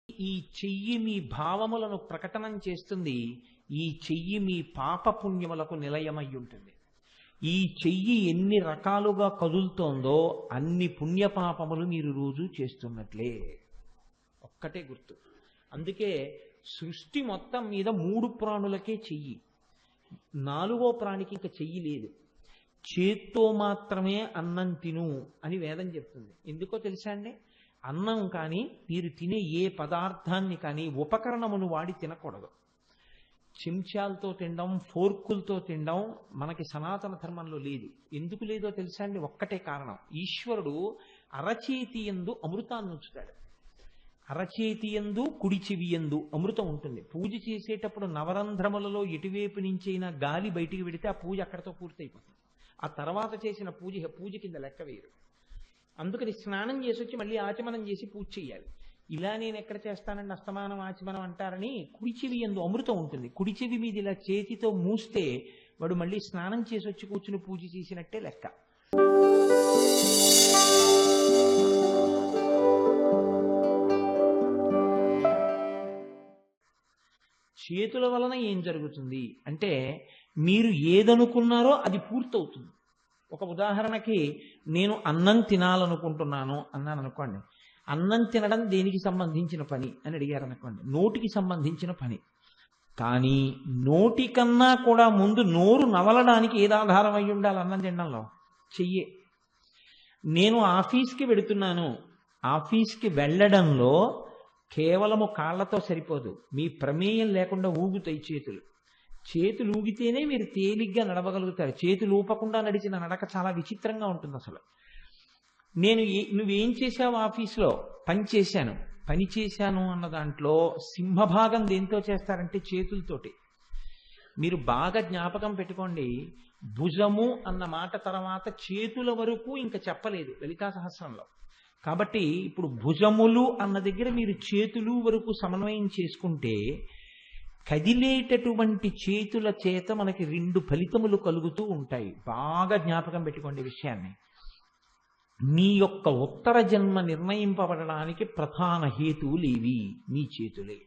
ఈ చెయ్యి మీ భావములను ప్రకటనం చేస్తుంది. ఈ చెయ్యి మీ పాప పుణ్యములకు నిలయమై ఉంటుంది. ఈ చెయ్యి ఎన్ని రకాలుగా కదులుతోందో అన్ని పుణ్యపాపములు మీరు రోజు చేస్తున్నట్లే. ఒక్కటే గుర్తు. అందుకే సృష్టి మొత్తం మీద 3 ప్రాణులకే చెయ్యి, 4వ ప్రాణికి ఇంకా చెయ్యి లేదు. చేత్తో మాత్రమే అన్నం తిను అని వేదం చెప్తుంది. ఎందుకో తెలుసా అండి? అన్నం కానీ మీరు తినే ఏ పదార్థాన్ని కానీ ఉపకరణమును వాడి తినకూడదు. చెంచాలతో తినడం, ఫోర్కులతో తినడం మనకి సనాతన ధర్మంలో లేదు. ఎందుకు లేదో తెలుసా అండి? ఒక్కటే కారణం. ఈశ్వరుడు అరచేతి యందు అమృతాన్ని ఉంచుతాడు. అరచేతి యందు కుడి చెవి యందు అమృతం ఉంటుంది. పూజ చేసేటప్పుడు నవరంధ్రములలో ఎటువైపు నుంచైనా గాలి బయటికి వెడితే ఆ పూజ అక్కడితో పూర్తయిపోతుంది. ఆ తర్వాత చేసిన పూజ కింద లెక్క వేరు. అందుకని స్నానం చేసి వచ్చి మళ్ళీ ఆచమనం చేసి పూజ చేయాలి. ఇలా నేను ఎక్కడ చేస్తానండి అస్తమానం ఆచమనం అంటారని, కుడి చెవి యందు అమృతం ఉంటుంది. కుడి చెవి మీద ఇలా చేతితో మూస్తే వాడు మళ్ళీ స్నానం చేసి వచ్చి కూర్చుని పూజ చేసినట్టే లెక్క. చేతుల వలన ఏం జరుగుతుంది అంటే, మీరు ఏదనుకున్నారో అది పూర్తవుతుంది. ఒక ఉదాహరణకి, నేను అన్నం తినాలనుకుంటున్నాను అన్నాను అనుకోండి. అన్నం తినడం దేనికి సంబంధించిన పని అని అడిగారు అనుకోండి, నోటికి సంబంధించిన పని. కానీ నోటికన్నా కూడా ముందు నోరు నవలడానికి ఏది ఆధారం అయి ఉండాలి అన్నం తినడంలో? చెయ్యే. నేను ఆఫీస్కి వెడుతున్నాను, ఆఫీస్కి వెళ్ళడంలో కేవలము కాళ్లతో సరిపోదు, మీ ప్రమేయం లేకుండా ఊగుతాయి చేతులు. చేతులు ఊగితేనే మీరు తేలిగ్గా నడవగలుగుతారు. చేతులు ఊపకుండా నడిచిన నడక చాలా విచిత్రంగా ఉంటుంది అసలు. నువ్వేం చేశావు ఆఫీస్లో? పని చేశాను అన్న దాంట్లో సింహభాగం దేంతో చేస్తారంటే చేతులతోటి. మీరు బాగా జ్ఞాపకం పెట్టుకోండి, భుజము అన్న మాట తర్వాత చేతుల వరకు ఇంకా చెప్పలేదు లలితా సహస్రంలో. కాబట్టి ఇప్పుడు భుజములు అన్న దగ్గర మీరు చేతులు వరకు సమన్వయం చేసుకుంటే, కదిలేటటువంటి చేతుల చేత మనకి 2 ఫలితములు కలుగుతూ ఉంటాయి. బాగా జ్ఞాపకం పెట్టుకోండి విషయాన్ని. మీ యొక్క ఉత్తర జన్మ నిర్ణయింపబడడానికి ప్రధాన హేతువులేవి? మీ చేతులే.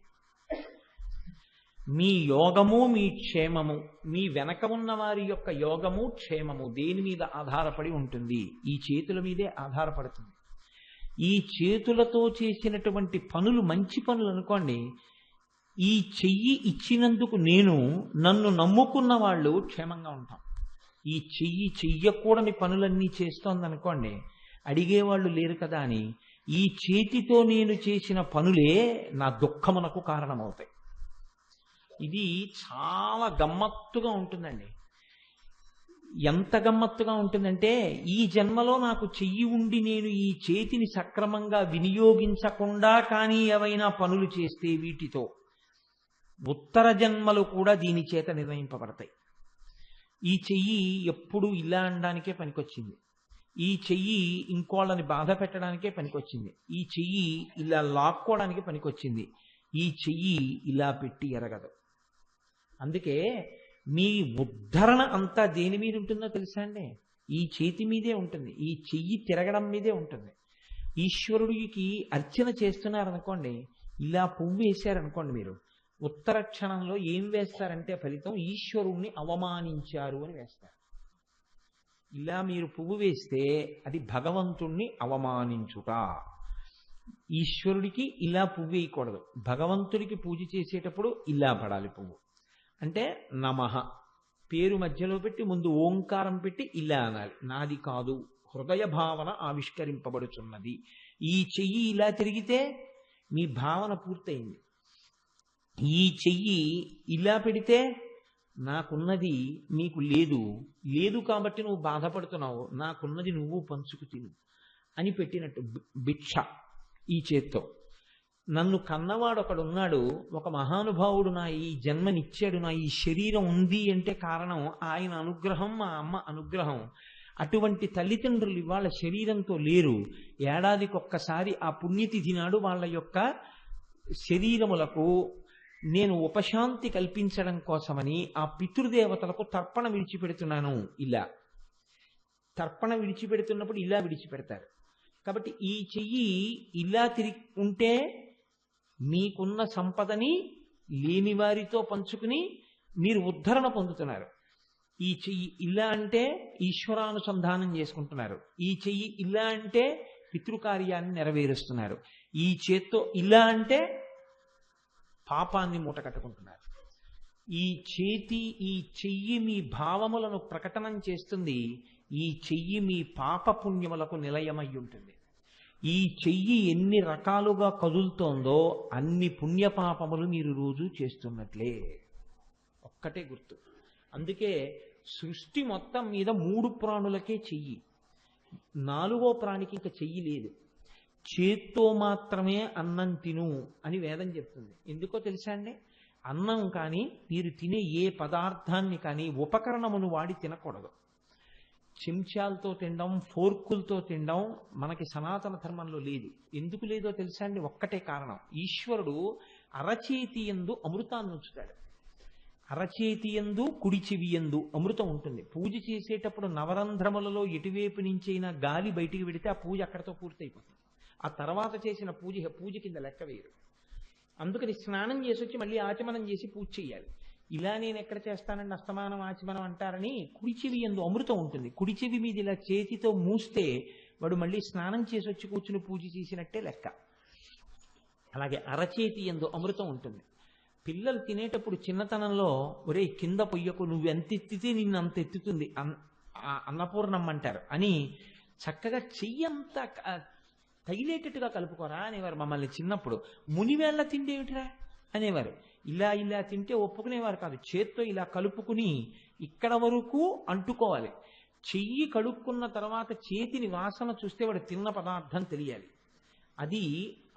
మీ యోగము, మీ క్షేమము, మీ వెనక ఉన్న వారి యొక్క యోగము, క్షేమము దేని మీద ఆధారపడి ఉంటుంది? ఈ చేతుల మీదే ఆధారపడుతుంది. ఈ చేతులతో చేసినటువంటి పనులు మంచి పనులు అనుకోండి, ఈ చెయ్యి ఇచ్చినందుకు నన్ను నమ్ముకున్న వాళ్ళు క్షేమంగా ఉంటాం. ఈ చెయ్యి చెయ్యకూడని పనులన్నీ చేస్తోందనుకోండి, అడిగేవాళ్ళు లేరు కదా అని ఈ చేతితో నేను చేసిన పనులే నా దుఃఖమునకు కారణమవుతాయి. ఇది చాలా గమ్మత్తుగా ఉంటుందండి. ఎంత గమ్మత్తుగా ఉంటుందంటే, ఈ జన్మలో నాకు చెయ్యి ఉండి నేను ఈ చేతిని సక్రమంగా వినియోగించకుండా కానీ ఏవైనా పనులు చేస్తే వీటితో ఉత్తర జన్మలు కూడా దీని చేత నిర్ణయింపబడతాయి. ఈ చెయ్యి ఎప్పుడు ఇలా అనడానికే పనికొచ్చింది. ఈ చెయ్యి ఇంకోళ్ళని బాధ పెట్టడానికే పనికొచ్చింది. ఈ చెయ్యి ఇలా లాక్కోవడానికి పనికొచ్చింది. ఈ చెయ్యి ఇలా పెట్టి ఎరగదు. అందుకే మీ ఉద్ధరణ అంతా దేని మీద ఉంటుందో తెలుసా అండి? ఈ చేతి మీదే ఉంటుంది. ఈ చెయ్యి తిరగడం మీదే ఉంటుంది. ఈశ్వరుడికి అర్చన చేస్తున్నారనుకోండి, ఇలా పువ్వు వేశారనుకోండి, మీరు ఉత్తర క్షణంలో ఏం వేస్తారంటే ఫలితం ఈశ్వరుణ్ణి అవమానించారు అని వేస్తారు. ఇలా మీరు పువ్వు వేస్తే అది భగవంతుణ్ణి అవమానించుట. ఈశ్వరుడికి ఇలా పువ్వు వేయకూడదు. భగవంతుడికి పూజ చేసేటప్పుడు ఇలా పడాలి పువ్వు. అంటే నమః పేరు మధ్యలో పెట్టి ముందు ఓంకారం పెట్టి ఇలా అనాలి. నాది కాదు, హృదయ భావన ఆవిష్కరింపబడుచున్నది. ఈ చెయ్యి ఇలా తిరిగితే మీ భావన పూర్తయింది. ఈ చెయ్యి ఇలా పెడితే నాకున్నది నీకు లేదు కాబట్టి నువ్వు బాధపడుతున్నావు, నాకున్నది నువ్వు పంచుకు తిను అని పెట్టినట్టు భిక్ష ఈ చేత్తో. నన్ను కన్నవాడు ఒకడున్నాడు, ఒక మహానుభావుడు నా ఈ జన్మనిచ్చాడు, నా ఈ శరీరం ఉంది అంటే కారణం ఆయన అనుగ్రహం, మా అమ్మ అనుగ్రహం. అటువంటి తల్లిదండ్రులు ఇవాళ శరీరంతో లేరు. ఏడాదికొక్కసారి ఆ పుణ్యతిథి నాడు వాళ్ళ యొక్క శరీరములకు నేను ఉపశాంతి కల్పించడం కోసమని ఆ పితృదేవతలకు తర్పణ విడిచిపెడుతున్నాను. ఇలా తర్పణ విడిచిపెడుతున్నప్పుడు ఇలా విడిచిపెడతారు. కాబట్టి ఈ చెయ్యి ఇలా తిరిగి ఉంటే మీకున్న సంపదని లేని వారితో పంచుకుని మీరు ఉద్ధరణ పొందుతున్నారు. ఈ చెయ్యి ఇలా అంటే ఈశ్వరానుసంధానం చేసుకుంటున్నారు. ఈ చెయ్యి ఇలా అంటే పితృకార్యాన్ని నెరవేరుస్తున్నారు. ఈ చేత్తో ఇలా అంటే పాపాన్ని మూట కట్టుకుంటున్నారు. ఈ చెయ్యి మీ భావములను ప్రకటనం చేస్తుంది. ఈ చెయ్యి మీ పాపపుణ్యములకు నిలయమై ఉంటుంది. ఈ చెయ్యి ఎన్ని రకాలుగా కదులుతోందో అన్ని పుణ్యపాపములు మీరు రోజు చేస్తున్నట్లే. ఒక్కటే గుర్తు. అందుకే సృష్టి మొత్తం మీద 3 ప్రాణులకే చెయ్యి, 4వ ప్రాణికి ఇంకా చెయ్యి లేదు. చేత్తో మాత్రమే అన్నం తిను అని వేదం చెప్తుంది. ఎందుకో తెలుసా అండి? అన్నం కానీ మీరు తినే ఏ పదార్థాన్ని కానీ ఉపకరణమును వాడి తినకూడదు. చెంచాలతో తినడం, ఫోర్కులతో తినడం మనకి సనాతన ధర్మంలో లేదు. ఎందుకు లేదో తెలుసా అండి? ఒక్కటే కారణం. ఈశ్వరుడు అరచేతి యందు అమృతాన్ని ఉంచుతాడు. అరచేతి యందు కుడి చెవి యందు అమృతం ఉంటుంది. పూజ చేసేటప్పుడు నవరంధ్రములలో ఎటువైపు నుంచైనా గాలి బయటికి వెడితే ఆ పూజ అక్కడతో పూర్తయిపోతుంది. ఆ తర్వాత చేసిన పూజ కింద లెక్క వేరు. అందుకని స్నానం చేసి వచ్చి మళ్ళీ ఆచమనం చేసి పూజ చేయాలి. ఇలా నేను ఎక్కడ చేస్తానండి అస్తమానం ఆచమనం అంటారని కుడి చెవి యందు అమృతం ఉంటుంది. కుడి చెవి మీద ఇలా చేతితో మూస్తే వాడు మళ్ళీ స్నానం చేసి వచ్చి కూర్చుని పూజ చేసినట్టే లెక్క. అలాగే అరచేతి యందు అమృతం ఉంటుంది. పిల్లలు తినేటప్పుడు చిన్నతనంలో ఒరే కింద పొయ్యకు, నువ్వు ఎంత ఎత్తితే నిన్ను అంత ఎత్తుతుంది అన్నపూర్ణమ్మ అంటారు అని చక్కగా చెయ్యంతా తగిలేటట్టుగా కలుపుకోరా అనేవారు మమ్మల్ని చిన్నప్పుడు. మునివేళ్ల తిండి ఏమిటిరా అనేవారు. ఇలా తింటే ఒప్పుకునేవారు కాదు. చేత్తో ఇలా కలుపుకుని ఇక్కడ వరకు అంటుకోవాలి. చెయ్యి కడుక్కున్న తర్వాత చేతిని వాసన చూస్తే వాడు తిన్న పదార్థం తెలియాలి. అది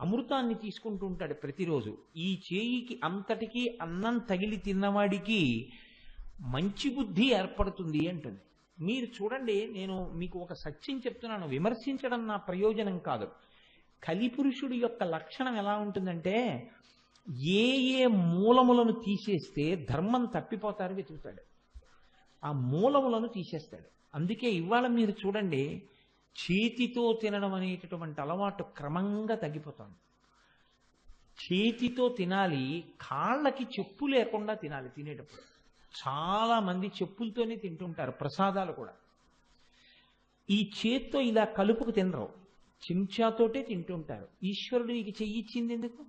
అమృతాన్ని తీసుకుంటూ ఉంటాడు ప్రతిరోజు. ఈ చేయికి అంతటికీ అన్నం తగిలి తిన్నవాడికి మంచి బుద్ధి ఏర్పడుతుంది అంటుంది. మీరు చూడండి, నేను మీకు ఒక సత్యం చెప్తున్నాను, విమర్శించడం నా ప్రయోజనం కాదు. కలిపురుషుడి యొక్క లక్షణం ఎలా ఉంటుందంటే ఏ మూలములను తీసేస్తే ధర్మం తప్పిపోతారు వెతుకుతాడు. ఆ మూలములను తీసేస్తాడు. అందుకే ఇవాళ మీరు చూడండి, చేతితో తినడం అనేటటువంటి అలవాటు క్రమంగా తగ్గిపోతుంది. చేతితో తినాలి, కాళ్ళకి చెప్పు లేకుండా తినాలి. తినేటప్పుడు చాలా మంది చెప్పులతోనే తింటుంటారు ప్రసాదాలు కూడా. ఈ చేత్తో ఇలా కలుపుకు తినరు, చెంచాతోటే తింటుంటారు. ఈశ్వరుడు నీకు చెయ్యి ఇచ్చింది ఎందుకు?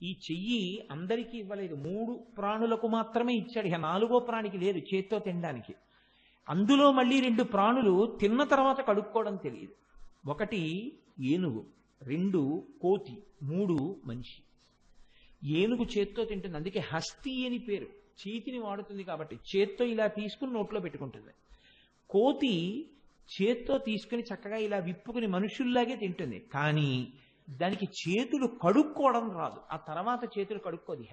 ఈ చెయ్యి అందరికీ ఇవ్వలేదు. 3 ప్రాణులకు మాత్రమే ఇచ్చాడు. ఇక 4వ ప్రాణికి లేదు చేత్తో తినడానికి. అందులో మళ్ళీ 2 ప్రాణులు తిన్న తర్వాత కడుక్కోవడం తెలియదు. 1 ఏనుగు, 2 కోతి, 3 మనిషి. ఏనుగు చేత్తో తింటుంది, అందుకే హస్తి అని పేరు. చేతిని వాడుతుంది కాబట్టి చేత్తో ఇలా తీసుకుని నోట్లో పెట్టుకుంటుంది. కోతి చేత్తో తీసుకుని చక్కగా ఇలా విప్పుకుని మనుషుల్లాగే తింటుంది. కానీ దానికి చేతులు కడుక్కోవడం రాదు. ఆ తర్వాత చేతులు కడుక్కోది.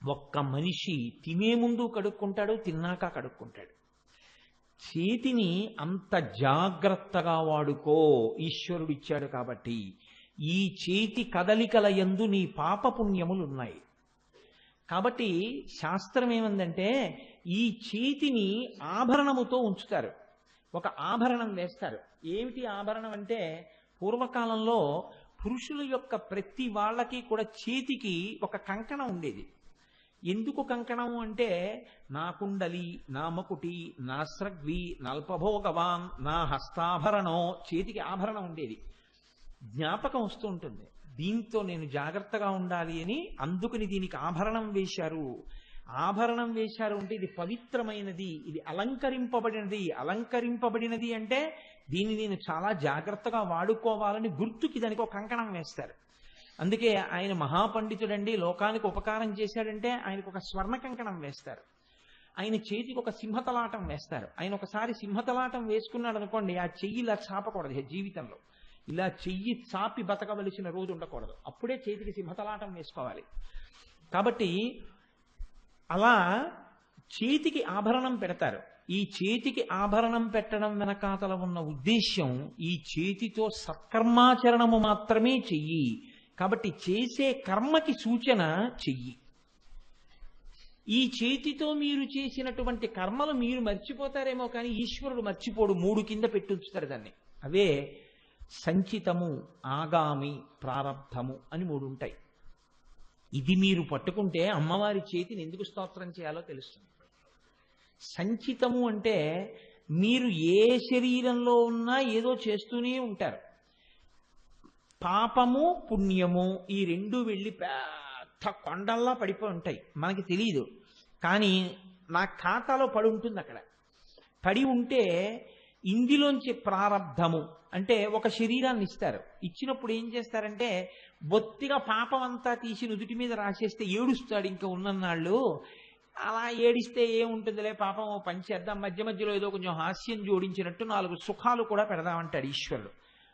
ఒక్క మనిషి తినే ముందు కడుక్కుంటాడు, తిన్నాక కడుక్కుంటాడు. చేతిని అంత జాగ్రత్తగా వాడుకో, ఈశ్వరుడు ఇచ్చాడు కాబట్టి. ఈ చేతి కదలికల యందు నీ పాపపుణ్యములున్నాయి. కాబట్టి శాస్త్రం ఏమందంటే ఈ చేతిని ఆభరణముతో ఉంచుతారు. ఒక ఆభరణం వేస్తారు. ఏమిటి ఆభరణం అంటే, పూర్వకాలంలో పురుషుల యొక్క ప్రతి వాళ్ళకి కూడా చేతికి ఒక కంకణం ఉండేది. ఎందుకు కంకణం అంటే, నా కుండలి, నా మకుటి, నా స్రగ్వి, నల్పభోగవాన్, నా హస్తాభరణం, చేతికి ఆభరణం ఉండేది. జ్ఞాపకం వస్తూ ఉంటుంది, దీంతో నేను జాగ్రత్తగా ఉండాలి అని. అందుకని దీనికి ఆభరణం వేశారు. ఆభరణం వేశారు అంటే ఇది పవిత్రమైనది, ఇది అలంకరింపబడినది. అలంకరింపబడినది అంటే దీన్ని నేను చాలా జాగ్రత్తగా వాడుకోవాలని గుర్తుకి దానికి ఒక కంకణం వేస్తారు. అందుకే ఆయన మహాపండితుడండి, లోకానికి ఉపకారం చేశాడంటే ఆయనకు ఒక స్వర్ణ కంకణం వేస్తారు. ఆయన చేతికి ఒక సింహతలాటం వేస్తారు. ఆయన ఒకసారి సింహతలాటం వేసుకున్నాడు అనుకోండి, ఆ చెయ్యి ఇలా చాపకూడదు. జీవితంలో ఇలా చెయ్యి చాపి బతకవలసిన రోజు ఉండకూడదు. అప్పుడే చేతికి సింహతలాటం వేసుకోవాలి. కాబట్టి అలా చేతికి ఆభరణం పెడతారు. ఈ చేతికి ఆభరణం పెట్టడం వెనకాతల ఉన్న ఉద్దేశ్యం, ఈ చేతితో సత్కర్మాచరణము మాత్రమే చెయ్యి. కాబట్టి చేసే కర్మకి సూచన చెయ్యి. ఈ చేతితో మీరు చేసినటువంటి కర్మలు మీరు మర్చిపోతారేమో కానీ ఈశ్వరుడు మర్చిపోడు. 3 కింద పెట్టుంచుతారు దాన్ని. అవే సంచితము, ఆగామి, ప్రారబ్ధము అని 3 ఉంటాయి. ఇది మీరు పట్టుకుంటే అమ్మవారి చేతిని ఎందుకు స్తోత్రం చేయాలో తెలుస్తుంది. సంచితము అంటే మీరు ఏ శరీరంలో ఉన్నా ఏదో చేస్తూనే ఉంటారు. పాపము పుణ్యము ఈ 2 వెళ్ళి పెద్ద కొండల్లా పడిపోయి ఉంటాయి, మనకి తెలియదు. కానీ నా ఖాతాలో పడి ఉంటుంది. అక్కడ పడి ఉంటే ఇందులోంచి ప్రారబ్ధము అంటే ఒక శరీరాన్ని ఇస్తారు. ఇచ్చినప్పుడు ఏం చేస్తారంటే బొత్తిగా పాపం అంతా తీసి నుదుటి మీద రాసేస్తే ఏడుస్తాడు ఇంకా ఉన్నన్నాళ్ళు. అలా ఏడిస్తే ఏముంటుందిలే, పాపం పంచేద్దాం, మధ్య మధ్యలో ఏదో కొంచెం హాస్యం జోడించినట్టు 4 సుఖాలు కూడా పెడదామంటాడు ఈశ్వరుడు.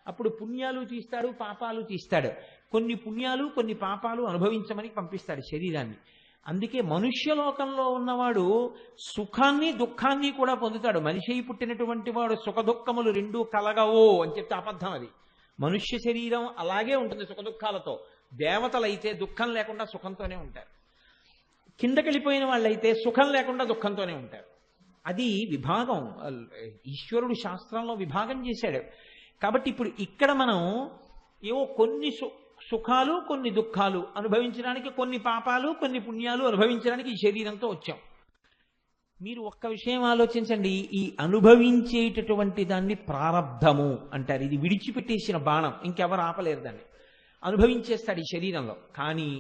అప్పుడు పుణ్యాలు తీస్తాడు, పాపాలు తీస్తాడు. కొన్ని పుణ్యాలు కొన్ని పాపాలు అనుభవించమని పంపిస్తాడు శరీరాన్ని. అందుకే మనుష్యలోకంలో ఉన్నవాడు సుఖాన్ని దుఃఖాన్ని కూడా పొందుతాడు. మనిషి పుట్టినటువంటి వాడు సుఖ దుఃఖములు 2 కలగవో అని చెప్తే అబద్ధం అది. మనుష్య శరీరం అలాగే ఉంటుంది సుఖ దుఃఖాలతో. దేవతలైతే దుఃఖం లేకుండా సుఖంతోనే ఉంటారు. కిందకెళ్ళిపోయిన వాళ్ళైతే సుఖం లేకుండా దుఃఖంతోనే ఉంటారు. అది విభాగం, ఈశ్వరుడు శాస్త్రంలో విభాగం చేశాడు. కాబట్టి ఇప్పుడు ఇక్కడ మనం ఏవో కొన్ని సుఖాలు కొన్ని దుఃఖాలు అనుభవించడానికి, కొన్ని పాపాలు కొన్ని పుణ్యాలు అనుభవించడానికి ఈ శరీరంతో వచ్చాం. మీరు ఒక్క విషయం ఆలోచించండి, ఈ అనుభవించేటటువంటి దాన్ని ప్రారబ్ధము అంటారు. ఇది విడిచిపెట్టేసిన బాణం, ఇంకెవరు ఆపలేరు దాన్ని. అనుభవించేస్తాడు ఈ శరీరంలో. కానీ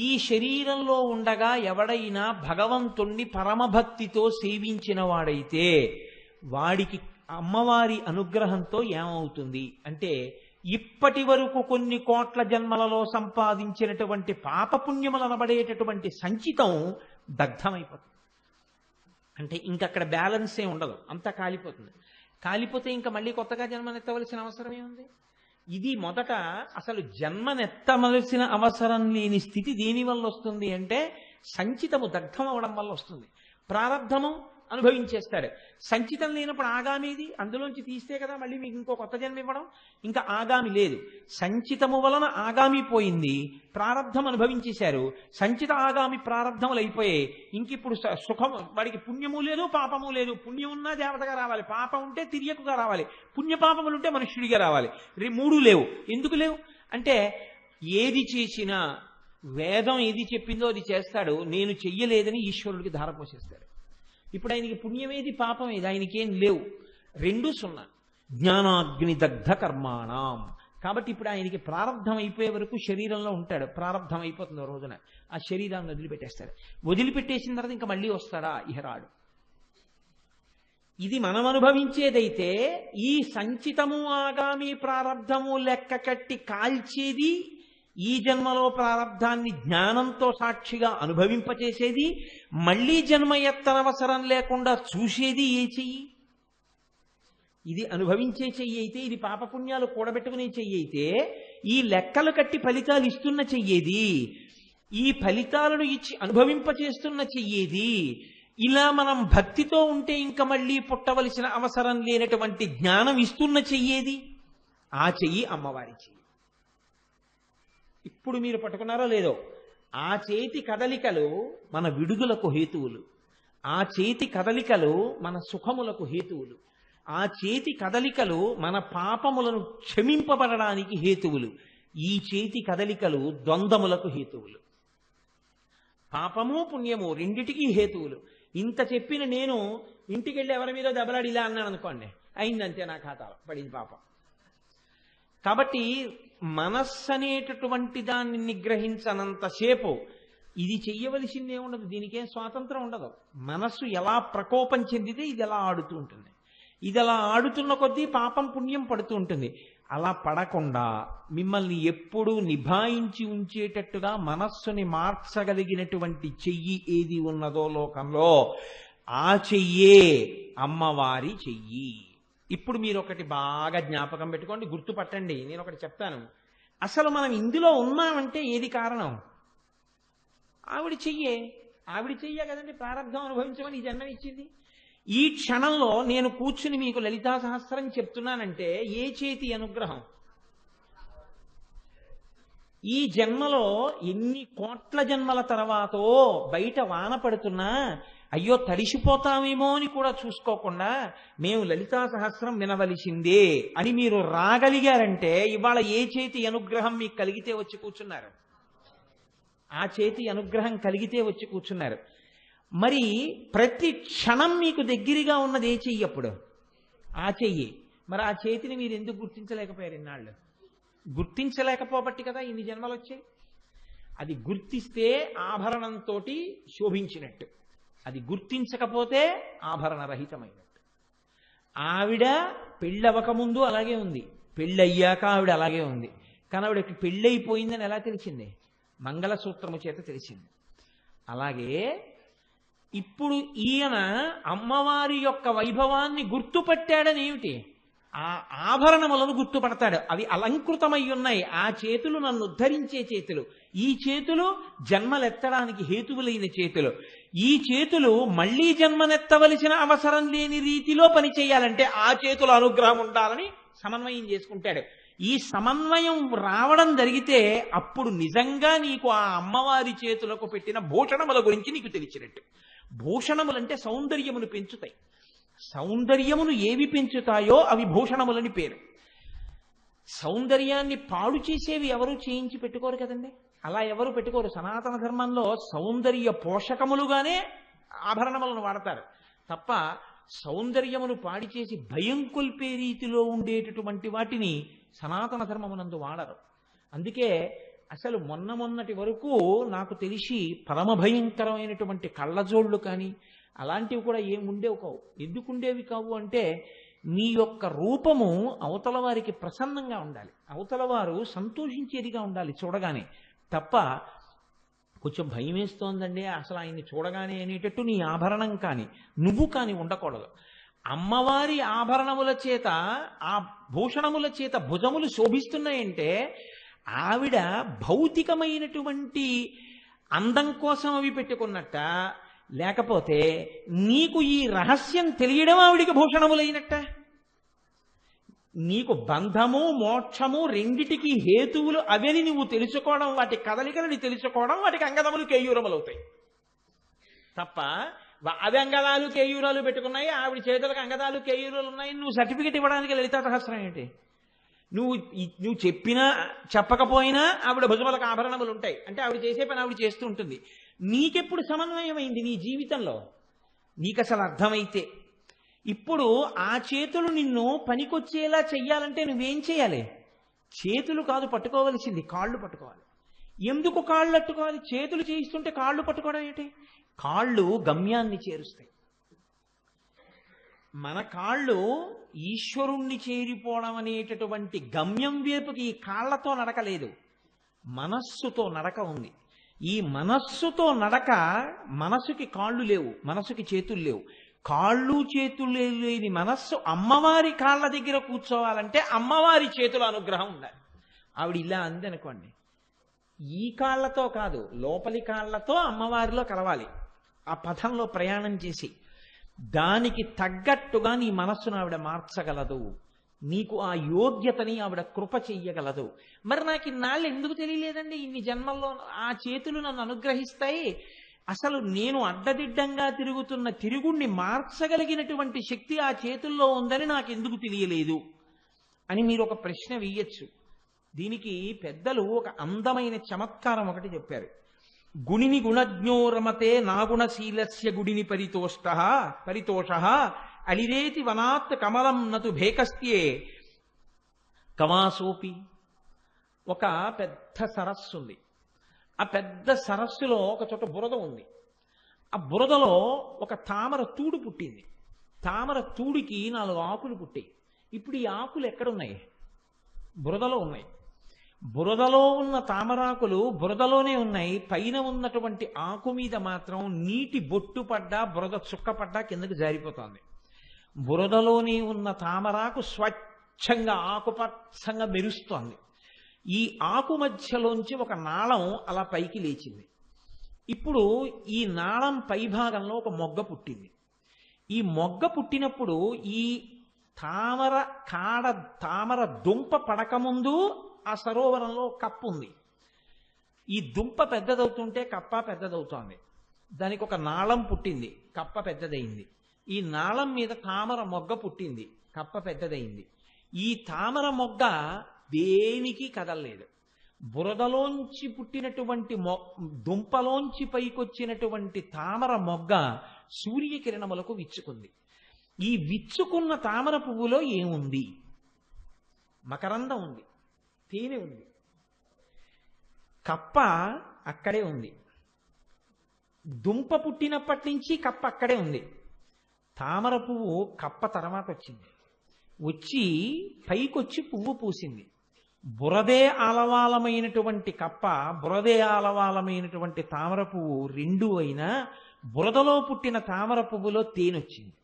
ఈ శరీరంలో ఉండగా ఎవడైనా భగవంతుణ్ణి పరమభక్తితో సేవించిన వాడైతే వాడికి అమ్మవారి అనుగ్రహంతో ఏమవుతుంది అంటే, ఇప్పటి వరకు కొన్ని కోట్ల జన్మలలో సంపాదించినటువంటి పాపపుణ్యములు అనబడేటటువంటి సంచితం దగ్ధమైపోతుంది. అంటే ఇంకక్కడ బ్యాలెన్సే ఉండదు, అంతా కాలిపోతుంది. కాలిపోతే ఇంకా మళ్ళీ కొత్తగా జన్మనెత్తవలసిన అవసరమే ఉంది. ఇది మొదట అసలు జన్మనెత్తవలసిన అవసరం లేని స్థితి దేనివల్ల వస్తుంది అంటే సంచితము దగ్ధం అవడం వల్ల వస్తుంది. ప్రారబ్ధము అనుభవించేస్తాడు. సంచితం లేనప్పుడు ఆగామిది, అందులోంచి తీస్తే కదా మళ్ళీ మీకు ఇంకో కొత్త జన్మ ఇవ్వడం. ఇంకా ఆగామి లేదు. సంచితము వలన ఆగామి పోయింది, ప్రారబ్ధం అనుభవించేశారు. సంచిత ఆగామి ప్రారబ్ధములు అయిపోయాయి. ఇంకిప్పుడు సుఖం, వాడికి పుణ్యము లేదు పాపము లేదు. పుణ్యం ఉన్నా దేవతగా రావాలి, పాపం ఉంటే తిరియకుగా రావాలి, పుణ్యపాపములు ఉంటే మనుష్యుడిగా రావాలి. 3 లేవు. ఎందుకు లేవు అంటే ఏది చేసినా వేదం ఏది చెప్పిందో అది చేస్తాడు, నేను చెయ్యలేదని ఈశ్వరుడికి ధారపోసేస్తాడు. ఇప్పుడు ఆయనకి పుణ్యమేది పాపమేది ఆయనకేం లేవు, 2 0. జ్ఞానాగ్ని దగ్ధ కర్మాణం. కాబట్టి ఇప్పుడు ఆయనకి ప్రారంధం అయిపోయే వరకు శరీరంలో ఉంటాడు. ప్రారంధం అయిపోతుంది రోజున ఆ శరీరాన్ని వదిలిపెట్టేస్తాడు. వదిలిపెట్టేసిన తర్వాత ఇంకా మళ్ళీ వస్తాడా? ఇహరాడు. ఇది మనం అనుభవించేదైతే ఈ సంచితము ఆగామి ప్రారబ్ధము లెక్క కట్టి కాల్చేది, ఈ జన్మలో ప్రారబ్ధాన్ని జ్ఞానంతో సాక్షిగా అనుభవింపచేసేది, మళ్లీ జన్మ ఎత్తనవసరం లేకుండా చూసేది ఏ చెయ్యి? ఇది అనుభవించే చెయ్యి అయితే, ఇది పాపపుణ్యాలు కూడబెట్టుకునే చెయ్యి అయితే, ఈ లెక్కలు కట్టి ఫలితాలు ఇస్తున్న చెయ్యేది, ఈ ఫలితాలను ఇచ్చి అనుభవింపచేస్తున్న చెయ్యేది. ఇలా మనం భక్తితో ఉంటే ఇంకా మళ్ళీ పుట్టవలసిన అవసరం లేనటువంటి జ్ఞానం ఇస్తున్న చెయ్యేది, ఆ చెయ్యి అమ్మవారి చెయ్యి. ఇప్పుడు మీరు పట్టుకున్నారో లేదో, ఆ చేతి కదలికలు మన విడుదలకు హేతువులు, ఆ చేతి కదలికలు మన సుఖములకు హేతువులు, ఆ చేతి కదలికలు మన పాపములను క్షమింపబడడానికి హేతువులు, ఈ చేతి కదలికలు ద్వంద్వములకు హేతువులు. పాపము పుణ్యము రెండిటికీ హేతువులు. ఇంత చెప్పిన నేను ఇంటికి వెళ్ళి ఎవరి మీద దెబ్బలాడి ఇలా అన్నాను అనుకోండి, అయిందంతే, నా ఖాతాలో పడింది పాపం. కాబట్టి మనస్సు అనేటటువంటి దాన్ని నిగ్రహించనంతసేపు ఇది చెయ్యవలసిందే ఉండదు, దీనికేం స్వాతంత్రం ఉండదు. మనస్సు ఎలా ప్రకోపం చెందితే ఇది ఎలా ఆడుతూ ఉంటుంది. ఇది అలా ఆడుతున్న కొద్దీ పాపం పుణ్యం పడుతూ ఉంటుంది. అలా పడకుండా మిమ్మల్ని ఎప్పుడూ నిభాయించి ఉంచేటట్టుగా మనస్సుని మార్చగలిగినటువంటి చెయ్యి ఏది ఉన్నదో లోకంలో, ఆ చెయ్యే అమ్మవారి చెయ్యి. ఇప్పుడు మీరు ఒకటి బాగా జ్ఞాపకం పెట్టుకోండి, గుర్తుపట్టండి. నేను ఒకటి చెప్తాను. అసలు మనం ఇందులో ఉన్నామంటే ఏది కారణం? ఆవిడ చెయ్యే. ఆవిడ చెయ్యే కదండి ప్రారంభం అనుభవించమని ఈ జన్మ ఇచ్చింది. ఈ క్షణంలో నేను కూర్చుని మీకు లలితా సహస్రం చెప్తున్నానంటే ఏ చేతి అనుగ్రహం? ఈ జన్మలో ఎన్ని కోట్ల జన్మల తర్వాతో బయట వాన పడుతున్నా అయ్యో తడిసిపోతామేమో అని కూడా చూసుకోకుండా మేము లలితా సహస్రం వినవలసిందే అని మీరు రాగలిగారంటే ఇవాళ ఏ చేతి అనుగ్రహం మీకు కలిగితే వచ్చి కూర్చున్నారు? ఆ చేతి అనుగ్రహం కలిగితే వచ్చి కూర్చున్నారు. మరి ప్రతి క్షణం మీకు దగ్గరగా ఉన్నది ఏ చెయ్యి అప్పుడు? ఆ చెయ్యి. మరి ఆ చేతిని మీరు ఎందుకు గుర్తించలేకపోయారు ఇన్నాళ్ళు? గుర్తించలేకపోబట్టి కదా ఇన్ని జన్మలు వచ్చాయి. అది గుర్తిస్తే ఆభరణంతో శోభించినట్టు, అది గుర్తించకపోతే ఆభరణ రహితమైనట్టు. ఆవిడ పెళ్ళవకముందు అలాగే ఉంది, పెళ్ళయ్యాక ఆవిడ అలాగే ఉంది. కానీ ఆవిడకి పెళ్ళైపోయిందని ఎలా తెలిసింది? మంగళసూత్రము చేత తెలిసింది. అలాగే ఇప్పుడు ఈయన అమ్మవారి యొక్క వైభవాన్ని గుర్తుపట్టాడని ఏమిటి? ఆ ఆభరణములను గుర్తుపడతాడు. అవి అలంకృతమై ఉన్నాయి. ఆ చేతులు నన్ను ఉద్ధరించే చేతులు, ఈ చేతులు జన్మలెత్తడానికి హేతువులైన చేతులు, ఈ చేతులు మళ్లీ జన్మనెత్తవలసిన అవసరం లేని రీతిలో పనిచేయాలంటే ఆ చేతుల అనుగ్రహం ఉండాలని సమన్వయం చేసుకుంటాడు. ఈ సమన్వయం రావడం జరిగితే అప్పుడు నిజంగా నీకు ఆ అమ్మవారి చేతులకు పెట్టిన భూషణముల గురించి నీకు తెలిసినట్టు. భూషణములంటే సౌందర్యమును పెంచుతాయి. సౌందర్యమును ఏవి పెంచుతాయో అవి భూషణములని పేరు. సౌందర్యాన్ని పాడు చేసేవి ఎవరు చేయించి పెట్టుకోరు కదండి. అలా ఎవరు పెట్టుకోరు. సనాతన ధర్మంలో సౌందర్య పోషకములుగానే ఆభరణములను వాడతారు తప్ప సౌందర్యమును పాడి చేసి భయం కొల్పే రీతిలో ఉండేటటువంటి వాటిని సనాతన ధర్మమునందు వాడరు. అందుకే అసలు మొన్నటి వరకు నాకు తెలిసి పరమ భయంకరమైనటువంటి కళ్ళజోళ్ళు కానీ అలాంటివి కూడా ఏమి ఉండేవి కావు. ఎందుకు ఉండేవి కావు అంటే మీ యొక్క రూపము అవతల వారికి ప్రసన్నంగా ఉండాలి, అవతల వారు సంతోషించేదిగా ఉండాలి చూడగానే. తప్ప కొంచెం భయం వేస్తోందండి అసలు ఆయన్ని చూడగానే అనేటట్టు నీ ఆభరణం కానీ నువ్వు కానీ ఉండకూడదు. అమ్మవారి ఆభరణముల చేత, ఆ భూషణముల చేత భుజములు శోభిస్తున్నాయంటే ఆవిడ భౌతికమైనటువంటి అందం కోసం అవి పెట్టుకున్నట్ట, లేకపోతే నీకు ఈ రహస్యం తెలియడం ఆవిడికి భూషణములైనట్ట? నీకు బంధము మోక్షము రెండిటికి హేతువులు అవని నువ్వు తెలుసుకోవడం, వాటి కదలికలని తెలుసుకోవడం, వాటికి అంగదములు కేయూరములు అవుతాయి తప్ప అవి అంగదాలు కేయూరాలు పెట్టుకున్నాయి, ఆవిడ చేతులకు అంగదాలు కేయూరాలు ఉన్నాయి, నువ్వు సర్టిఫికెట్ ఇవ్వడానికి లలితా సహస్రం ఏంటి? నువ్వు చెప్పినా చెప్పకపోయినా ఆవిడ భుజములకు ఆభరణములు ఉంటాయి అంటే ఆవిడ చేసే పని ఆవిడ చేస్తూ ఉంటుంది. నీకెప్పుడు సమన్వయమైంది నీ జీవితంలో? నీకు అసలు అర్థమైతే ఇప్పుడు ఆ చేతులు నిన్ను పనికొచ్చేలా చెయ్యాలంటే నువ్వేం చేయాలి? చేతులు కాదు పట్టుకోవలసింది, కాళ్ళు పట్టుకోవాలి. ఎందుకు కాళ్ళు పట్టుకోవాలి? చేతులు చేయిస్తుంటే కాళ్ళు పట్టుకోవడం ఏంటి? కాళ్ళు గమ్యాన్ని చేరుస్తాయి. మన కాళ్ళు ఈశ్వరుణ్ణి చేరిపోవడం అనేటటువంటి గమ్యం వైపుకి ఈ కాళ్లతో నడక లేదు, మనస్సుతో నడక ఉంది. ఈ మనస్సుతో నడక, మనసుకి కాళ్ళు లేవు, మనసుకి చేతులు లేవు. కాళ్ళు చేతులు లేని మనస్సు అమ్మవారి కాళ్ళ దగ్గర కూర్చోవాలంటే అమ్మవారి చేతుల అనుగ్రహం ఉండాలి. ఆవిడ ఇలా అంది అనుకోండి, ఈ కాళ్లతో కాదు లోపలి కాళ్లతో అమ్మవారిలో కలవాలి. ఆ పథంలో ప్రయాణం చేసి దానికి తగ్గట్టుగా నీ మనస్సును ఆవిడ మార్చగలదు, నీకు ఆ యోగ్యతని ఆవిడ కృప చెయ్యగలదు. మరి నాకు ఇన్నాళ్ళు ఎందుకు తెలియలేదండి? ఇన్ని జన్మల్లో ఆ చేతులు నన్ను అనుగ్రహిస్తాయి, అసలు నేను అడ్డదిడ్డంగా తిరుగుతున్న తిరుగుణ్ణి మార్చగలిగినటువంటి శక్తి ఆ చేతుల్లో ఉందని నాకు ఎందుకు తెలియలేదు అని మీరు ఒక ప్రశ్న వేయచ్చు. దీనికి పెద్దలు ఒక అందమైన చమత్కారం ఒకటి చెప్పారు. గుణిని గుణజ్ఞోరమతే నాగుణశీలస్య గుడిని పరితోష అలిరేతి వనాత్ కమలం నతు భేకస్త్యే కమాసోపి. ఒక పెద్ద సరస్సు ఉంది. ఆ పెద్ద సరస్సులో ఒక చోట బురద ఉంది. ఆ బురదలో ఒక తామర తూడు పుట్టింది. తామర తూడికి 4 ఆకులు పుట్టాయి. ఇప్పుడు ఈ ఆకులు ఎక్కడున్నాయి? బురదలో ఉన్నాయి. బురదలో ఉన్న తామరాకులు బురదలోనే ఉన్నాయి. పైన ఉన్నటువంటి ఆకు మీద మాత్రం నీటి బొట్టు పడ్డా, బురద చుక్క పడ్డా కిందకి జారిపోతుంది. బురదలోనే ఉన్న తామరాకు స్వచ్ఛంగా ఆకుపచ్చంగా మెరుస్తోంది. ఈ ఆకు మధ్యలోంచి ఒక నాళం అలా పైకి లేచింది. ఇప్పుడు ఈ నాళం పైభాగంలో ఒక మొగ్గ పుట్టింది. ఈ మొగ్గ పుట్టినప్పుడు ఈ తామర దుంప పడకముందు ఆ సరోవరంలో కప్పు ఉంది. ఈ దుంప పెద్దదవుతుంటే కప్ప పెద్దదవుతోంది. దానికి ఒక నాళం పుట్టింది, కప్ప పెద్దదయింది. ఈ నాళం మీద తామర మొగ్గ పుట్టింది, కప్ప పెద్దదయింది. ఈ తామర మొగ్గ దేనికి కదలలేదు. బురదలోంచి పుట్టినటువంటి దుంపలోంచి పైకొచ్చినటువంటి తామర మొగ్గ సూర్యకిరణములకు విచ్చుకుంది. ఈ విచ్చుకున్న తామర పువ్వులో ఏముంది? మకరందం ఉంది, తేనె ఉంది. కప్ప అక్కడే ఉంది. దుంప పుట్టినప్పటి నుంచి కప్ప అక్కడే ఉంది. తామర పువ్వు కప్ప తర్వాత వచ్చింది. వచ్చి పైకొచ్చి పువ్వు పూసింది. బురదే ఆలవాలమైనటువంటి కప్ప, బురదే ఆలవాలమైనటువంటి తామర పువ్వు రెండు అయినా బురదలో పుట్టిన తామర పువ్వులో తేనొచ్చింది.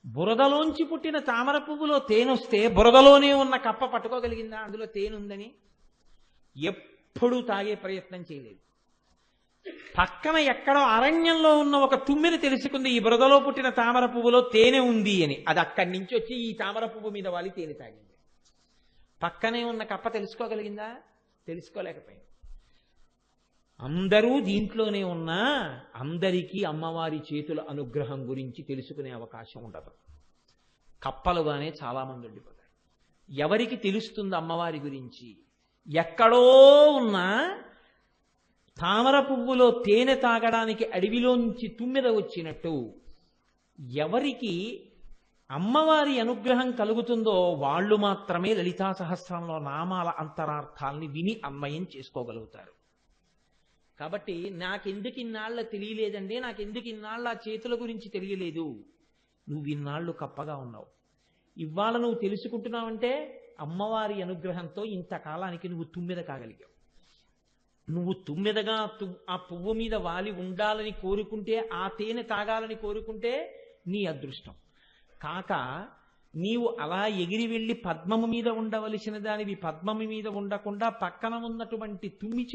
బురదలోంచి పుట్టిన తామర పువ్వులో తేనొస్తే బురదలోనే ఉన్న కప్ప పట్టుకోగలిగిందా అందులో తేనుందని? ఎప్పుడూ తాగే ప్రయత్నం చేయలేదు. పక్కన ఎక్కడో అరణ్యంలో ఉన్న ఒక తుమ్మెద తెలుసుకుంది ఈ బురదలో పుట్టిన తామర పువ్వులో తేనె ఉంది అని. అది అక్కడి నుంచి వచ్చి ఈ తామర పువ్వు మీద వాలి తేనె తాగింది. పక్కనే ఉన్న కప్ప తెలుసుకోగలిగిందా? తెలుసుకోలేకపోయింది. అందరూ దీంట్లోనే ఉన్నా అందరికీ అమ్మవారి చేతుల అనుగ్రహం గురించి తెలుసుకునే అవకాశం ఉండదు. కప్పలుగానే చాలామంది ఉండిపోతారు. ఎవరికి తెలుస్తుంది అమ్మవారి గురించి? ఎక్కడో ఉన్నా తామర పువ్వులో తేనె తాగడానికి అడవిలోంచి తుమ్మెద వచ్చినట్టు ఎవరికి అమ్మవారి అనుగ్రహం కలుగుతుందో వాళ్ళు మాత్రమే లలితా సహస్రంలో నామాల అంతరార్థాల్ని విని అన్వయం చేసుకోగలుగుతారు. కాబట్టి నాకెందుకు ఇన్నాళ్ళ తెలియలేదండి, నాకెందుకు ఇన్నాళ్ళ ఆ చేతుల గురించి తెలియలేదు? నువ్వు ఇన్నాళ్ళు కప్పగా ఉన్నావు. ఇవాళ నువ్వు తెలుసుకుంటున్నావంటే అమ్మవారి అనుగ్రహంతో ఇంతకాలానికి నువ్వు తుమ్మెద కాగలిగావు. నువ్వు తుమ్మెదగా ఆ పువ్వు మీద వాలి ఉండాలని కోరుకుంటే, ఆ తేనె తాగాలని కోరుకుంటే నీ అదృష్టం. కాక నీవు అలా ఎగిరి వెళ్ళి పద్మము మీద ఉండవలసిన దానివి పద్మము మీద ఉండకుండా పక్కన ఉన్నటువంటి తుమ్మ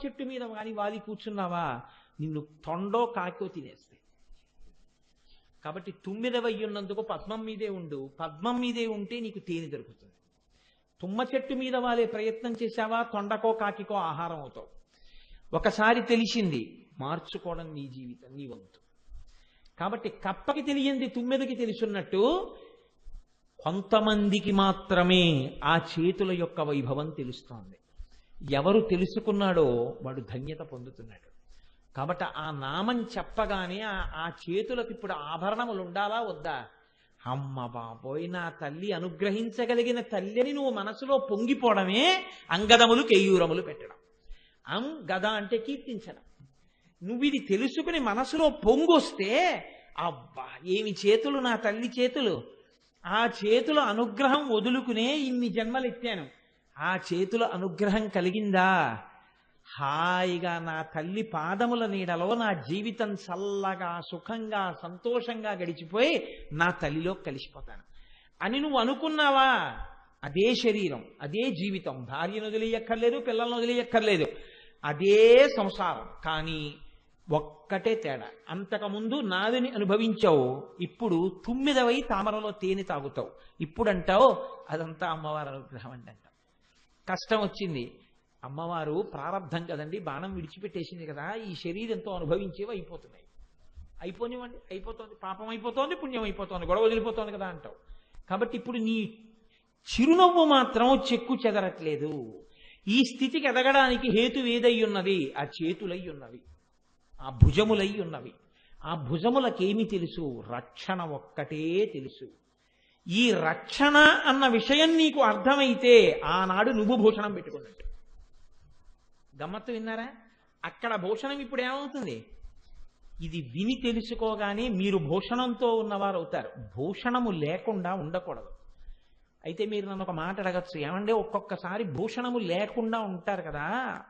చెట్టు మీద కానీ వాలి కూర్చున్నావా, నిన్ను తొండో కాకో తినేస్తాయి. కాబట్టి తుమ్మెదవయ్యున్నందుకు పద్మం మీదే ఉండు. పద్మం మీదే ఉంటే నీకు తేనె దొరుకుతుంది. తుమ్మ చెట్టు మీద వాలే ప్రయత్నం చేశావా, తొండకో కాకికో ఆహారం అవుతావు. ఒకసారి తెలిసింది, మార్చుకోవడం నీ జీవితం, నీ వంతు. కాబట్టి కప్పకి తెలియంది తుమ్మెదకి తెలుసున్నట్టు కొంతమందికి మాత్రమే ఆ చేతుల యొక్క వైభవం తెలుస్తోంది. ఎవరు తెలుసుకున్నాడో వాడు ధన్యత పొందుతున్నాడు. కాబట్టి ఆ నామం చెప్పగానే ఆ చేతులకు ఇప్పుడు ఆభరణములు ఉండాలా వద్దా? అమ్మ బాబోయ్, నా తల్లి అనుగ్రహించగలిగిన తల్లిని నువ్వు మనసులో పొంగిపోవడమే అంగదములు కేయూరములు పెట్టడం. గద అంటే కీర్తించడం. నువ్వు ఇది తెలుసుకుని మనసులో పొంగొస్తే అబ్బా ఏమి చేతులు నా తల్లి చేతులు, ఆ చేతుల అనుగ్రహం వదులుకునే ఇన్ని జన్మలు ఎత్తాను, ఆ చేతుల అనుగ్రహం కలిగిందా, హాయిగా నా తల్లి పాదముల నీడలో నా జీవితం చల్లగా సుఖంగా సంతోషంగా గడిచిపోయి నా తల్లిలో కలిసిపోతాను అని నువ్వు అనుకున్నావా? అదే శరీరం, అదే జీవితం. భార్యను వదిలేయక్కర్లేదు, పిల్లలను వదిలేయక్కర్లేదు, అదే సంసారం. కానీ ఒక్కటే తేడా, అంతకుముందు నావిని అనుభవించావు, ఇప్పుడు తుమ్మిదవై తామరలో తేనె తాగుతావు. ఇప్పుడు అంటావు అదంతా అమ్మవారి అనుగ్రహం అండి అంటావు. కష్టం వచ్చింది, అమ్మవారు ప్రారంధం కదండి, బాణం విడిచిపెట్టేసింది కదా, ఈ శరీరంతో అనుభవించేవి అయిపోతున్నాయి, అయిపోనివ్వండి, అయిపోతుంది, పాపం అయిపోతుంది, పుణ్యం అయిపోతుంది, గొడవ వదిలిపోతుంది కదా అంటావు. కాబట్టి ఇప్పుడు నీ చిరునవ్వు మాత్రం చెక్కు చెదరట్లేదు. ఈ స్థితికి ఎదగడానికి హేతు ఏదై ఉన్నది? ఆ చేతులై ఉన్నవి, ఆ భుజములై ఉన్నవి. ఆ భుజములకేమి తెలుసు? రక్షణ ఒక్కటే తెలుసు. ఈ రక్షణ అన్న విషయం నీకు అర్థమైతే ఆనాడు నువ్వు భూషణం పెట్టుకున్నట్టు. గమ్మత్తు విన్నారా? అక్కడ భూషణం ఇప్పుడు ఏమవుతుంది? ఇది విని తెలుసుకోగానే మీరు భూషణంతో ఉన్నవారు అవుతారు. భూషణము లేకుండా ఉండకూడదు. అయితే మీరు నన్ను ఒక మాట అడగచ్చు, ఏమంటే ఒక్కొక్కసారి భూషణము లేకుండా ఉంటారు కదా,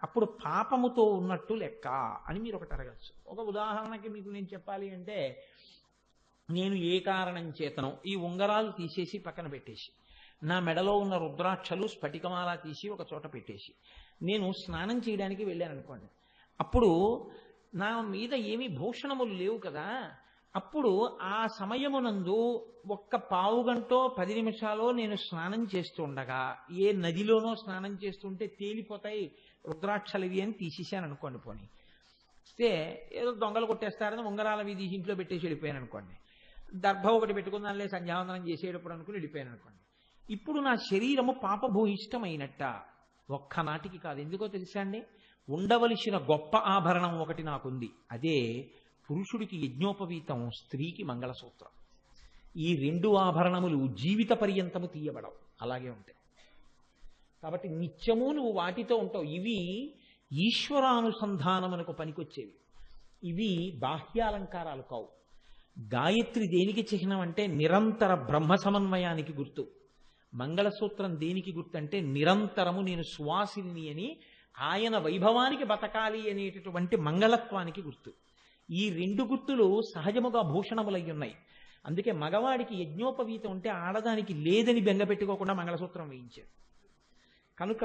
అప్పుడు పాపముతో ఉన్నట్టు లెక్క అని మీరు ఒకటి అడగచ్చు. ఒక ఉదాహరణకి మీకు నేను చెప్పాలి అంటే, నేను ఏ కారణం చేతనో ఈ ఉంగరాలు తీసేసి పక్కన పెట్టేసి, నా మెడలో ఉన్న రుద్రాక్షలు స్ఫటికమాల తీసి ఒక చోట పెట్టేసి నేను స్నానం చేయడానికి వెళ్ళాను అనుకోండి. అప్పుడు నా మీద ఏమీ భూషణములు లేవు కదా. అప్పుడు ఆ సమయమునందు ఒక్క పావుగంటో 10 నిమిషాలో నేను స్నానం చేస్తుండగా, ఏ నదిలోనో స్నానం చేస్తుంటే తేలిపోతాయి రుద్రాక్షలు ఇవి అని తీసేసాను అనుకోండి. పోనీ ఇస్తే ఏదో దొంగలు కొట్టేస్తారని ఉంగరాల వీధి ఇంట్లో పెట్టేసి వెళ్ళిపోయాను అనుకోండి. దర్భ ఒకటి పెట్టుకుందానిలే సంధ్యావందనం చేసేటప్పుడు అనుకుని వెళ్ళిపోయాను అనుకోండి. ఇప్పుడు నా శరీరము పాపభూయిష్టమైనట్ట? ఒక్కనాటికి కాదు. ఎందుకో తెలుసా అండి? ఉండవలసిన గొప్ప ఆభరణం ఒకటి నాకుంది. అదే పురుషుడికి యజ్ఞోపవీతం, స్త్రీకి మంగళసూత్రం. ఈ రెండు ఆభరణములు జీవిత పర్యంతము తీయబడవు, అలాగే ఉంటాయి. కాబట్టి నిత్యము నువ్వు వాటితో ఉంటావు. ఇవి ఈశ్వరానుసంధానమునకు పనికొచ్చేవి, ఇవి బాహ్యాలంకారాలు కావు. గాయత్రి దేనికి చిహ్నం అంటే నిరంతర బ్రహ్మ సమన్వయానికి గుర్తు. మంగళసూత్రం దేనికి గుర్తు అంటే నిరంతరము నేను సువాసిని అని ఆయన వైభవానికి బతకాలి అనేటటువంటి మంగళత్వానికి గుర్తు. ఈ రెండు గుర్తులు సహజముగా భూషణములై ఉన్నాయి. అందుకే మగవాడికి యజ్ఞోపవీతం ఉంటే ఆడదానికి లేదని బెంగ పెట్టుకోకుండా మంగళసూత్రం వేయించాడు. కనుక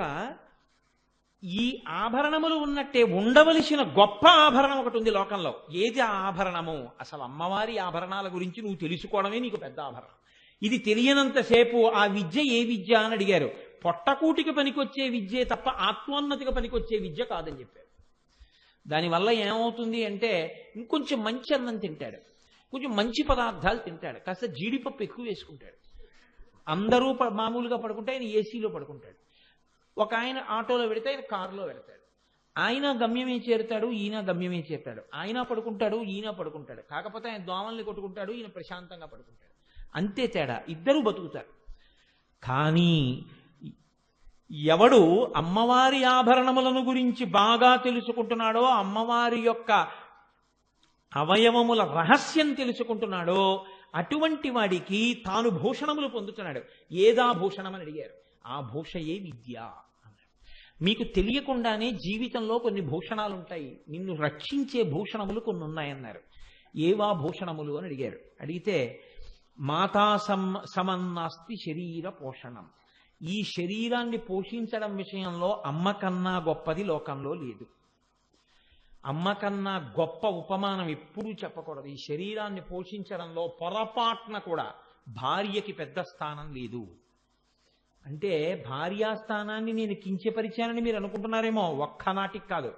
ఈ ఆభరణములు ఉన్నట్టే ఉండవలసిన గొప్ప ఆభరణం ఒకటి ఉంది లోకంలో. ఏది ఆ ఆభరణము? అసలు అమ్మవారి ఆభరణాల గురించి నువ్వు తెలుసుకోవడమే నీకు పెద్ద ఆభరణం. ఇది తెలియనంతసేపు ఆ విద్య ఏ విద్య అని అడిగారు. పొట్టకూటికి పనికొచ్చే విద్యే తప్ప ఆత్మోన్నతికి పనికొచ్చే విద్య కాదని చెప్పారు. దానివల్ల ఏమవుతుంది అంటే ఇంకొంచెం మంచి అన్నం తింటాడు, కొంచెం మంచి పదార్థాలు తింటాడు, కాస్త జీడిపప్పు ఎక్కువ వేసుకుంటాడు. అందరూ మామూలుగా పడుకుంటే ఆయన ఏసీలో పడుకుంటాడు. ఒక ఆయన ఆటోలో పెడితే ఆయన కారులో పెడతాడు. ఆయన గమ్యమే చేరుతాడు, ఈయన గమ్యమే చేరుతాడు. ఆయన పడుకుంటాడు, ఈయన పడుకుంటాడు. కాకపోతే ఆయన దోమల్ని కొట్టుకుంటాడు, ఈయన ప్రశాంతంగా పడుకుంటాడు. అంతే తేడా, ఇద్దరూ బతుకుతారు. కానీ ఎవడు అమ్మవారి ఆభరణములను గురించి బాగా తెలుసుకుంటున్నాడో, అమ్మవారి యొక్క అవయవముల రహస్యం తెలుసుకుంటున్నాడో, అటువంటి వాడికి తాను భూషణములు పొందుతున్నాడు. ఏదా భూషణం అని అడిగారు. ఆ భూషయే విద్య అన్నాడు. మీకు తెలియకుండానే జీవితంలో కొన్ని భూషణాలు ఉంటాయి, నిన్ను రక్షించే భూషణములు కొన్ని ఉన్నాయన్నారు. ఏవా భూషణములు అని అడిగారు. అడిగితే మాతా సమన్నాస్తి శరీర పోషణం. ఈ శరీరాన్ని పోషించడం విషయంలో అమ్మ కన్నా గొప్పది లోకంలో లేదు. అమ్మ కన్నా గొప్ప ఉపమానం ఎప్పుడూ చెప్పకూడదు. ఈ శరీరాన్ని పోషించడంలో పొరపాటున కూడా భార్యకి పెద్ద స్థానం లేదు. అంటే భార్యాస్థానాన్ని నేను కించపరిచానని మీరు అనుకుంటున్నారేమో. ఒక్కనాటికి కాదు.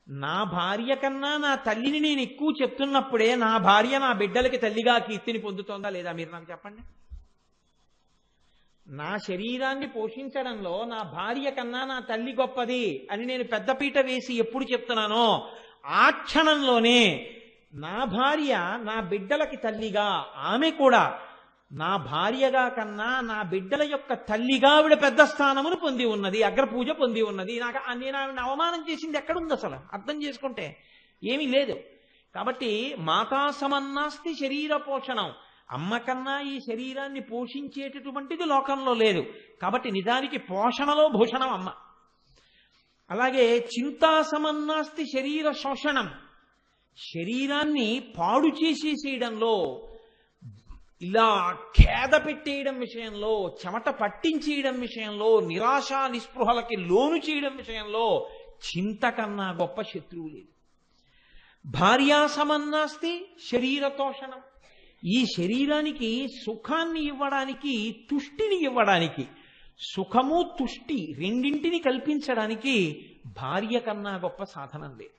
నా భార్య కన్నా నా తల్లిని నేను ఎక్కువ చెప్తున్నప్పుడే నా భార్య నా బిడ్డలకి తల్లిగా కీర్తిని పొందుతోందా లేదా మీరు నాకు చెప్పండి. నా శరీరాన్ని పోషించడంలో నా భార్య కన్నా నా తల్లి గొప్పది అని నేను పెద్దపీట వేసి ఎప్పుడు చెప్తున్నానో ఆ క్షణంలోనే నా భార్య నా బిడ్డలకి తల్లిగా, ఆమె కూడా నా భార్యగా కన్నా నా బిడ్డల యొక్క తల్లిగా ఆవిడ పెద్ద స్థానమును పొంది ఉన్నది, అగ్రపూజ పొంది ఉన్నది. నేను ఆవిడని అవమానం చేసింది ఎక్కడుంది అసలు? అర్థం చేసుకుంటే ఏమీ లేదు. కాబట్టి మాతా సమన్నాస్తి శరీర పోషణం. అమ్మ కన్నా ఈ శరీరాన్ని పోషించేటటువంటిది లోకంలో లేదు. కాబట్టి నిజానికి పోషణలో భూషణం అమ్మ. అలాగే చింతా సమన్నాస్తి శరీర శోషణం. శరీరాన్ని పాడు చేసేసేయడంలో, ఇలా ఖేద పెట్టేయడం విషయంలో, చెమట పట్టించేయడం విషయంలో, నిరాశ నిస్పృహలకి లోను చేయడం విషయంలో చింత కన్నా గొప్ప శత్రువు లేదు. భార్యా సమన్నాస్తి శరీర తోషణం. ఈ శరీరానికి సుఖాన్ని ఇవ్వడానికి, తుష్టిని ఇవ్వడానికి, సుఖము తుష్టి రెండింటిని కల్పించడానికి భార్య కన్నా గొప్ప సాధనం లేదు.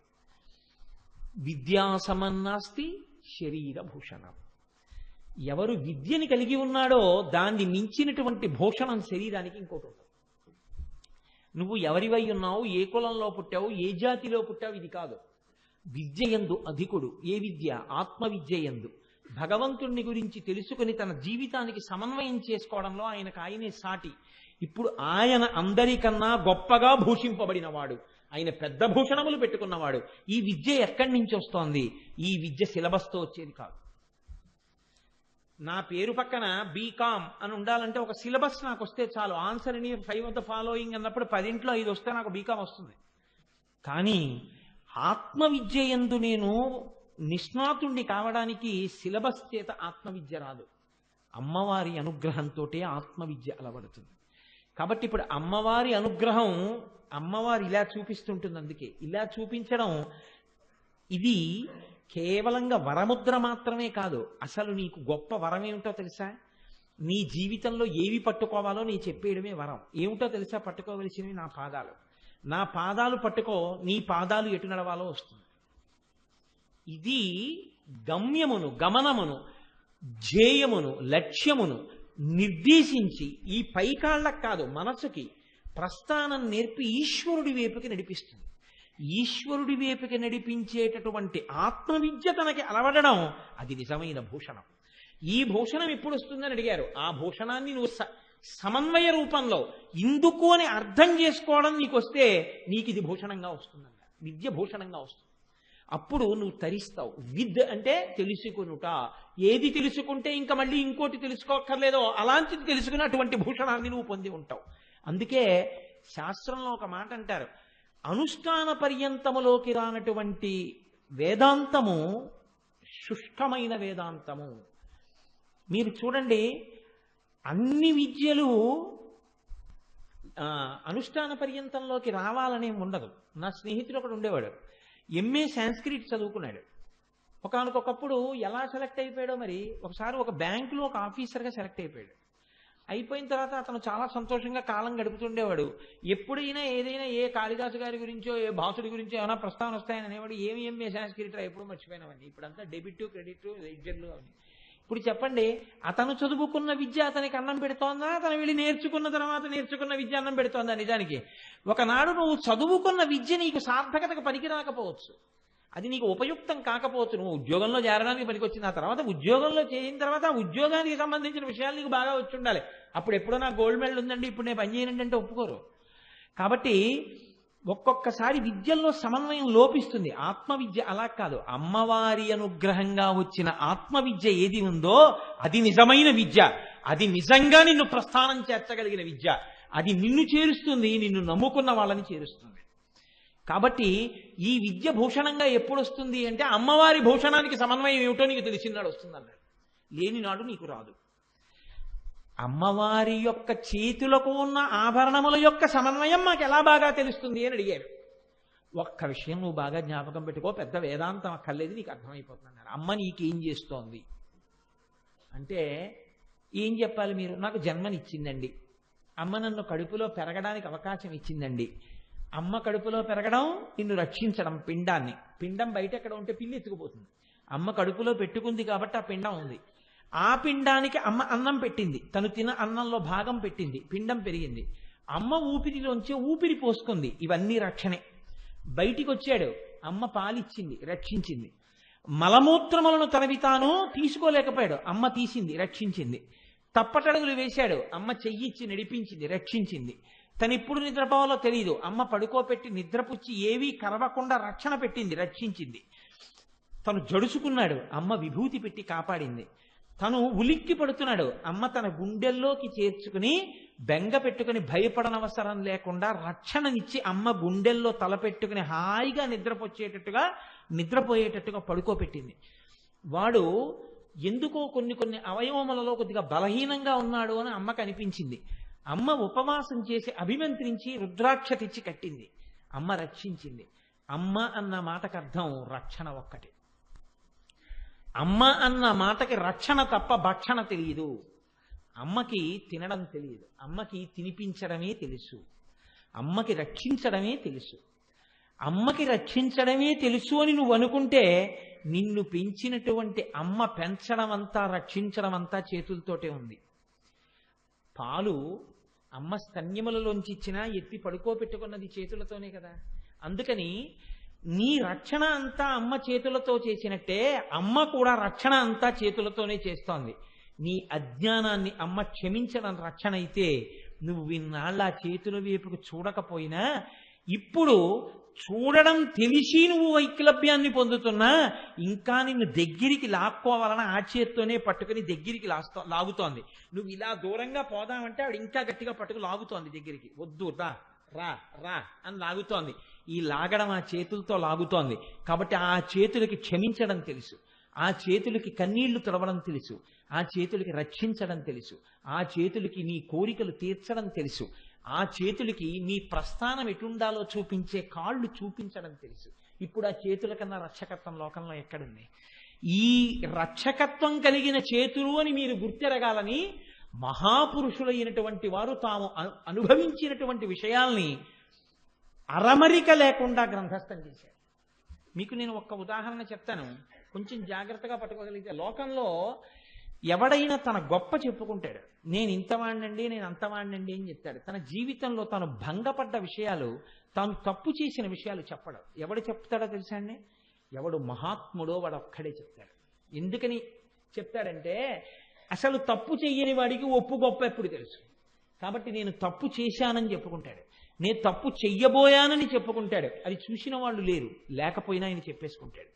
విద్యా సమన్నాస్తి శరీర భూషణం. ఎవరు విద్యని కలిగి ఉన్నాడో దాన్ని మించినటువంటి భూషణం శరీరానికి ఇంకోటి ఉంటుంది. నువ్వు ఎవరివై ఉన్నావు, ఏ కులంలో పుట్టావు, ఏ జాతిలో పుట్టావు, ఇది కాదు. విద్యయందు అధికుడు. ఏ విద్య? ఆత్మవిద్యయందు భగవంతుణ్ణి గురించి తెలుసుకుని తన జీవితానికి సమన్వయం చేసుకోవడంలో ఆయనకు ఆయనే సాటి. ఇప్పుడు ఆయన అందరికన్నా గొప్పగా భూషింపబడినవాడు, ఆయన పెద్ద భూషణములు పెట్టుకున్నవాడు. ఈ విద్య ఎక్కడి నుంచి వస్తోంది? ఈ విద్య సిలబస్తో వచ్చేది కాదు. నా పేరు పక్కన బీకామ్ అని ఉండాలంటే ఒక సిలబస్ నాకు వస్తే చాలు. ఆన్సర్ అని 5 ఆఫ్ ద ఫాలోయింగ్ అన్నప్పుడు 10 5 వస్తే నాకు బీకామ్ వస్తుంది. కానీ ఆత్మవిద్యయందు నేను నిష్ణాతుణ్ణి కావడానికి సిలబస్ చేత ఆత్మవిద్య రాదు. అమ్మవారి అనుగ్రహంతో ఆత్మవిద్య అలవడుతుంది. కాబట్టి ఇప్పుడు అమ్మవారి అనుగ్రహం, అమ్మవారు ఇలా చూపిస్తుంటుంది. అందుకే ఇలా చూపించడం ఇది కేవలంగా వరముద్ర మాత్రమే కాదు. అసలు నీకు గొప్ప వరం ఏమిటో తెలుసా? నీ జీవితంలో ఏవి పట్టుకోవాలో నీ చెప్పేయడమే వరం. ఏమిటో తెలుసా? పట్టుకోవలసినవి నా పాదాలు. నా పాదాలు పట్టుకో, నీ పాదాలు ఎటు నడవాలో వస్తుంది. ఇది గమ్యమును, గమనమును, ధ్యేయమును, లక్ష్యమును నిర్దేశించి ఈ పైకాళ్ళకు కాదు మనసుకి ప్రస్థానం నేర్పి ఈశ్వరుడి వైపుకి నడిపిస్తుంది. ఈశ్వరుడి వైపుకి నడిపించేటటువంటి ఆత్మవిద్య తనకి అలవడడం అది నిజమైన భూషణం. ఈ భూషణం ఎప్పుడు వస్తుందని అడిగారు. ఆ భూషణాన్ని నువ్వు సమన్వయ రూపంలో ఇందుకు అని అర్థం చేసుకోవడం నీకు వస్తే నీకు ఇది భూషణంగా వస్తుందన్న, విద్య భూషణంగా వస్తుంది. అప్పుడు నువ్వు తరిస్తావు. విద్ అంటే తెలుసుకునుట. ఏది తెలుసుకుంటే ఇంకా మళ్ళీ ఇంకోటి తెలుసుకోక్కర్లేదో అలాంటిది తెలుసుకుని అటువంటి భూషణాన్ని నువ్వు పొంది ఉంటావు. అందుకే శాస్త్రంలో ఒక మాట అంటారు, అనుష్ఠాన పర్యంతములోకి రానటువంటి వేదాంతము శుష్కమైన వేదాంతము. మీరు చూడండి, అన్ని విద్యలు అనుష్ఠాన పర్యంతంలోకి రావాలనే ఉండదు. నా స్నేహితుడు ఒకడు ఉండేవాడు, ఎంఏ సాంస్క్రిట్ చదువుకున్నాడు. ఒకనకొకప్పుడు ఎలా సెలెక్ట్ అయిపోయాడో మరి, ఒకసారి ఒక బ్యాంకులో ఒక ఆఫీసర్గా సెలెక్ట్ అయిపోయాడు. అయిపోయిన తర్వాత అతను చాలా సంతోషంగా కాలం గడుపుతుండేవాడు. ఎప్పుడైనా ఏదైనా ఏ కాళిదాసు గారి గురించో ఏ భాసుడి గురించో ఏమైనా ప్రస్తావన వస్తాయని అనేవాడు. ఏమి ఎంఏ సాంస్క్రిట్ ఎప్పుడు మర్చిపోయినావని. ఇప్పుడంతా డెబిట్ క్రెడిట్ లెడ్జర్లు అని. ఇప్పుడు చెప్పండి, అతను చదువుకున్న విద్య అతనికి అన్నం పెడుతోందా, అతను వెళ్ళి నేర్చుకున్న తర్వాత నేర్చుకున్న విద్య అన్నం పెడుతోందా? నిజానికి ఒకనాడు నువ్వు చదువుకున్న విద్య నీకు సార్థకతకు పనికి రాకపోవచ్చు, అది నీకు ఉపయుక్తం కాకపోవచ్చు. నువ్వు ఉద్యోగంలో చేరడానికి పనికొచ్చింది. ఆ తర్వాత ఉద్యోగంలో చేరిన తర్వాత ఆ ఉద్యోగానికి సంబంధించిన విషయాలు నీకు బాగా వచ్చి ఉండాలి. అప్పుడు ఎప్పుడో నాకు గోల్డ్ మెడల్ ఉందండి, ఇప్పుడు నేను పని చేయనండి అంటే ఒప్పుకోరు. కాబట్టి ఒక్కొక్కసారి విద్యల్లో సమన్వయం లోపిస్తుంది. ఆత్మవిద్య అలా కాదు. అమ్మవారి అనుగ్రహంగా వచ్చిన ఆత్మవిద్య ఏది ఉందో అది నిజమైన విద్య. అది నిజంగా నిన్ను ప్రస్థానం చేర్చగలిగిన విద్య. అది నిన్ను చేరుస్తుంది, నిన్ను నమ్ముకున్న వాళ్ళని చేరుస్తుంది. కాబట్టి ఈ విద్య భూషణంగా ఎప్పుడు వస్తుంది అంటే అమ్మవారి భూషణానికి సమన్వయం ఏమిటో నీకు తెలిసినాడు వస్తుందన్నాడు. లేనినాడు నీకు రాదు. అమ్మవారి యొక్క చేతులకు ఉన్న ఆభరణముల యొక్క సమన్వయం మాకు ఎలా బాగా తెలుస్తుంది అని అడిగారు. ఒక్క విషయం నువ్వు బాగా జ్ఞాపకం పెట్టుకో, పెద్ద వేదాంతం అక్కర్లేదు, నీకు అర్థమైపోతుందన్నారు. అమ్మ నీకేం చేస్తోంది అంటే ఏం చెప్పాలి మీరు? నాకు జన్మనిచ్చిందండి, అమ్మ నన్ను కడుపులో పెరగడానికి అవకాశం ఇచ్చిందండి. అమ్మ కడుపులో పెరగడం, నిన్ను రక్షించడం, పిండం బయట ఎక్కడ ఉంటే పిల్లి ఎత్తుకుపోతుంది. అమ్మ కడుపులో పెట్టుకుంది కాబట్టి ఆ పిండం ఉంది. ఆ పిండానికి అమ్మ అన్నం పెట్టింది, తను తిన అన్నంలో భాగం పెట్టింది, పిండం పెరిగింది. అమ్మ ఊపిరిలోంచి ఊపిరి పోసుకుంది, ఇవన్నీ రక్షణే. బయటికి వచ్చాడు, అమ్మ పాలిచ్చింది, రక్షించింది. మలమూత్రములను తనవి తాను తీసుకోలేకపోయాడు, అమ్మ తీసింది, రక్షించింది. తప్పటడుగులు వేశాడు, అమ్మ చెయ్యిచ్చి నడిపించింది, రక్షించింది. తను ఎప్పుడు నిద్రపోవాలో తెలియదు, అమ్మ పడుకోపెట్టి నిద్రపుచ్చి ఏవీ కరవకుండా రక్షణ పెట్టింది, రక్షించింది. తను జడుచుకున్నాడు, అమ్మ విభూతి పెట్టి కాపాడింది. తను ఉలిక్కి పడుతున్నాడు, అమ్మ తన గుండెల్లోకి చేర్చుకుని బెంగ పెట్టుకుని భయపడనవసరం లేకుండా రక్షణనిచ్చి అమ్మ గుండెల్లో తలపెట్టుకుని హాయిగా నిద్రపోయేటట్టుగా పడుకోపెట్టింది. వాడు ఎందుకో కొన్ని అవయవములలో కొద్దిగా బలహీనంగా ఉన్నాడు అని అమ్మకు అనిపించింది. అమ్మ ఉపవాసం చేసి అభిమంత్రించి రుద్రాక్ష తెచ్చి కట్టింది, అమ్మ రక్షించింది. అమ్మ అన్న మాటకు అర్థం రక్షణ ఒక్కటి. అమ్మ అన్న మాటకి రక్షణ తప్ప భక్షణ తెలియదు. అమ్మకి తినడం తెలియదు, అమ్మకి తినిపించడమే తెలుసు, అమ్మకి రక్షించడమే తెలుసు. అమ్మకి రక్షించడమే తెలుసు అని నువ్వు అనుకుంటే నిన్ను పెంచినటువంటి అమ్మ పెంచడం అంతా రక్షించడం అంతా చేతులతోటే ఉంది. పాలు అమ్మ స్తన్యములలోంచి ఇచ్చినా ఎత్తి పడుకోబెట్టుకున్నది చేతులతోనే కదా. అందుకని నీ రక్షణ అంతా అమ్మ చేతులతో చేసినట్టే అమ్మ కూడా రక్షణ అంతా చేతులతోనే చేస్తోంది. నీ అజ్ఞానాన్ని అమ్మ క్షమించడం రక్షణ అయితే నువ్వు ఇన్నాళ్ళ చేతుల వైపుకు చూడకపోయినా ఇప్పుడు చూడడం తెలిసి నువ్వు వైక్లభ్యాన్ని పొందుతున్నా ఇంకా నిన్ను దగ్గరికి లాక్కోవాలని ఆ చేత్తోనే పట్టుకుని దగ్గరికి లాగుతోంది. నువ్వు ఇలా దూరంగా పోదామంటే ఆవిడ ఇంకా గట్టిగా పట్టుకు లాగుతోంది దగ్గరికి. వద్దు, రా రా రా అని లాగుతోంది. ఈ లాగడం ఆ చేతులతో లాగుతోంది కాబట్టి ఆ చేతులకి క్షమించడం తెలుసు, ఆ చేతులకి కన్నీళ్లు తుడవడం తెలుసు, ఆ చేతులకి రక్షించడం తెలుసు, ఆ చేతులకి నీ కోరికలు తీర్చడం తెలుసు, ఆ చేతులకి నీ ప్రస్థానం ఎటుండాలో చూపించే కాళ్ళు చూపించడం తెలుసు. ఇప్పుడు ఆ చేతుల కన్నా రక్షకత్వం లోకంలో ఎక్కడుంది? ఈ రక్షకత్వం కలిగిన చేతులు అని మీరు గుర్తెరగాలని మహాపురుషులైనటువంటి వారు తాము అనుభవించినటువంటి విషయాల్ని అరమరిక లేకుండా గ్రంథస్థం చేశారు. మీకు నేను ఒక్క ఉదాహరణ చెప్తాను, కొంచెం జాగ్రత్తగా పట్టుకోగలిగితే. లోకంలో ఎవడైనా తన గొప్ప చెప్పుకుంటాడు, నేను ఇంతవాణ్ణండి, నేను అంతవాణ్ణండి అని చెప్తాడు. తన జీవితంలో తాను భంగపడ్డ విషయాలు, తాను తప్పు చేసిన విషయాలు చెప్పడం. ఎవడు చెప్తాడో తెలుసా అండి? ఎవడు మహాత్ముడో వాడు ఒక్కడే చెప్తాడు. ఎందుకని చెప్తాడంటే, అసలు తప్పు చెయ్యని వాడికి ఒప్పు గొప్ప ఎప్పుడు తెలుసు. కాబట్టి నేను తప్పు చేశానని చెప్పుకుంటాడు, నేను తప్పు చెయ్యబోయానని చెప్పుకుంటాడు. అది చూసిన వాళ్ళు లేరు, లేకపోయినా ఆయన చెప్పేసుకుంటాడు.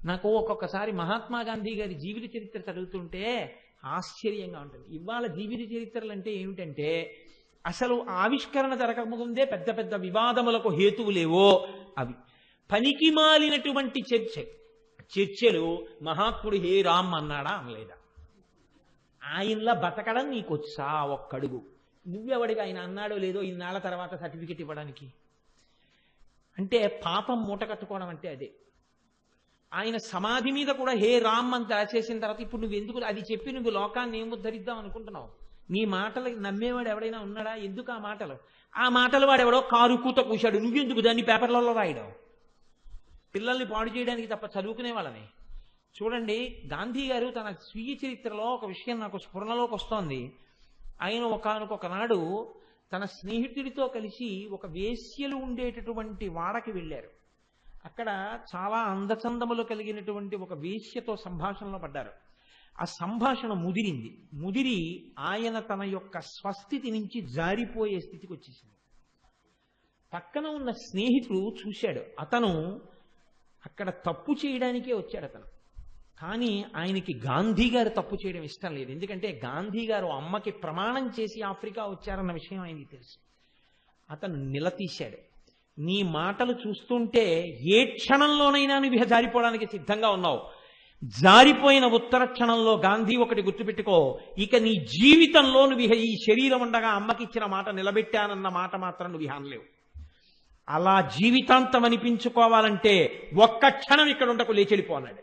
నాకు ఒక్కొక్కసారి మహాత్మా గాంధీ గారి జీవిత చరిత్ర చదువుతుంటే ఆశ్చర్యంగా ఉంటుంది. ఇవాళ జీవిత చరిత్రలు అంటే ఏమిటంటే, అసలు ఆవిష్కరణ జరగకముందే పెద్ద పెద్ద వివాదములకు హేతువులేవో అవి. పనికి మాలినటువంటి చర్చలు మహాత్ముడు హే రామ్ అన్నాడా అనలేదా? ఆయనలా బతకడం నీకొచ్చా ఒక్కడుగు? నువ్వెవడిగా ఆయన అన్నాడో లేదో ఇన్నాళ్ళ తర్వాత సర్టిఫికెట్ ఇవ్వడానికి? అంటే పాపం మూట కట్టుకోవడం అంటే అదే. ఆయన సమాధి మీద కూడా హే రామ్ అని రాసేసిన తర్వాత ఇప్పుడు నువ్వు ఎందుకు అది చెప్పి నువ్వు లోకాన్ని ఏం ఉద్ధరిద్దాం అనుకుంటున్నావు? నీ మాటలు నమ్మేవాడు ఎవడైనా ఉన్నాడా? ఎందుకు ఆ మాటలు? ఆ మాటలు వాడు ఎవడో కారు కూత కూశాడు, నువ్వెందుకు దాన్ని పేపర్లలో రాయడం? పిల్లల్ని పాడు చేయడానికి తప్ప చదువుకునే వాళ్ళని. చూడండి, గాంధీ గారు తన స్వీయ చరిత్రలో ఒక విషయం నాకు స్ఫురణలోకి వస్తోంది. ఆయన ఒకనొకనాడు తన స్నేహితుడితో కలిసి ఒక వేశ్యలు ఉండేటటువంటి వాడకి వెళ్ళారు. అక్కడ చాలా అందచందములు కలిగినటువంటి ఒక వేశ్యతో సంభాషణలో పడ్డారు. ఆ సంభాషణ ముదిరి ఆయన తన యొక్క స్వస్థితి నుంచి జారిపోయే స్థితికి వచ్చేసింది. పక్కన ఉన్న స్నేహితుడు చూశాడు, అతను అక్కడ తప్పు చేయడానికే వచ్చాడు అతను. కానీ ఆయనకి గాంధీ గారు తప్పు చేయడం ఇష్టం లేదు. ఎందుకంటే గాంధీ గారు అమ్మకి ప్రమాణం చేసి ఆఫ్రికా వచ్చారన్న విషయం ఆయనకి తెలుసు. అతను నిలదీశాడు, నీ మాటలు చూస్తుంటే ఏ క్షణంలోనైనా నువ్వు జారిపోవడానికి సిద్ధంగా ఉన్నావు. జారిపోయిన ఉత్తర క్షణంలో గాంధీ ఒకటి గుర్తుపెట్టుకో, ఇక నీ జీవితంలో నువ్వు ఈ శరీరం ఉండగా అమ్మకి ఇచ్చిన మాట నిలబెట్టానన్న మాట మాత్రం నువ్వు అనలేవు. అలా జీవితాంతం అనిపించుకోవాలంటే ఒక్క క్షణం ఇక్కడ ఉండకు, లేచెళ్ళిపో అన్నాడు.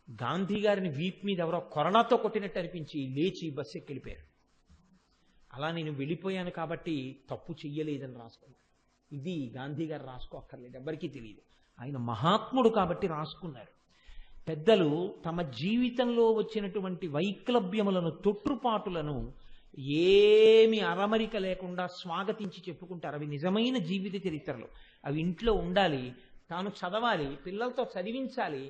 గాంధీ గారిని వీప్ మీద ఎవరో కొరడాతో కొట్టినట్టు అనిపించి లేచి బస్సు ఎక్కి వెళ్ళిపోయారు. అలా నేను వెళ్ళిపోయాను కాబట్టి తప్పు చెయ్యలేదని రాసుకున్నాను. ఇది గాంధీ గారు రాసుకోక్కర్లేదు, ఎవరికీ తెలియదు. ఆయన మహాత్ముడు కాబట్టి రాసుకున్నారు. పెద్దలు తమ జీవితంలో వచ్చినటువంటి వైక్లభ్యములను, తొట్టుపాటులను ఏమి అరమరిక లేకుండా స్వాగతించి చెప్పుకుంటారు. అవి నిజమైన జీవిత చరిత్రలు. అవి ఇంట్లో ఉండాలి, తాను చదవాలి, పిల్లలతో చదివించాలి.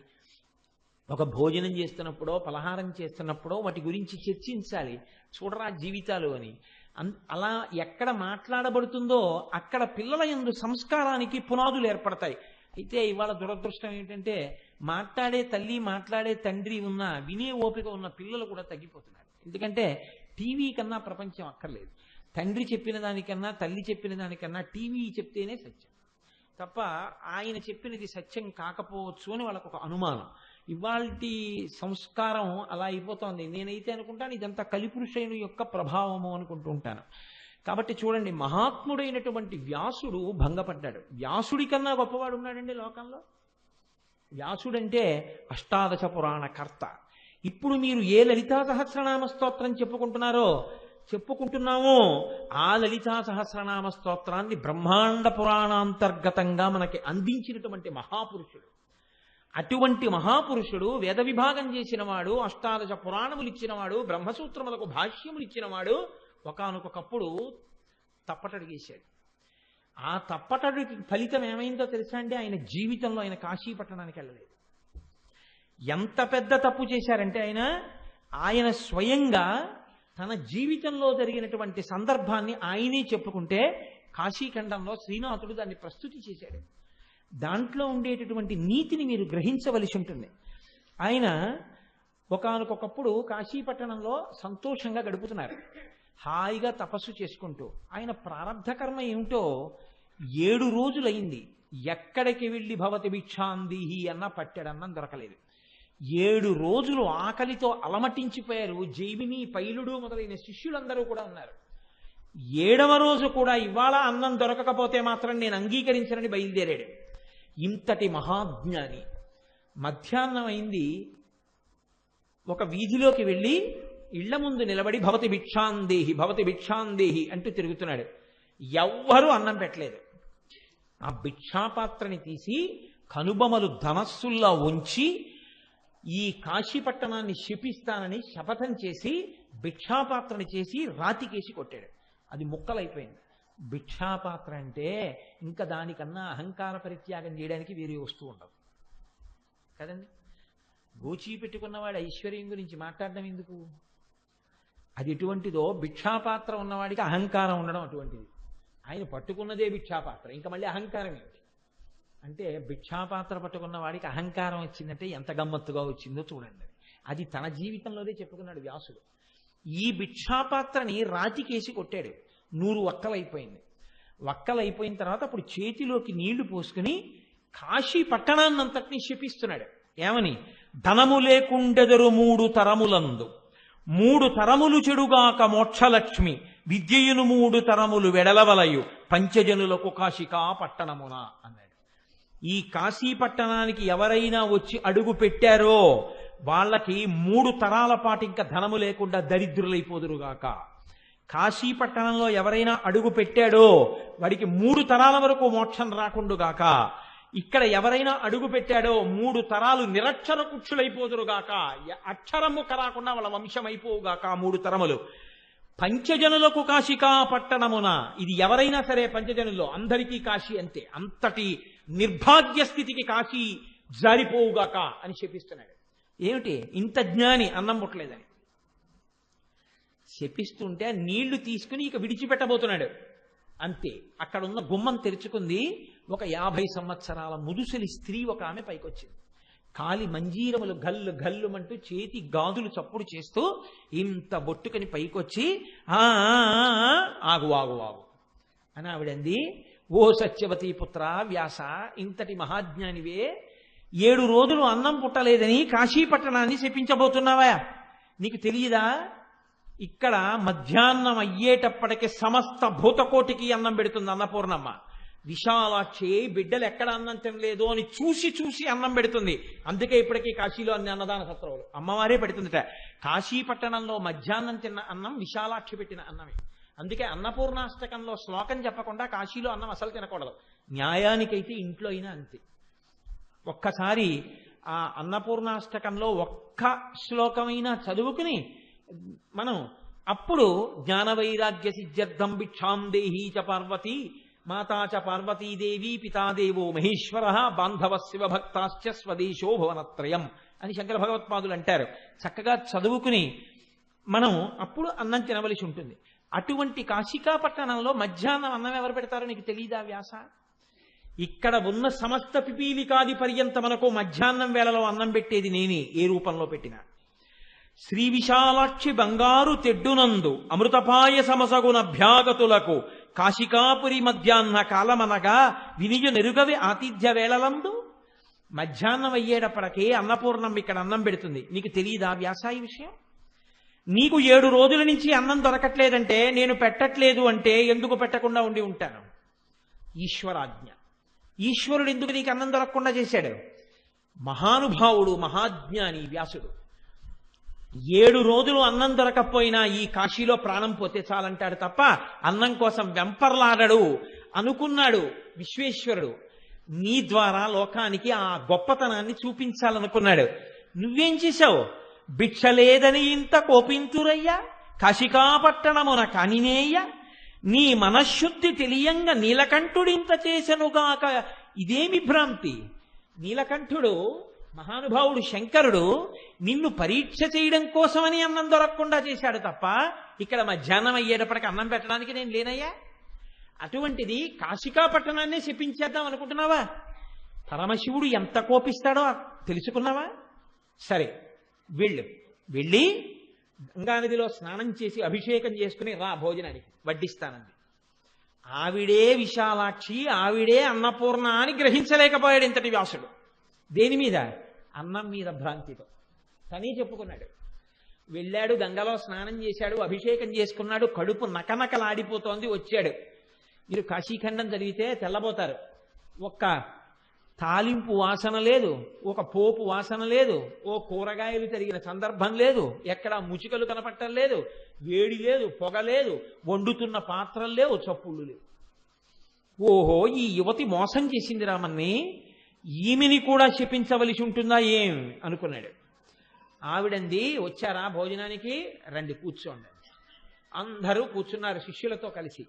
ఒక భోజనం చేస్తున్నప్పుడో పలహారం చేస్తున్నప్పుడో వాటి గురించి చర్చించాలి. చూడరా జీవితాలు అని. అలా ఎక్కడ మాట్లాడబడుతుందో అక్కడ పిల్లల యందు సంస్కారానికి పునాదులు ఏర్పడతాయి. అయితే ఇవాళ దురదృష్టం ఏంటంటే, మాట్లాడే తల్లి మాట్లాడే తండ్రి ఉన్నా వినే ఓపిక ఉన్న పిల్లలు కూడా తగ్గిపోతున్నారు. ఎందుకంటే టీవీ కన్నా ప్రపంచం అక్కర్లేదు. తండ్రి చెప్పిన దానికన్నా తల్లి చెప్పిన దానికన్నా టీవీ చెప్తేనే సత్యం తప్ప ఆయన చెప్పినది సత్యం కాకపోవచ్చు అని వాళ్ళకు ఒక అనుమానం. ఇవాల్టి సంస్కారం అలా అయిపోతోంది. నేనైతే అనుకుంటాను ఇదంతా కలిపురుషుని యొక్క ప్రభావము అనుకుంటూ ఉంటాను. కాబట్టి చూడండి, మహాత్ముడైనటువంటి వ్యాసుడు భంగపడ్డాడు. వ్యాసుడి కన్నా గొప్పవాడు ఉన్నాడండి లోకంలో. వ్యాసుడంటే అష్టాదశ పురాణ కర్త. ఇప్పుడు మీరు ఏ లలితా సహస్రనామ స్తోత్రం చెప్పుకుంటున్నామో ఆ లలితా సహస్రనామ స్తోత్రాన్ని బ్రహ్మాండ పురాణాంతర్గతంగా మనకి అందించినటువంటి మహాపురుషుడు. అటువంటి మహాపురుషుడు వేద విభాగం చేసినవాడు, అష్టాదశ పురాణములు ఇచ్చినవాడు, బ్రహ్మసూత్రములకు భాష్యములు ఇచ్చినవాడు ఒకానొకప్పుడు తప్పటడిగేశాడు. ఆ తప్పటడికి ఫలితం ఏమైందో తెలుసా అండి? ఆయన జీవితంలో ఆయన కాశీ పట్టణానికి వెళ్ళలేదు. ఎంత పెద్ద తప్పు చేశారంటే ఆయన స్వయంగా తన జీవితంలో జరిగినటువంటి సందర్భాన్ని ఆయనే చెప్పుకుంటే కాశీఖండంలో శ్రీనాథుడు దాన్ని ప్రస్తుతి చేశాడు. దాంట్లో ఉండేటటువంటి నీతిని మీరు గ్రహించవలసి ఉంటుంది. ఆయన ఒకానొకప్పుడు కాశీపట్టణంలో సంతోషంగా గడుపుతున్నారు, హాయిగా తపస్సు చేసుకుంటూ. ఆయన ప్రారంధ కర్మ ఏమిటో 7 రోజులైంది. ఎక్కడికి వెళ్ళి భవతి భిక్షాందిహి అన్న పట్టెడన్నం దొరకలేదు. 7 రోజులు ఆకలితో అలమటించిపోయారు. జైమిని, పైలుడు మొదలైన శిష్యులందరూ కూడా ఉన్నారు. 7వ రోజు కూడా ఇవాళ అన్నం దొరకకపోతే మాత్రం నేను అంగీకరించనని బయలుదేరాడు. ఇంతటి మహాజ్ఞాని మధ్యాహ్నం అయింది, ఒక వీధిలోకి వెళ్ళి ఇళ్ల ముందు నిలబడి భవతి భిక్షాందేహి భవతి భిక్షాందేహి అంటూ తిరుగుతున్నాడు. ఎవ్వరూ అన్నం పెట్టలేదు. ఆ భిక్షాపాత్రని తీసి కనుబొమలు ధనస్సుల్లా ఉంచి ఈ కాశీపట్టణాన్ని శపిస్తానని శపథం చేసి భిక్షాపాత్రని చేసి రాతికేసి కొట్టాడు. అది ముక్కలైపోయింది. భిక్షాపాత్ర అంటే ఇంకా దానికన్నా అహంకార పరిత్యాగం చేయడానికి వేరే వస్తువు ఉండదు కదండి. గోచీ పెట్టుకున్నవాడు ఐశ్వర్యం గురించి మాట్లాడడం ఎందుకు? అది ఎటువంటిదో భిక్షాపాత్ర ఉన్నవాడికి అహంకారం ఉండడం అటువంటిది. ఆయన పట్టుకున్నదే భిక్షాపాత్ర, ఇంకా మళ్ళీ అహంకారం ఏమిటి అంటే భిక్షాపాత్ర పట్టుకున్న వాడికి అహంకారం వచ్చిందంటే ఎంత గమ్మత్తుగా వచ్చిందో చూడండి. అది తన జీవితంలోనే చెప్పుకున్నాడు వ్యాసుడు. ఈ భిక్షాపాత్రని రాతికేసి కొట్టాడు, 100 వక్కలైపోయింది. వక్కలైపోయిన తర్వాత అప్పుడు చేతిలోకి నీళ్లు పోసుకుని కాశీ పట్టణాన్నంతటినీ శపిస్తున్నాడు. ఏమని? ధనము లేకుండెదరు 3 తరములందు, 3 తరములు చెడుగాక మోక్షలక్ష్మి, విద్యయును 3 తరములు వెడలవలయు, పంచజనులకు కాశికా పట్టణమున అన్నాడు. ఈ కాశీ పట్టణానికి ఎవరైనా వచ్చి అడుగు పెట్టారో వాళ్ళకి 3 తరాల పాటు ఇంకా ధనము లేకుండా దరిద్రులైపోదురుగాక. కాశీ పట్టణంలో ఎవరైనా అడుగు పెట్టాడో వాడికి 3 తరాల వరకు మోక్షం రాకుండుగాక. ఇక్కడ ఎవరైనా అడుగు పెట్టాడో 3 తరాలు నిరక్షర కుక్షులైపోదురుగాక, అక్షరము రాకుండా వాళ్ళ వంశం అయిపోవుగాక 3 తరములు. పంచజనులకు కాశికా పట్టణమున, ఇది ఎవరైనా సరే పంచజనుల్లో అందరికీ కాశీ అంతే, అంతటి నిర్భాగ్య స్థితికి కాశీ జారిపోవుగాక అని శపిస్తున్నాడు. ఏమిటి ఇంత జ్ఞాని అన్నం పుట్టలేదని శపిస్తుంటే నీళ్లు తీసుకుని ఇక విడిచిపెట్టబోతున్నాడు. అంతే, అక్కడున్న గుమ్మం తెరుచుకుంది. ఒక 50 సంవత్సరాల ముదుసలి స్త్రీ ఒక ఆమె పైకొచ్చింది. కాలి మంజీరములు గల్లు గల్లుమంటూ చేతి గాజులు చప్పుడు చేస్తూ ఇంత బొట్టుకని పైకొచ్చి ఆగు ఆగు ఆగు అని ఆవిడంది. ఓ సత్యవతీ పుత్ర వ్యాస, ఇంతటి మహాజ్ఞానివే 7 రోజులు అన్నం పుట్టలేదని కాశీపట్టణాన్ని శపించబోతున్నావా? నీకు తెలియదా? ఇక్కడ మధ్యాహ్నం అయ్యేటప్పటికి సమస్త భూతకోటికి అన్నం పెడుతుంది అన్నపూర్ణమ్మ. విశాలాక్షి బిడ్డలు ఎక్కడ అన్నం తినలేదు అని చూసి చూసి అన్నం పెడుతుంది. అందుకే ఇప్పటికీ కాశీలో అన్ని అన్నదాన సత్రవులు అమ్మవారే పెడుతుందిట. కాశీ పట్టణంలో మధ్యాహ్నం తిన్న అన్నం విశాలాక్షి పెట్టిన అన్నమే. అందుకే అన్నపూర్ణాష్టకంలో శ్లోకం చెప్పకుండా కాశీలో అన్నం అసలు తినకూడదు. న్యాయానికైతే ఇంట్లో అయినా అంతే. ఒక్కసారి ఆ అన్నపూర్ణాష్టకంలో ఒక్క శ్లోకమైనా చదువుకుని మనం అప్పుడు జ్ఞానవైరాగ్య సిద్ధ్యర్థం భిక్షాం దేహీ చ పార్వతీ మాతా చ పార్వతీదేవి పితాదేవో మహేశ్వర బాంధవ శివభక్తాశ్చ స్వదేశో భువనత్రయం అని శంకర భగవత్పాదులు అంటారు. చక్కగా చదువుకుని మనం అప్పుడు అన్నం తినవలసి ఉంటుంది. అటువంటి కాశికా పట్టణంలో మధ్యాహ్నం అన్నం ఎవరు పెడతారో నీకు తెలీదా వ్యాస? ఇక్కడ ఉన్న సమస్త పిపీలికాది పర్యంతమనకు మధ్యాహ్నం వేళలో అన్నం పెట్టేది నేనే, ఏ రూపంలో పెట్టినా. శ్రీ విశాలాక్షి బంగారు తెడ్డునందు అమృతపాయ సమసగున భ్యాగతులకు కాశికాపురి మధ్యాహ్న కాలమనగా వినియు నెరుగవి ఆతిథ్య వేళలందు. మధ్యాహ్నం అయ్యేటప్పటికే అన్నపూర్ణం ఇక్కడ అన్నం పెడుతుంది. నీకు తెలియదా వ్యాసాయి విషయం? నీకు 7 రోజుల నుంచి అన్నం దొరకట్లేదంటే, నేను పెట్టట్లేదు అంటే ఎందుకు పెట్టకుండా ఉండి ఉంటాను? ఈశ్వరాజ్ఞ. ఈశ్వరుడు ఎందుకు నీకు అన్నం దొరకకుండా చేశాడు? మహానుభావుడు మహాజ్ఞాని వ్యాసుడు. 7 రోజులు అన్నం దొరకపోయినా ఈ కాశీలో ప్రాణం పోతే చాలంటాడు తప్ప అన్నం కోసం వెంపర్లాడడు అనుకున్నాడు విశ్వేశ్వరుడు. నీ ద్వారా లోకానికి ఆ గొప్పతనాన్ని చూపించాలనుకున్నాడు. నువ్వేం చేశావు? భిక్ష లేదని ఇంత కోపింతురయ్యా, కాశికాపట్టణమున కానినేయ్య, నీ మనశ్శుద్ధి తెలియంగా నీలకంఠుడింత చేసెనుగాక. ఇదేమి భ్రాంతి? నీలకంఠుడు మహానుభావుడు శంకరుడు నిన్ను పరీక్ష చేయడం కోసమని అన్నం దొరకకుండా చేశాడు తప్ప ఇక్కడ మధ్యాహ్నం అయ్యేటప్పటికి అన్నం పెట్టడానికి నేను లేనయ్యా. అటువంటిది కాశికా పట్టణాన్ని శపించేద్దాం అనుకుంటున్నావా? పరమశివుడు ఎంత కోపిస్తాడో తెలుసుకున్నావా? సరే వెళ్ళి గంగానదిలో స్నానం చేసి అభిషేకం చేసుకుని రా భోజనానికి వడ్డిస్తానంది. ఆవిడే విశాలాక్షి, ఆవిడే అన్నపూర్ణ అని గ్రహించలేకపోయాడు ఇంతటి వ్యాసుడు. దేని మీద? అన్నం మీద భ్రాంతితో. తనే చెప్పుకున్నాడు. వెళ్ళాడు, గంగలో స్నానం చేశాడు, అభిషేకం చేసుకున్నాడు, కడుపు నకనకలాడిపోతోంది. వచ్చాడు. మీరు కాశీఖండం చదివితే తెల్లబోతారు. ఒక్క తాలింపు వాసన లేదు, ఒక పోపు వాసన లేదు, ఓ కూరగాయలు తరిగిన సందర్భం లేదు, ఎక్కడ ముచికలు కనపట్టం లేదు, వేడి లేదు, పొగ లేదు, వండుతున్న పాత్రలు లేవు, చప్పుళ్ళు లేవు. ఓహో, ఈ యువతి మోసం చేసింది రామన్ని. ఈమెని కూడా శపించవలసి ఉంటుందా ఏం అనుకున్నాడు. ఆవిడంది, వచ్చారా భోజనానికి, రండి కూర్చోండి. అందరూ కూర్చున్నారు శిష్యులతో కలిసి.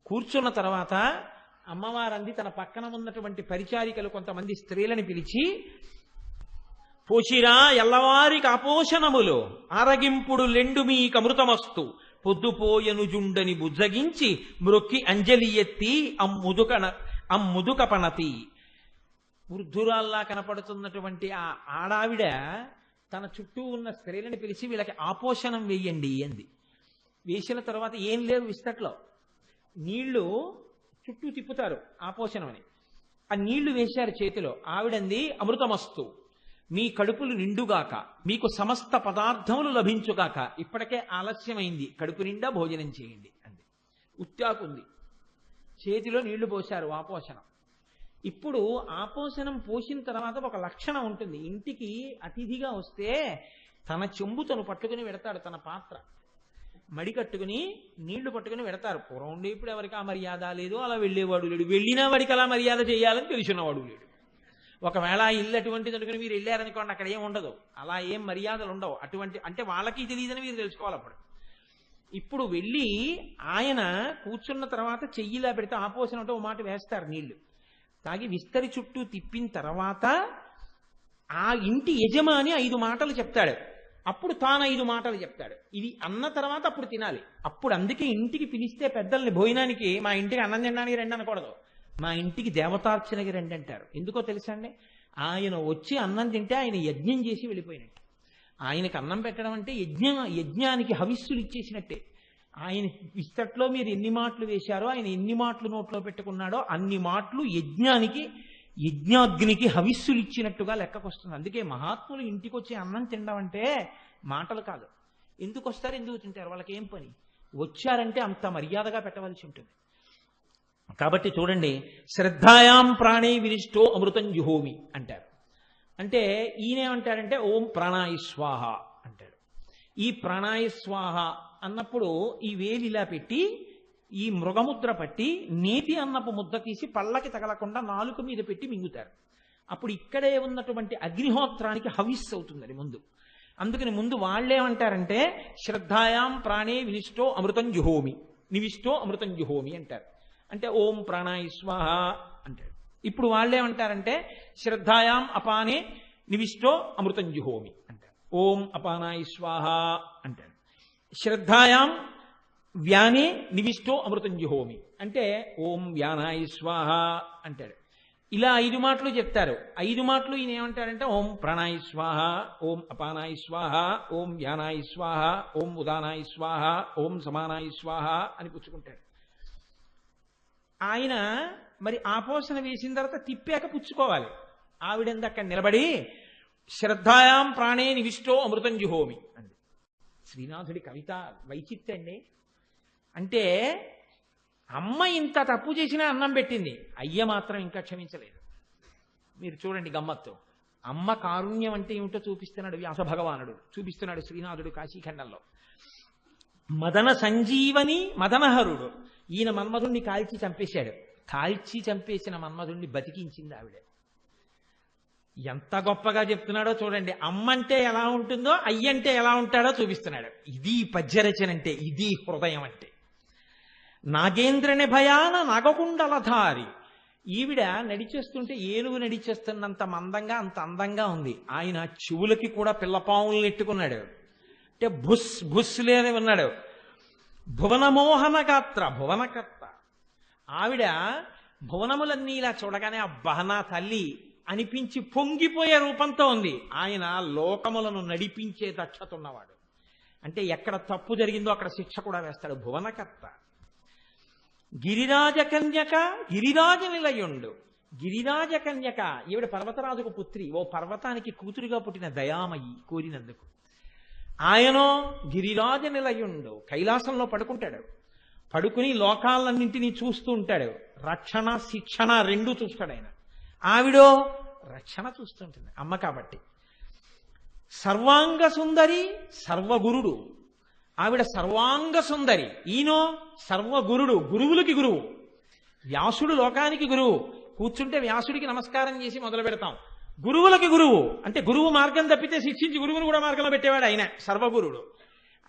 కూర్చున్న తర్వాత అమ్మవారంది తన పక్కన ఉన్నటువంటి పరిచారికలు కొంతమంది స్త్రీలను పిలిచి, పోషిరా ఎల్లవారికి అపోషణములు ఆరగింపుడు లెండు మీకమృతమస్తు పొద్దుపోయను జుండని బుజ్జగించి మ్రొక్కి అంజలి ఎత్తి అమ్ముదుకపనతి. వృద్ధురాల్లా కనపడుతున్నటువంటి ఆ ఆడావిడ తన చుట్టూ ఉన్న స్త్రీలను పిలిచి, వీళ్ళకి ఆపోషణం వేయండి అంది. వేసిన తర్వాత ఏం లేవు విస్తట్లో, నీళ్లు చుట్టూ తిప్పుతారు ఆపోషణం అని. ఆ నీళ్లు వేశారు చేతిలో. ఆవిడంది, అమృతమస్తు, మీ కడుపులు నిండుగాక, మీకు సమస్త పదార్థములు లభించుగాక, ఇప్పటికే ఆలస్యమైంది, కడుపు నిండా భోజనం చేయండి అంది. ఉత్యాకుంది, చేతిలో నీళ్లు పోశారు ఆపోషణం. ఇప్పుడు ఆపోషణం పోసిన తర్వాత ఒక లక్షణం ఉంటుంది. ఇంటికి అతిథిగా వస్తే తన చెంబు తను పట్టుకుని వెడతాడు, తన పాత్ర మడి కట్టుకుని నీళ్లు పట్టుకుని వెడతారు. పూర్వం ఉండే ఇప్పుడు ఎవరికి ఆ మర్యాద లేదు, అలా వెళ్ళేవాడు లేడు. వెళ్ళినా వాడికి అలా మర్యాద చేయాలని తెలిసినవాడు లేడు. ఒకవేళ ఇల్లు అటువంటిది అనుకుని మీరు వెళ్ళారనుకోండి, అక్కడ ఏం ఉండదు, అలా ఏం మర్యాదలు ఉండవు. అటువంటి అంటే వాళ్ళకి తెలియదని మీరు తెలుసుకోవాలి. అప్పుడు ఇప్పుడు వెళ్ళి ఆయన కూర్చున్న తర్వాత చెయ్యిలా పెడితే ఆపోషణ అంటే ఓ మాట వేస్తారు నీళ్లు తాగి, విస్తరి చుట్టూ తిప్పిన తర్వాత ఆ ఇంటి యజమాని 5 మాటలు చెప్తాడు. అప్పుడు తాను 5 మాటలు చెప్తాడు. ఇది అన్న తర్వాత అప్పుడు తినాలి. అప్పుడు అందుకే ఇంటికి పిలిస్తే పెద్దల్ని భోజనానికి, మా ఇంటికి అన్నం తినడానికి రండి అనకూడదు, మా ఇంటికి దేవతార్చనకి రండి అంటారు. ఎందుకో తెలుసా అండి? ఆయన వచ్చి అన్నం తింటే ఆయన యజ్ఞం చేసి వెళ్ళిపోయినట్టు. ఆయనకి అన్నం పెట్టడం అంటే యజ్ఞానికి హవిస్సులు ఇచ్చేసినట్టే. ఆయన విస్తట్లో మీరు ఎన్ని మాటలు వేశారో, ఆయన ఎన్ని మాటలు నోట్లో పెట్టుకున్నాడో అన్ని మాటలు యజ్ఞాగ్నికి హవిస్సులు ఇచ్చినట్టుగా లెక్కకొస్తుంది. అందుకే మహాత్ములు ఇంటికి వచ్చి అన్నం తినడం అంటే మాటలు కాదు. ఎందుకు వస్తారు, ఎందుకు తింటారు, వాళ్ళకి ఏం పని? వచ్చారంటే అంత మర్యాదగా పెట్టవలసి ఉంటుంది. కాబట్టి చూడండి, శ్రద్ధాయాం ప్రాణే వినిష్టో అమృతం జుహోమి అంటారు. అంటే ఈయనేమంటాడంటే ఓం ప్రాణాయ స్వాహ అంటాడు. ఈ ప్రాణాయ స్వాహ అన్నప్పుడు ఈ వేలు ఇలా పెట్టి ఈ మృగముద్ర పట్టి నేతి అన్నపు ముద్ద తీసి పళ్ళకి తగలకుండా నాలుక మీద పెట్టి మింగుతారు. అప్పుడు ఇక్కడే ఉన్నటువంటి అగ్నిహోత్రానికి హవిస్సు అవుతుంది అది ముందు. అందుకని ముందు వాళ్ళేమంటారంటే శ్రద్ధాయాం ప్రాణే వినిష్టో అమృతం జుహోమి, నివిష్టో అమృతం జుహోమి అంటారు. అంటే ఓం ప్రాణాయ స్వాహ అంటాడు. ఇప్పుడు వాళ్ళేమంటారంటే శ్రద్ధాయాం అపానే నివిష్టో అమృతం జుహోమి అంటారు. ఓం అపానాయ స్వాహ అంటాడు. శ్రద్ధాయాం వ్యానే నివిష్టో అమృతం జుహోమి అంటే ఓం వ్యానాయ స్వాహ అంటాడు. ఇలా 5 మాటలు చెప్తారు. 5 మాటలు ఈయన ఏమంటాడంటే ఓం ప్రాణాయ స్వాహ, ఓం అపానాయ స్వాహ, ఓం వ్యానాయ స్వాహ, ఓం ఉదానాయ స్వాహ, ఓం సమానాయ స్వాహ అని పుచ్చుకుంటాడు. ఆయన మరి ఆపోషణ వేసిన తర్వాత తిప్పాక పుచ్చుకోవాలి. ఆవిడంది అక్కడ నిలబడి శ్రద్ధాయాం ప్రాణే నివిష్టో అమృతం జుహోమి అంది. శ్రీనాథుడి కవిత వైచిత్రండి. అంటే అమ్మ ఇంత తప్పు చేసినా అన్నం పెట్టింది, అయ్య మాత్రం ఇంకా క్షమించలేదు. మీరు చూడండి గమ్మత్తు. అమ్మ కారుణ్యం అంటే ఏమిటో చూపిస్తున్నాడు వ్యాస భగవానుడు, చూపిస్తున్నాడు శ్రీనాథుడు కాశీఖండంలో. మదన సంజీవని మదనహరుడు, ఈయన మన్మధుణ్ణి కాల్చి చంపేశాడు. కాల్చి చంపేసిన మన్మధుణ్ణి బతికించింది ఆవిడ. ఎంత గొప్పగా చెప్తున్నాడో చూడండి. అమ్మంటే ఎలా ఉంటుందో అయ్యంటే ఎలా ఉంటాడో చూపిస్తున్నాడు. ఇది పద్యరచన అంటే, ఇది హృదయం అంటే. నాగేంద్రని భయాన నాగకుండలధారి, ఈవిడ నడిచేస్తుంటే ఏనుగు నడిచేస్తున్నంత మందంగా అంత అందంగా ఉంది. ఆయన చెవులకి కూడా పిల్లపాములు నెట్టుకున్నాడు. అంటే భుస్ భుస్ లేని ఉన్నాడు. భువనమోహన గాత్ర, భువనకర్త. ఆవిడ భువనములన్నీ ఇలా చూడగానే అబ్బా నా తల్లి అనిపించి పొంగిపోయే రూపంతో ఉంది. ఆయన లోకములను నడిపించే దక్షత ఉన్నవాడు. అంటే ఎక్కడ తప్పు జరిగిందో అక్కడ శిక్ష కూడా వేస్తాడు. భువనకర్త. గిరిరాజ కన్యక, గిరిరాజ నిలయుండు. గిరిరాజ కన్యక, ఈవిడ పర్వతరాజుకు పుత్రి. ఓ పర్వతానికి కూతురుగా పుట్టిన దయామయి కోరినందుకు. ఆయనో గిరిరాజ నిలయుండు, కైలాసంలో పడుకుంటాడు. పడుకుని లోకాలన్నింటినీ చూస్తూ ఉంటాడు. రక్షణ శిక్షణ రెండూ చూస్తాడు ఆయన. ఆవిడో రక్షణ చూస్తుంటుంది, అమ్మ కాబట్టి. సర్వాంగ సుందరి, సర్వగురుడు. ఆవిడ సర్వాంగ సుందరి, ఈయనో సర్వగురుడు, గురువులకి గురువు. వ్యాసుడు లోకానికి గురువు, కూర్చుంటే వ్యాసుడికి నమస్కారం చేసి మొదలు పెడతాం. గురువులకి గురువు అంటే గురువు మార్గం తప్పితే శిక్షించి గురువును కూడా మార్గంలో పెట్టేవాడు ఆయన సర్వగురుడు.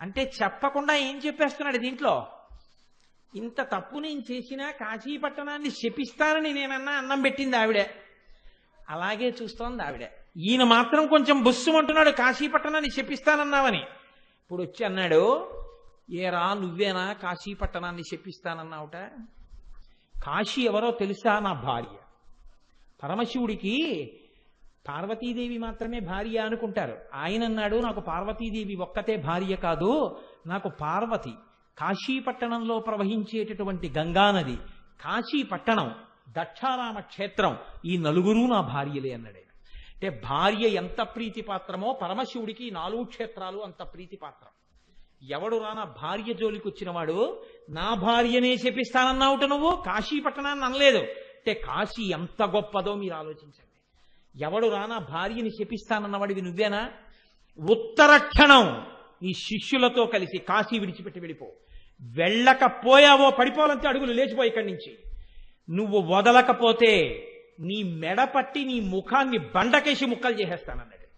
అంటే చెప్పకుండా ఏం చెప్పేస్తున్నాడు దీంట్లో, ఇంత తప్పు నేను చేసినా కాశీ పట్టణాన్ని శపిస్తానని నేనన్నా అన్నం పెట్టింది ఆవిడే, అలాగే చూస్తోంది ఆవిడే. ఈయన మాత్రం కొంచెం బుస్సుమంటున్నాడు కాశీ పట్టణాన్ని శపిస్తానన్నావని. ఇప్పుడు వచ్చి అన్నాడు, ఏరా నువ్వేనా కాశీ పట్టణాన్ని శపిస్తానన్నావుట? కాశీ ఎవరో తెలుసా? నా భార్య. పరమశివుడికి పార్వతీదేవి మాత్రమే భార్య అనుకుంటారు. ఆయన అన్నాడు, నాకు పార్వతీదేవి ఒక్కతే భార్య కాదు, నాకు పార్వతి, కాశీ పట్టణంలో ప్రవహించేటటువంటి గంగానది, కాశీ పట్టణం, దక్షారామ క్షేత్రం, ఈ నలుగురు నా భార్యలే అన్నాడు. అంటే భార్య ఎంత ప్రీతిపాత్రమో పరమశివుడికి 4 క్షేత్రాలు అంత ప్రీతిపాత్రం. ఎవడు రానా భార్య జోలికి వచ్చినవాడు నా భార్యనే శపిస్తానన్నావుట, నువ్వు కాశీ పట్టణాన్ని అనలేదు. అంటే కాశీ ఎంత గొప్పదో మీరు ఆలోచించండి. ఎవడు రానా భార్యని శపిస్తానన్నవాడివి నువ్వేనా? ఉత్తర క్షణం నీ శిష్యులతో కలిసి కాశీ విడిచిపెట్టి వెళ్ళిపో. వెళ్ళకపోయావో పడిపోవాలంటే అడుగులు లేచిపో ఇక్కడి నుంచి. నువ్వు వదలకపోతే నీ మెడ పట్టి నీ ముఖాన్ని బండకేసి ముక్కలు చేసేస్తానన్నాడు.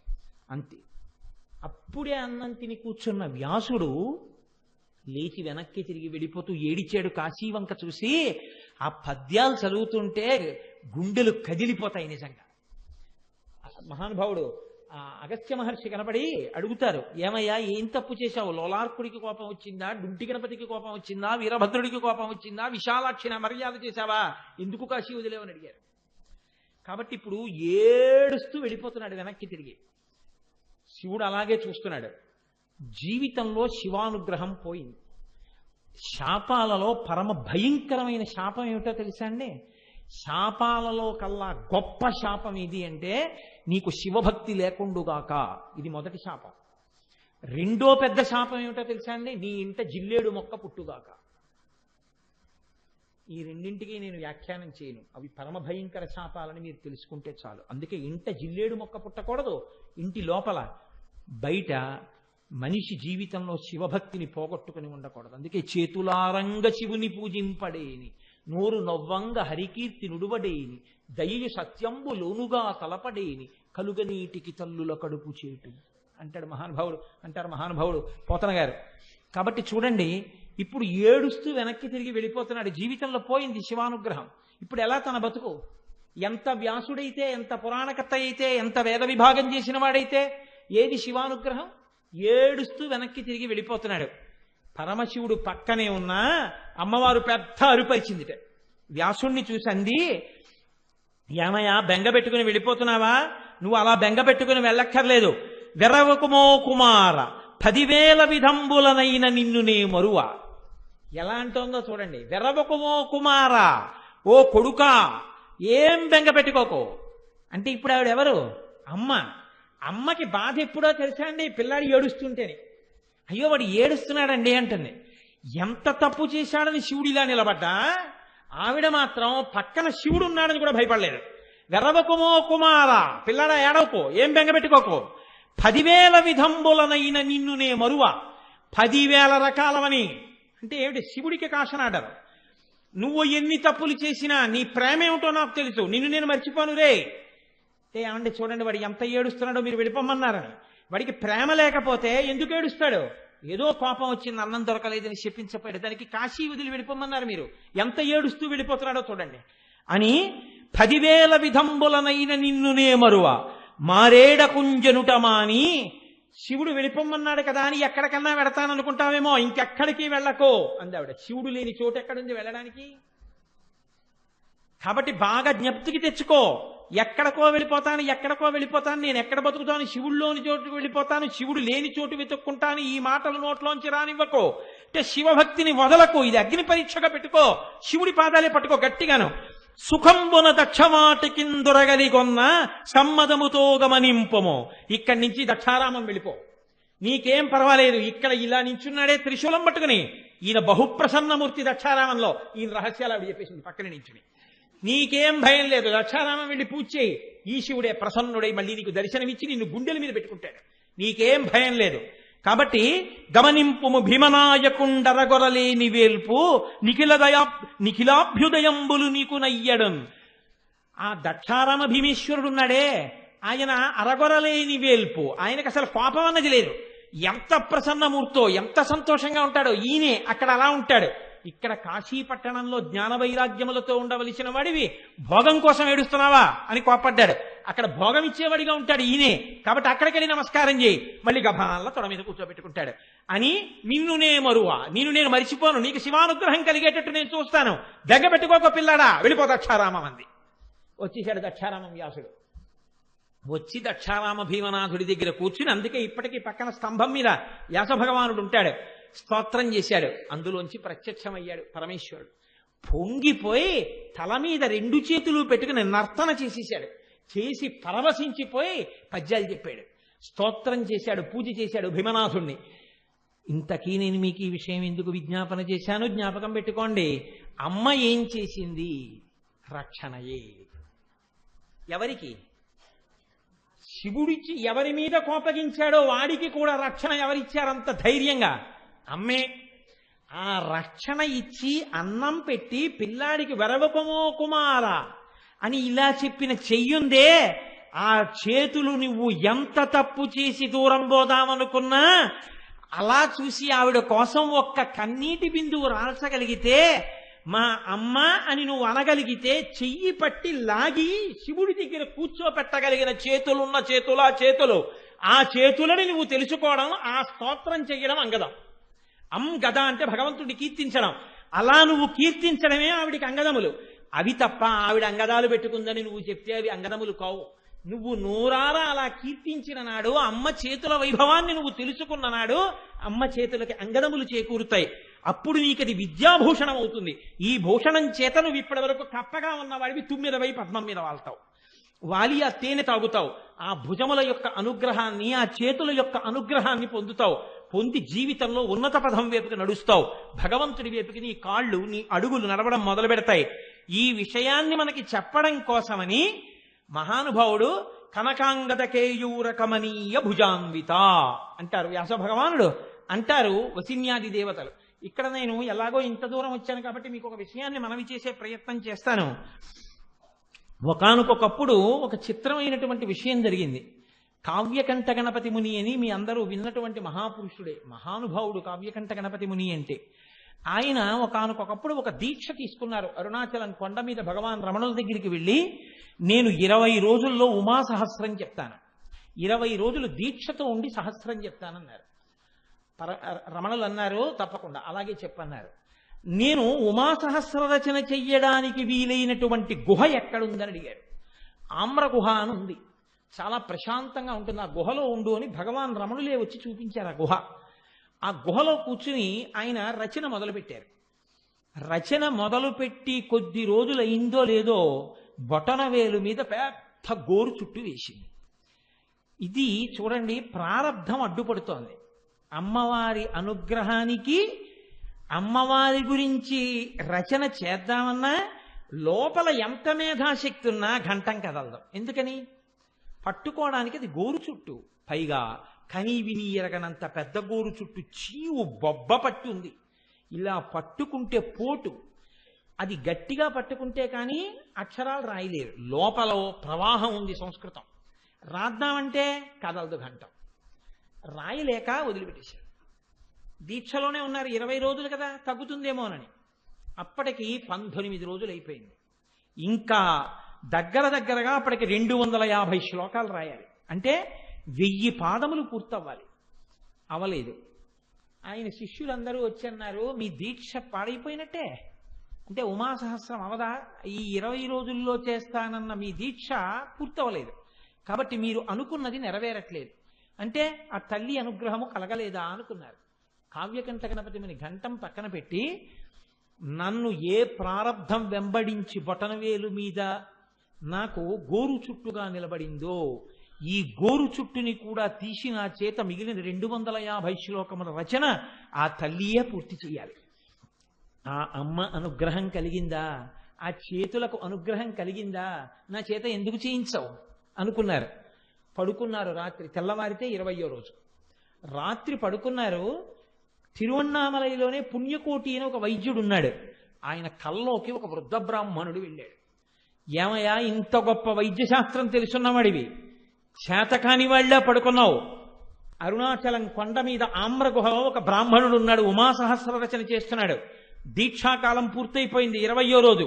అంతే. అప్పుడే అన్నం తిని కూర్చున్న వ్యాసుడు లేచి వెనక్కి తిరిగి వెళ్ళిపోతూ ఏడిచాడు కాశీ వంక చూసి. ఆ పద్యాలు చదువుతుంటే గుండెలు కదిలిపోతాయి నిజంగా. మహానుభావుడు అగస్త్య మహర్షి కనబడి అడుగుతారు, ఏమయ్యా ఏం తప్పు చేశావు? లోలార్కుడికి కోపం వచ్చిందా? డుంటి గణపతికి కోపం వచ్చిందా? వీరభద్రుడికి కోపం వచ్చిందా? విశాలాక్షిని మర్యాద చేశావా? ఎందుకు కాశీ వదిలేవని అడిగారు. కాబట్టి ఇప్పుడు ఏడుస్తూ వెళ్ళిపోతున్నాడు వెనక్కి తిరిగి. శివుడు అలాగే చూస్తున్నాడు. జీవితంలో శివానుగ్రహం పోయింది. శాపాలలో పరమ భయంకరమైన శాపం ఏమిటో తెలుసా అండి? శాపాలలో కల్లా గొప్ప శాపం ఇది అంటే నీకు శివభక్తి లేకుండుగాక. ఇది మొదటి శాపం. రెండో పెద్ద శాపం ఏమిటో తెలుసా అండి? నీ ఇంట జిల్లేడు మొక్క పుట్టుగాక. ఈ రెండింటికి నేను వ్యాఖ్యానం చేయను, అవి పరమ భయంకర శాపాలని మీరు తెలుసుకుంటే చాలు. అందుకే ఇంట జిల్లేడు మొక్క పుట్టకూడదు. ఇంటి లోపల బయట మనిషి జీవితంలో శివభక్తిని పోగొట్టుకుని ఉండకూడదు. అందుకే చేతులారంగ శివుని పూజింపడేని, నోరు నవ్వంగ హరికీర్తి నుడువడేని, దయయు సత్యంబు లోనుగా తలపడేని, కలుగనీటికి తల్లుల కడుపు చేటు అంటారు మహానుభావుడు పోతన గారు. కాబట్టి చూడండి, ఇప్పుడు ఏడుస్తూ వెనక్కి తిరిగి వెళ్ళిపోతున్నాడు. జీవితంలో పోయింది శివానుగ్రహం. ఇప్పుడు ఎలా తన బతుకు? ఎంత వ్యాసుడైతే, ఎంత పురాణకర్త అయితే, ఎంత వేద విభాగం చేసిన వాడైతే ఏది శివానుగ్రహం? ఏడుస్తూ వెనక్కి తిరిగి వెళ్ళిపోతున్నాడు. పరమశివుడు పక్కనే ఉన్న అమ్మవారు పెద్ద అరుపరిచిందిట. వ్యాసుణ్ణి చూసి అంది, ఏమయ్యా బెంగ పెట్టుకుని వెళ్ళిపోతున్నావా? నువ్వు అలా బెంగ పెట్టుకుని వెళ్ళక్కర్లేదు. వెరవకుమో కుమార 10,000 విధంబులనైన నిన్ను నే మరువ. ఎలా అంటోందో చూడండి. వెరవకుమో కుమార, ఓ కొడుకా ఏం బెంగ పెట్టుకోకు. అంటే ఇప్పుడు ఆవిడెవరు? అమ్మ. అమ్మకి బాధ ఎప్పుడో తెలుసా అండి? పిల్లాడు ఏడుస్తుంటేనే, అయ్యో వాడు ఏడుస్తున్నాడండి అంటుంది. ఎంత తప్పు చేశాడని శివుడు ఇలా నిలబడ్డా ఆవిడ మాత్రం పక్కన శివుడు ఉన్నాడని కూడా భయపడలేదు. వెరవకుమో కుమార, పిల్లాడా ఏడవకో, ఏం బెంగపెట్టుకోకో. 10,000 విధంబులనైన నిన్ను నే మరువ. 10,000 రకాలవని అంటే ఏమిటి? శివుడికి కాషనాడరు. నువ్వు ఎన్ని తప్పులు చేసినా నీ ప్రేమ ఏమిటో నాకు తెలుసు, నిన్ను నేను మర్చిపోను రే. ఏమంటే చూడండి, వాడు ఎంత ఏడుస్తున్నాడో మీరు వెళ్ళిపోమన్నారని. వాడికి ప్రేమ లేకపోతే ఎందుకు ఏడుస్తాడు? ఏదో కోపం వచ్చింది, అన్నం దొరకలేదని చెప్పించపోయాడు, దానికి కాశీ వదిలి వెళ్ళిపోమన్నారు మీరు. ఎంత ఏడుస్తూ వెళ్ళిపోతున్నాడో చూడండి అని. 10,000 విధంబులనైన నిన్నునే మరువ మారేడ కుంజనుట మాని. శివుడు వెళ్ళిపోమన్నాడు కదా అని ఎక్కడికన్నా వెడతాననుకుంటావేమో, ఇంకెక్కడికి వెళ్ళకో అంది ఆవిడ. శివుడు లేని చోటు ఎక్కడుంది వెళ్ళడానికి? కాబట్టి బాగా జ్ఞప్తికి తెచ్చుకో. ఎక్కడికో వెళ్ళిపోతాను, నేను ఎక్కడ బతుకుతాను? శివుడిలోని చోటుకు వెళ్ళిపోతాను, శివుడు లేని చోటు వెతుక్కుంటాను. ఈ మాటలు నోట్లోంచి రానివ్వకో. అంటే శివభక్తిని వదలకు. ఇది అగ్ని పరీక్షగా పెట్టుకో. శివుడి పాదాలే పట్టుకో గట్టిగాను. సుఖంబున దక్షమాటి కిందొరగలిగొన్న సమ్మదముతో గమనింపము. ఇక్కడి నుంచి దక్షారామం వెళ్ళిపో, నీకేం పర్వాలేదు. ఇక్కడ ఇలా నించున్నాడే త్రిశూలం పట్టుకుని, ఈయన బహుప్రసన్నమూర్తి దక్షారామంలో. ఈయన రహస్యాలు ఆవిడ చెప్పేసింది పక్కన నించుని. నీకేం భయం లేదు, దక్షారామం వెళ్ళి పూజ చేయి. ఈ శివుడే ప్రసన్నుడై మళ్ళీ నీకు దర్శనమిచ్చి నిన్ను గుండెల మీద పెట్టుకుంటాడు. నీకేం భయం లేదు. కాబట్టి గమనింపుము భీమనాయకుండరగొరలేని వేల్పు నిఖిలాభ్యుదయంబులు నీకు నయ్యడం. ఆ దక్షారామ భీమేశ్వరుడు ఉన్నాడే, ఆయన అరగొరలేని వేల్పు, ఆయనకు అసలు కోపం అన్నది లేదు. ఎంత ప్రసన్నమూర్తో, ఎంత సంతోషంగా ఉంటాడో. ఈయనే అక్కడ అలా ఉంటాడు. ఇక్కడ కాశీ పట్టణంలో జ్ఞాన వైరాగ్యములతో ఉండవలసిన వాడివి భోగం కోసం ఏడుస్తున్నావా అని కోపడ్డాడు. అక్కడ భోగం ఇచ్చేవాడిగా ఉంటాడు ఈయనే, కాబట్టి అక్కడికి వెళ్ళి నమస్కారం చేయి. మళ్ళీ గభాల తొడ మీద కూర్చోబెట్టుకుంటాడు. అని నిన్నునే మరువా, నేను మరిచిపోను, నీకు శివానుగ్రహం కలిగేటట్టు నేను చూస్తాను, బెగ్గ పెట్టుకోక పిల్లాడా, వెళ్ళిపో దక్షారామం అంది. వచ్చేసాడు దక్షారామం వ్యాసుడు. వచ్చి దక్షారామ భీమనాథుడి దగ్గర కూర్చుని, అందుకే ఇప్పటికీ పక్కన స్తంభం మీద వ్యాస భగవానుడు ఉంటాడు, స్తోత్రం చేశాడు. అందులోంచి ప్రత్యక్షమయ్యాడు పరమేశ్వరుడు. పొంగిపోయి తల మీద 2 చేతులు పెట్టుకుని నర్తన చేసేశాడు. చేసి పరవశించిపోయి పద్యాలు చెప్పాడు, స్తోత్రం చేశాడు, పూజ చేశాడు భీమనాథుణ్ణి. ఇంతకీ నేను మీకు ఈ విషయం ఎందుకు విజ్ఞాపన చేశాను జ్ఞాపకం పెట్టుకోండి. అమ్మ ఏం చేసింది? రక్షణయే. ఎవరికి? శివుడికి ఎవరి మీద కోపగించాడో వాడికి కూడా రక్షణ ఎవరిచ్చారంత ధైర్యంగా? అమ్మే. ఆ రక్షణ ఇచ్చి అన్నం పెట్టి పిల్లాడికి వరవపమో కుమార అని ఇలా చెప్పిన చెయ్యుందే, ఆ చేతులు నువ్వు ఎంత తప్పు చేసి దూరం పోదామనుకున్నా అలా చూసి ఆవిడ కోసం ఒక్క కన్నీటి బిందువు రాల్చగలిగితే, మా అమ్మ అని నువ్వు అనగలిగితే, చెయ్యి పట్టి లాగి శివుడి దగ్గర కూర్చోపెట్టగలిగిన చేతులున్న చేతులు, ఆ చేతులని నువ్వు తెలుసుకోవడం, ఆ స్తోత్రం చెయ్యడం అంగదం. గద అంటే భగవంతుడిని కీర్తించడం. అలా నువ్వు కీర్తించడమే ఆవిడికి అంగదములు. అవి తప్ప ఆవిడ అంగదాలు పెట్టుకుందని నువ్వు చెప్తే అవి అంగదములు కావు. నువ్వు నోరారా అలా కీర్తించిన నాడు, అమ్మ చేతుల వైభవాన్ని నువ్వు తెలుసుకున్న నాడు అమ్మ చేతులకి అంగదములు చేకూరుతాయి. అప్పుడు నీకది విద్యాభూషణం అవుతుంది. ఈ భూషణం చేత నువ్వు ఇప్పటి వరకు కప్పగా ఉన్నవాడివి తుమ్మిదవై పద్మం మీద వాళ్తావు, వాలి ఆ తేనె తాగుతావు. ఆ భుజముల యొక్క అనుగ్రహాన్ని, ఆ చేతుల యొక్క అనుగ్రహాన్ని పొందుతావు. పొంది జీవితంలో ఉన్నత పదం వైపుకి నడుస్తావు. భగవంతుడి వైపుకి నీ కాళ్ళు, నీ అడుగులు నడవడం మొదలు పెడతాయి. ఈ విషయాన్ని మనకి చెప్పడం కోసమని మహానుభావుడు కనకాంగద కేయూర కమనీయ భుజాన్విత అంటారు వ్యాస భగవానుడు, అంటారు వసిన్యాది దేవతలు. ఇక్కడ నేను ఎలాగో ఇంత దూరం వచ్చాను కాబట్టి మీకు ఒక విషయాన్ని మనవి చేసే ప్రయత్నం చేస్తాను. ఒకానొకప్పుడు ఒక చిత్రమైనటువంటి విషయం జరిగింది. కావ్యకంఠ గణపతి ముని అని మీ అందరూ విన్నటువంటి మహాపురుషుడే, మహానుభావుడు కావ్యకంఠ గణపతి ముని అంటే. ఆయన ఒకానొకప్పుడు ఒక దీక్ష తీసుకున్నారు. అరుణాచలం కొండ మీద భగవాన్ రమణుల దగ్గరికి వెళ్ళి, నేను 20 రోజుల్లో ఉమా సహస్రం చెప్తాను, 20 రోజులు దీక్షతో ఉండి సహస్రం చెప్తానన్నారు. రమణులు అన్నారు, తప్పకుండా అలాగే చెప్పన్నారు. నేను ఉమా సహస్ర రచన చెయ్యడానికి వీలైనటువంటి గుహ ఎక్కడుందని అడిగారు. ఆమ్ర గుహ అని ఉంది, చాలా ప్రశాంతంగా ఉంటుంది, ఆ గుహలో ఉండు అని భగవాన్ రమణులే వచ్చి చూపించారు ఆ గుహ. ఆ గుహలో కూర్చుని ఆయన రచన మొదలుపెట్టారు. రచన మొదలుపెట్టి కొద్ది రోజులు అయిందో లేదో బొటనవేలు మీద పెద్ద గోరు చుట్టూ వేసింది. ఇది చూడండి, ప్రారబ్ధం అడ్డుపడుతోంది. అమ్మవారి అనుగ్రహానికి, అమ్మవారి గురించి రచన చేద్దామన్నా లోపల ఎంత మేధాశక్తి ఉన్నా ఘంటం కదలదు. ఎందుకని? పట్టుకోవడానికి అది గోరు చుట్టూ, పైగా కనీ విని ఎరగనంత పెద్ద గోరు చుట్టూ చీవు బొబ్బ పట్టి ఉంది. ఇలా పట్టుకుంటే పోటు, అది గట్టిగా పట్టుకుంటే కానీ అక్షరాలు రాయలేరు. లోపల ప్రవాహం ఉంది సంస్కృతం, రాద్దామంటే కదలదు ఘంటం. రాయలేక వదిలిపెట్టేశారు. దీక్షలోనే ఉన్నారు, 20 రోజులు కదా తగ్గుతుందేమోనని. అప్పటికి 19 రోజులు అయిపోయింది. ఇంకా దగ్గరగా అప్పటికి 250 శ్లోకాలు రాయాలి. అంటే 1000 పాదములు పూర్తవ్వాలి. అవలేదు. ఆయన శిష్యులందరూ వచ్చి అన్నారు, మీ దీక్ష పాడైపోయినట్టే. అంటే ఉమాసహస్రం అవదా? ఈ 20 రోజుల్లో చేస్తానన్న మీ దీక్ష పూర్తవలేదు, కాబట్టి మీరు అనుకున్నది నెరవేరట్లేదు. అంటే ఆ తల్లి అనుగ్రహము కలగలేదా అనుకున్నారు. కావ్యకంఠ గణపతిని ఘంటం పక్కన పెట్టి, నన్ను ఏ ప్రారబ్ధం వెంబడించి బొటనవేలు మీద నాకు గోరు చుట్టుగా నిలబడిందో, ఈ గోరు చుట్టుని కూడా తీసి నా చేత మిగిలిన 250 శ్లోకముల రచన ఆ తల్లియే పూర్తి చేయాలి. ఆ అమ్మ అనుగ్రహం కలిగిందా? ఆ చేతులకు అనుగ్రహం కలిగిందా? నా చేత ఎందుకు చేయించవు అనుకున్నారు. పడుకున్నారు. రాత్రి తెల్లవారితే 20వ రోజు రాత్రి పడుకున్నారు. తిరువన్నామలైలోనే పుణ్యకోటి అని ఒక వైద్యుడు ఉన్నాడు. ఆయన కల్లోకి ఒక వృద్ధ బ్రాహ్మణుడు వెళ్ళాడు. ఏమయ్యా ఇంత గొప్ప వైద్యశాస్త్రం తెలుసున్నవాడివి, చేతకాని వాళ్ళ పడుకున్నావు. అరుణాచలం కొండ మీద ఆమ్రగుహలో ఒక బ్రాహ్మణుడు ఉన్నాడు, ఉమాసహస్ర రచన చేస్తున్నాడు. దీక్షాకాలం పూర్తయిపోయింది, 20వ రోజు.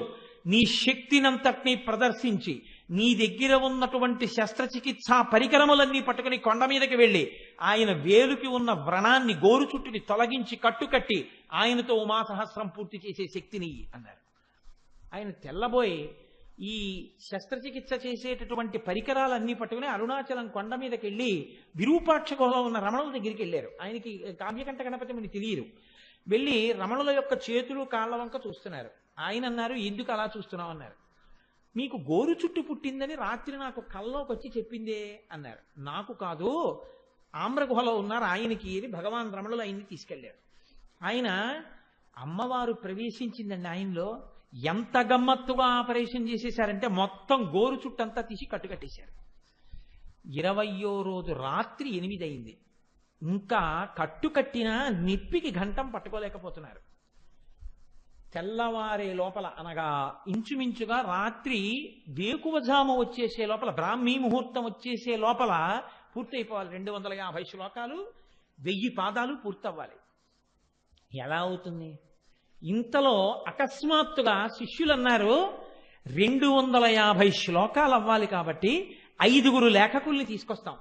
నీ శక్తినంతటినీ ప్రదర్శించి నీ దగ్గర ఉన్నటువంటి శస్త్రచికిత్సా పరికరములన్నీ పట్టుకుని కొండ మీదకి వెళ్ళి ఆయన వేలుకి ఉన్న వ్రణాన్ని, గోరు చుట్టుని తొలగించి కట్టుకట్టి ఆయనతో ఉమాసహస్రం పూర్తి చేసే శక్తిని అన్నారు. ఆయన తెల్లబోయి ఈ శస్త్రచికిత్స చేసేటటువంటి పరికరాలన్నీ పట్టుకుని అరుణాచలం కొండ మీదకి వెళ్ళి విరూపాక్ష గుహలో ఉన్న రమణుల దగ్గరికి వెళ్ళారు. ఆయనకి కావ్యకంఠ గణపతి మనకి తెలియదు. వెళ్ళి రమణుల యొక్క చేతులు కాళ్ళ వంక చూస్తున్నారు. ఆయన అన్నారు, ఎందుకు అలా చూస్తున్నావు అన్నారు. మీకు గోరు చుట్టు పుట్టిందని రాత్రి నాకు కల్లోకి వచ్చి చెప్పిందే అన్నారు. నాకు కాదు, ఆమ్రగుహలో ఉన్నారు ఆయనకి అని భగవాన్ రమణులు ఆయన్ని తీసుకెళ్లారు. ఆయన అమ్మవారు ప్రవేశించిందండి ఆయనలో. ఎంత గమ్మత్తుగా ఆపరేషన్ చేసేశారంటే మొత్తం గోరు చుట్టంతా తీసి కట్టుకట్టేశారు. 20వ రోజు రాత్రి 8 అయింది. ఇంకా కట్టుకట్టిన నిప్పికి ఘంటం పట్టుకోలేకపోతున్నారు. తెల్లవారే లోపల, అనగా ఇంచుమించుగా రాత్రి వేకువజాము వచ్చేసే లోపల, బ్రాహ్మీ ముహూర్తం వచ్చేసే లోపల పూర్తయిపోవాలి. 250 శ్లోకాలు, 1000 పాదాలు పూర్తవ్వాలి. ఎలా అవుతుంది? ఇంతలో అకస్మాత్తుగా శిష్యులు అన్నారు, 250 శ్లోకాలు అవ్వాలి కాబట్టి 5 లేఖకుల్ని తీసుకొస్తాం.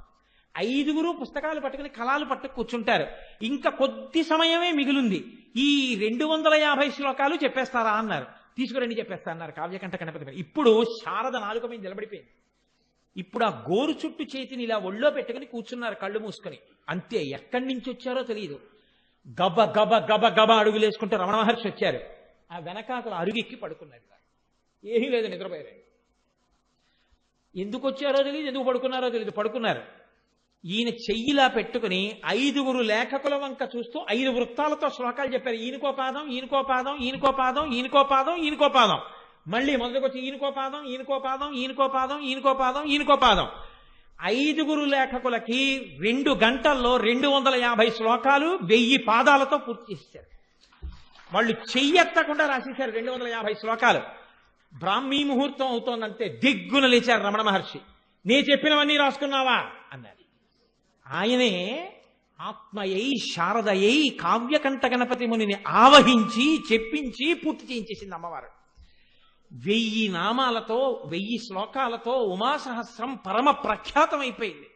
5 పుస్తకాలు పట్టుకుని కళాలు పట్టుకు కూర్చుంటారు. ఇంకా కొద్ది సమయమే మిగిలింది, ఈ 250 శ్లోకాలు చెప్పేస్తారా అన్నారు. తీసుకురండి చెప్పేస్తా అన్నారు కావ్యకంఠ గణపతి. ఇప్పుడు శారద నాలుక మీద నిలబడిపోయింది. ఇప్పుడు ఆ గోరు చుట్టు చేతిని ఇలా ఒళ్ళో పెట్టుకుని కూర్చున్నారు కళ్ళు మూసుకొని. అంతే, ఎక్కడి నుంచి వచ్చారో తెలియదు. గబ గబ గబ గబ అడుగులేసుకుంటూ రమణ మహర్షి వచ్చారు. ఆ వెనకాతల అరుగెక్కి పడుకున్నారు. ఏమీ లేదు, నిద్రపోయారు. ఎందుకు వచ్చారో తెలియదు, ఎందుకు పడుకున్నారో తెలియదు, పడుకున్నారు. ఈయన చెయ్యిలా పెట్టుకుని 5 లేఖకుల వంక చూస్తూ 5 వృత్తాలతో శ్లోకాలు చెప్పారు. ఈయనకో పాదం, ఈయనకో పాదం, ఈయనకో పాదం, ఈయనకో పాదం, ఈయనకో పాదం. మళ్ళీ మొదటికొచ్చి ఈయనకో పాదం, ఈయనకో పాదం, ఈయనకో పాదం, ఈయనకో పాదం, ఈయనకో పాదం. 5 లేఖకులకి 2 గంటల్లో 250 శ్లోకాలు 1000 పాదాలతో పూర్తి చేశారు. వాళ్ళు చెయ్యెత్తకుండా రాసేశారు 250 శ్లోకాలు. బ్రాహ్మీ ముహూర్తం అవుతోందంటే దిగ్గున లేచారు రమణ మహర్షి. నే చెప్పినవన్నీ రాసుకున్నావా అన్నారు. ఆయనే ఆత్మయై శారదయై కావ్యకంఠ గణపతి మునిని ఆవహించి చెప్పించి పూర్తి చేయించేసింది అమ్మవారు. 1000 నామాలతో 1000 శ్లోకాలతో ఉమాసహస్రం పరమ ప్రఖ్యాతమైపోయింది.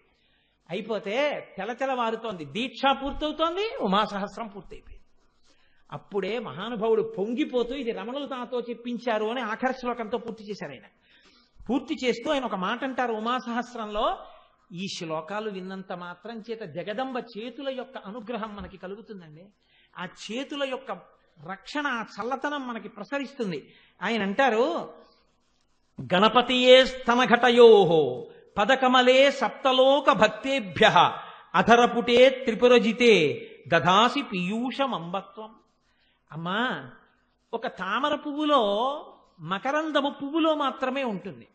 అయిపోతే తెలతెలవారుతోంది, దీక్ష పూర్తవుతోంది, ఉమాసహస్రం పూర్తయిపోయింది. అప్పుడే మహానుభావుడు పొంగిపోతూ ఇది రమణులు తాతో చెప్పించారు అని ఆఖరి శ్లోకంతో పూర్తి చేశారు. ఆయన పూర్తి చేస్తూ ఆయన ఒక మాట అంటారు ఉమాసహస్రంలో, ఈ శ్లోకాలు విన్నంత మాత్రం చేత జగదంబ చేతుల యొక్క అనుగ్రహం మనకి కలుగుతుందండి. ఆ చేతుల యొక్క రక్షణ, ఆ చల్లతనం మనకి ప్రసరిస్తుంది. ఆయన అంటారు, గణపతియే స్తనఘటయోహో పదకమలే సప్తలోక భక్తేభ్య అధరపుటే త్రిపురజితే దదాసి పీయూషమంబత్వం. అమ్మా, ఒక తామర పువ్వులో మకరందము పువ్వులో మాత్రమే ఉంటుంది.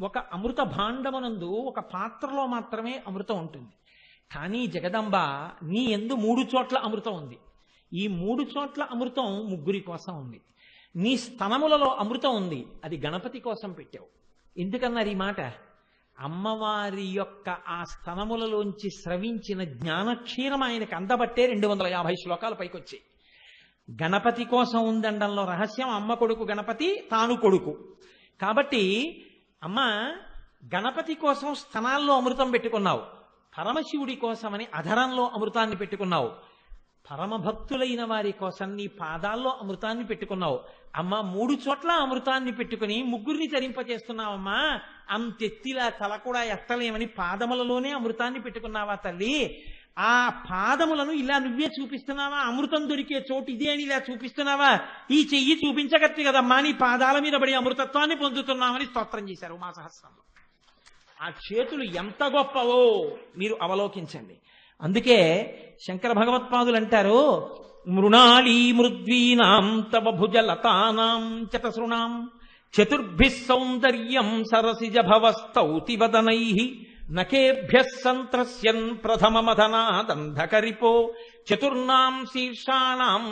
ఒక అమృత భాండమునందు ఒక పాత్రలో మాత్రమే అమృతం ఉంటుంది. కానీ జగదంబ నీ యందు 3 చోట్ల అమృతం ఉంది. ఈ 3 చోట్ల అమృతం 3 కోసం ఉంది. నీ స్తనములలో అమృతం ఉంది, అది గణపతి కోసం పెట్టావు. ఎందుకన్నారు ఈ మాట? అమ్మవారి యొక్క ఆ స్తనములలోంచి స్రవించిన జ్ఞానక్షీరం ఆయనకు అందబట్టే 250 శ్లోకాలు పైకొచ్చాయి. గణపతి కోసం ఉందండంలో రహస్యం. అమ్మ కొడుకు గణపతి, తాను కొడుకు. కాబట్టి అమ్మ గణపతి కోసం స్తనాల్లో అమృతం పెట్టుకున్నావు, పరమశివుడి కోసమని అధరంలో అమృతాన్ని పెట్టుకున్నావు, పరమభక్తులైన వారి కోసం నీ పాదాల్లో అమృతాన్ని పెట్టుకున్నావు. అమ్మ 3 చోట్ల అమృతాన్ని పెట్టుకుని 3 తరింపచేస్తున్నావమ్మా. అంతెత్తిలా తల కూడా ఎత్తలేమని పాదములలోనే అమృతాన్ని పెట్టుకున్నావా తల్లి? ఆ పాదములను ఇలా నువ్వే చూపిస్తున్నావా? అమృతం దొరికే చోటు ఇదే అని ఇలా చూపిస్తున్నావా? ఈ చెయ్యి చూపించగట్టి కదమ్మా నీ పాదాల మీద పడి అమృతత్వాన్ని పొందుతున్నామని స్తోత్రం చేశారు ఉమాసహస్రంలో. ఆ చేతులు ఎంత గొప్పవో మీరు అవలోకించండి. అందుకే శంకర భగవత్పాదులు అంటారు, మృణాళీ మృద్వీనాం తవ భుజలతానాం చతసృణాం చతుర్భిః సౌందర్యం సరసిజ భవస్తౌతి వదనైః నకేభ్యః సంత్రస్యన్ ప్రథమమధనాదంధకరిపో చతుర్నాం శీర్షాణాం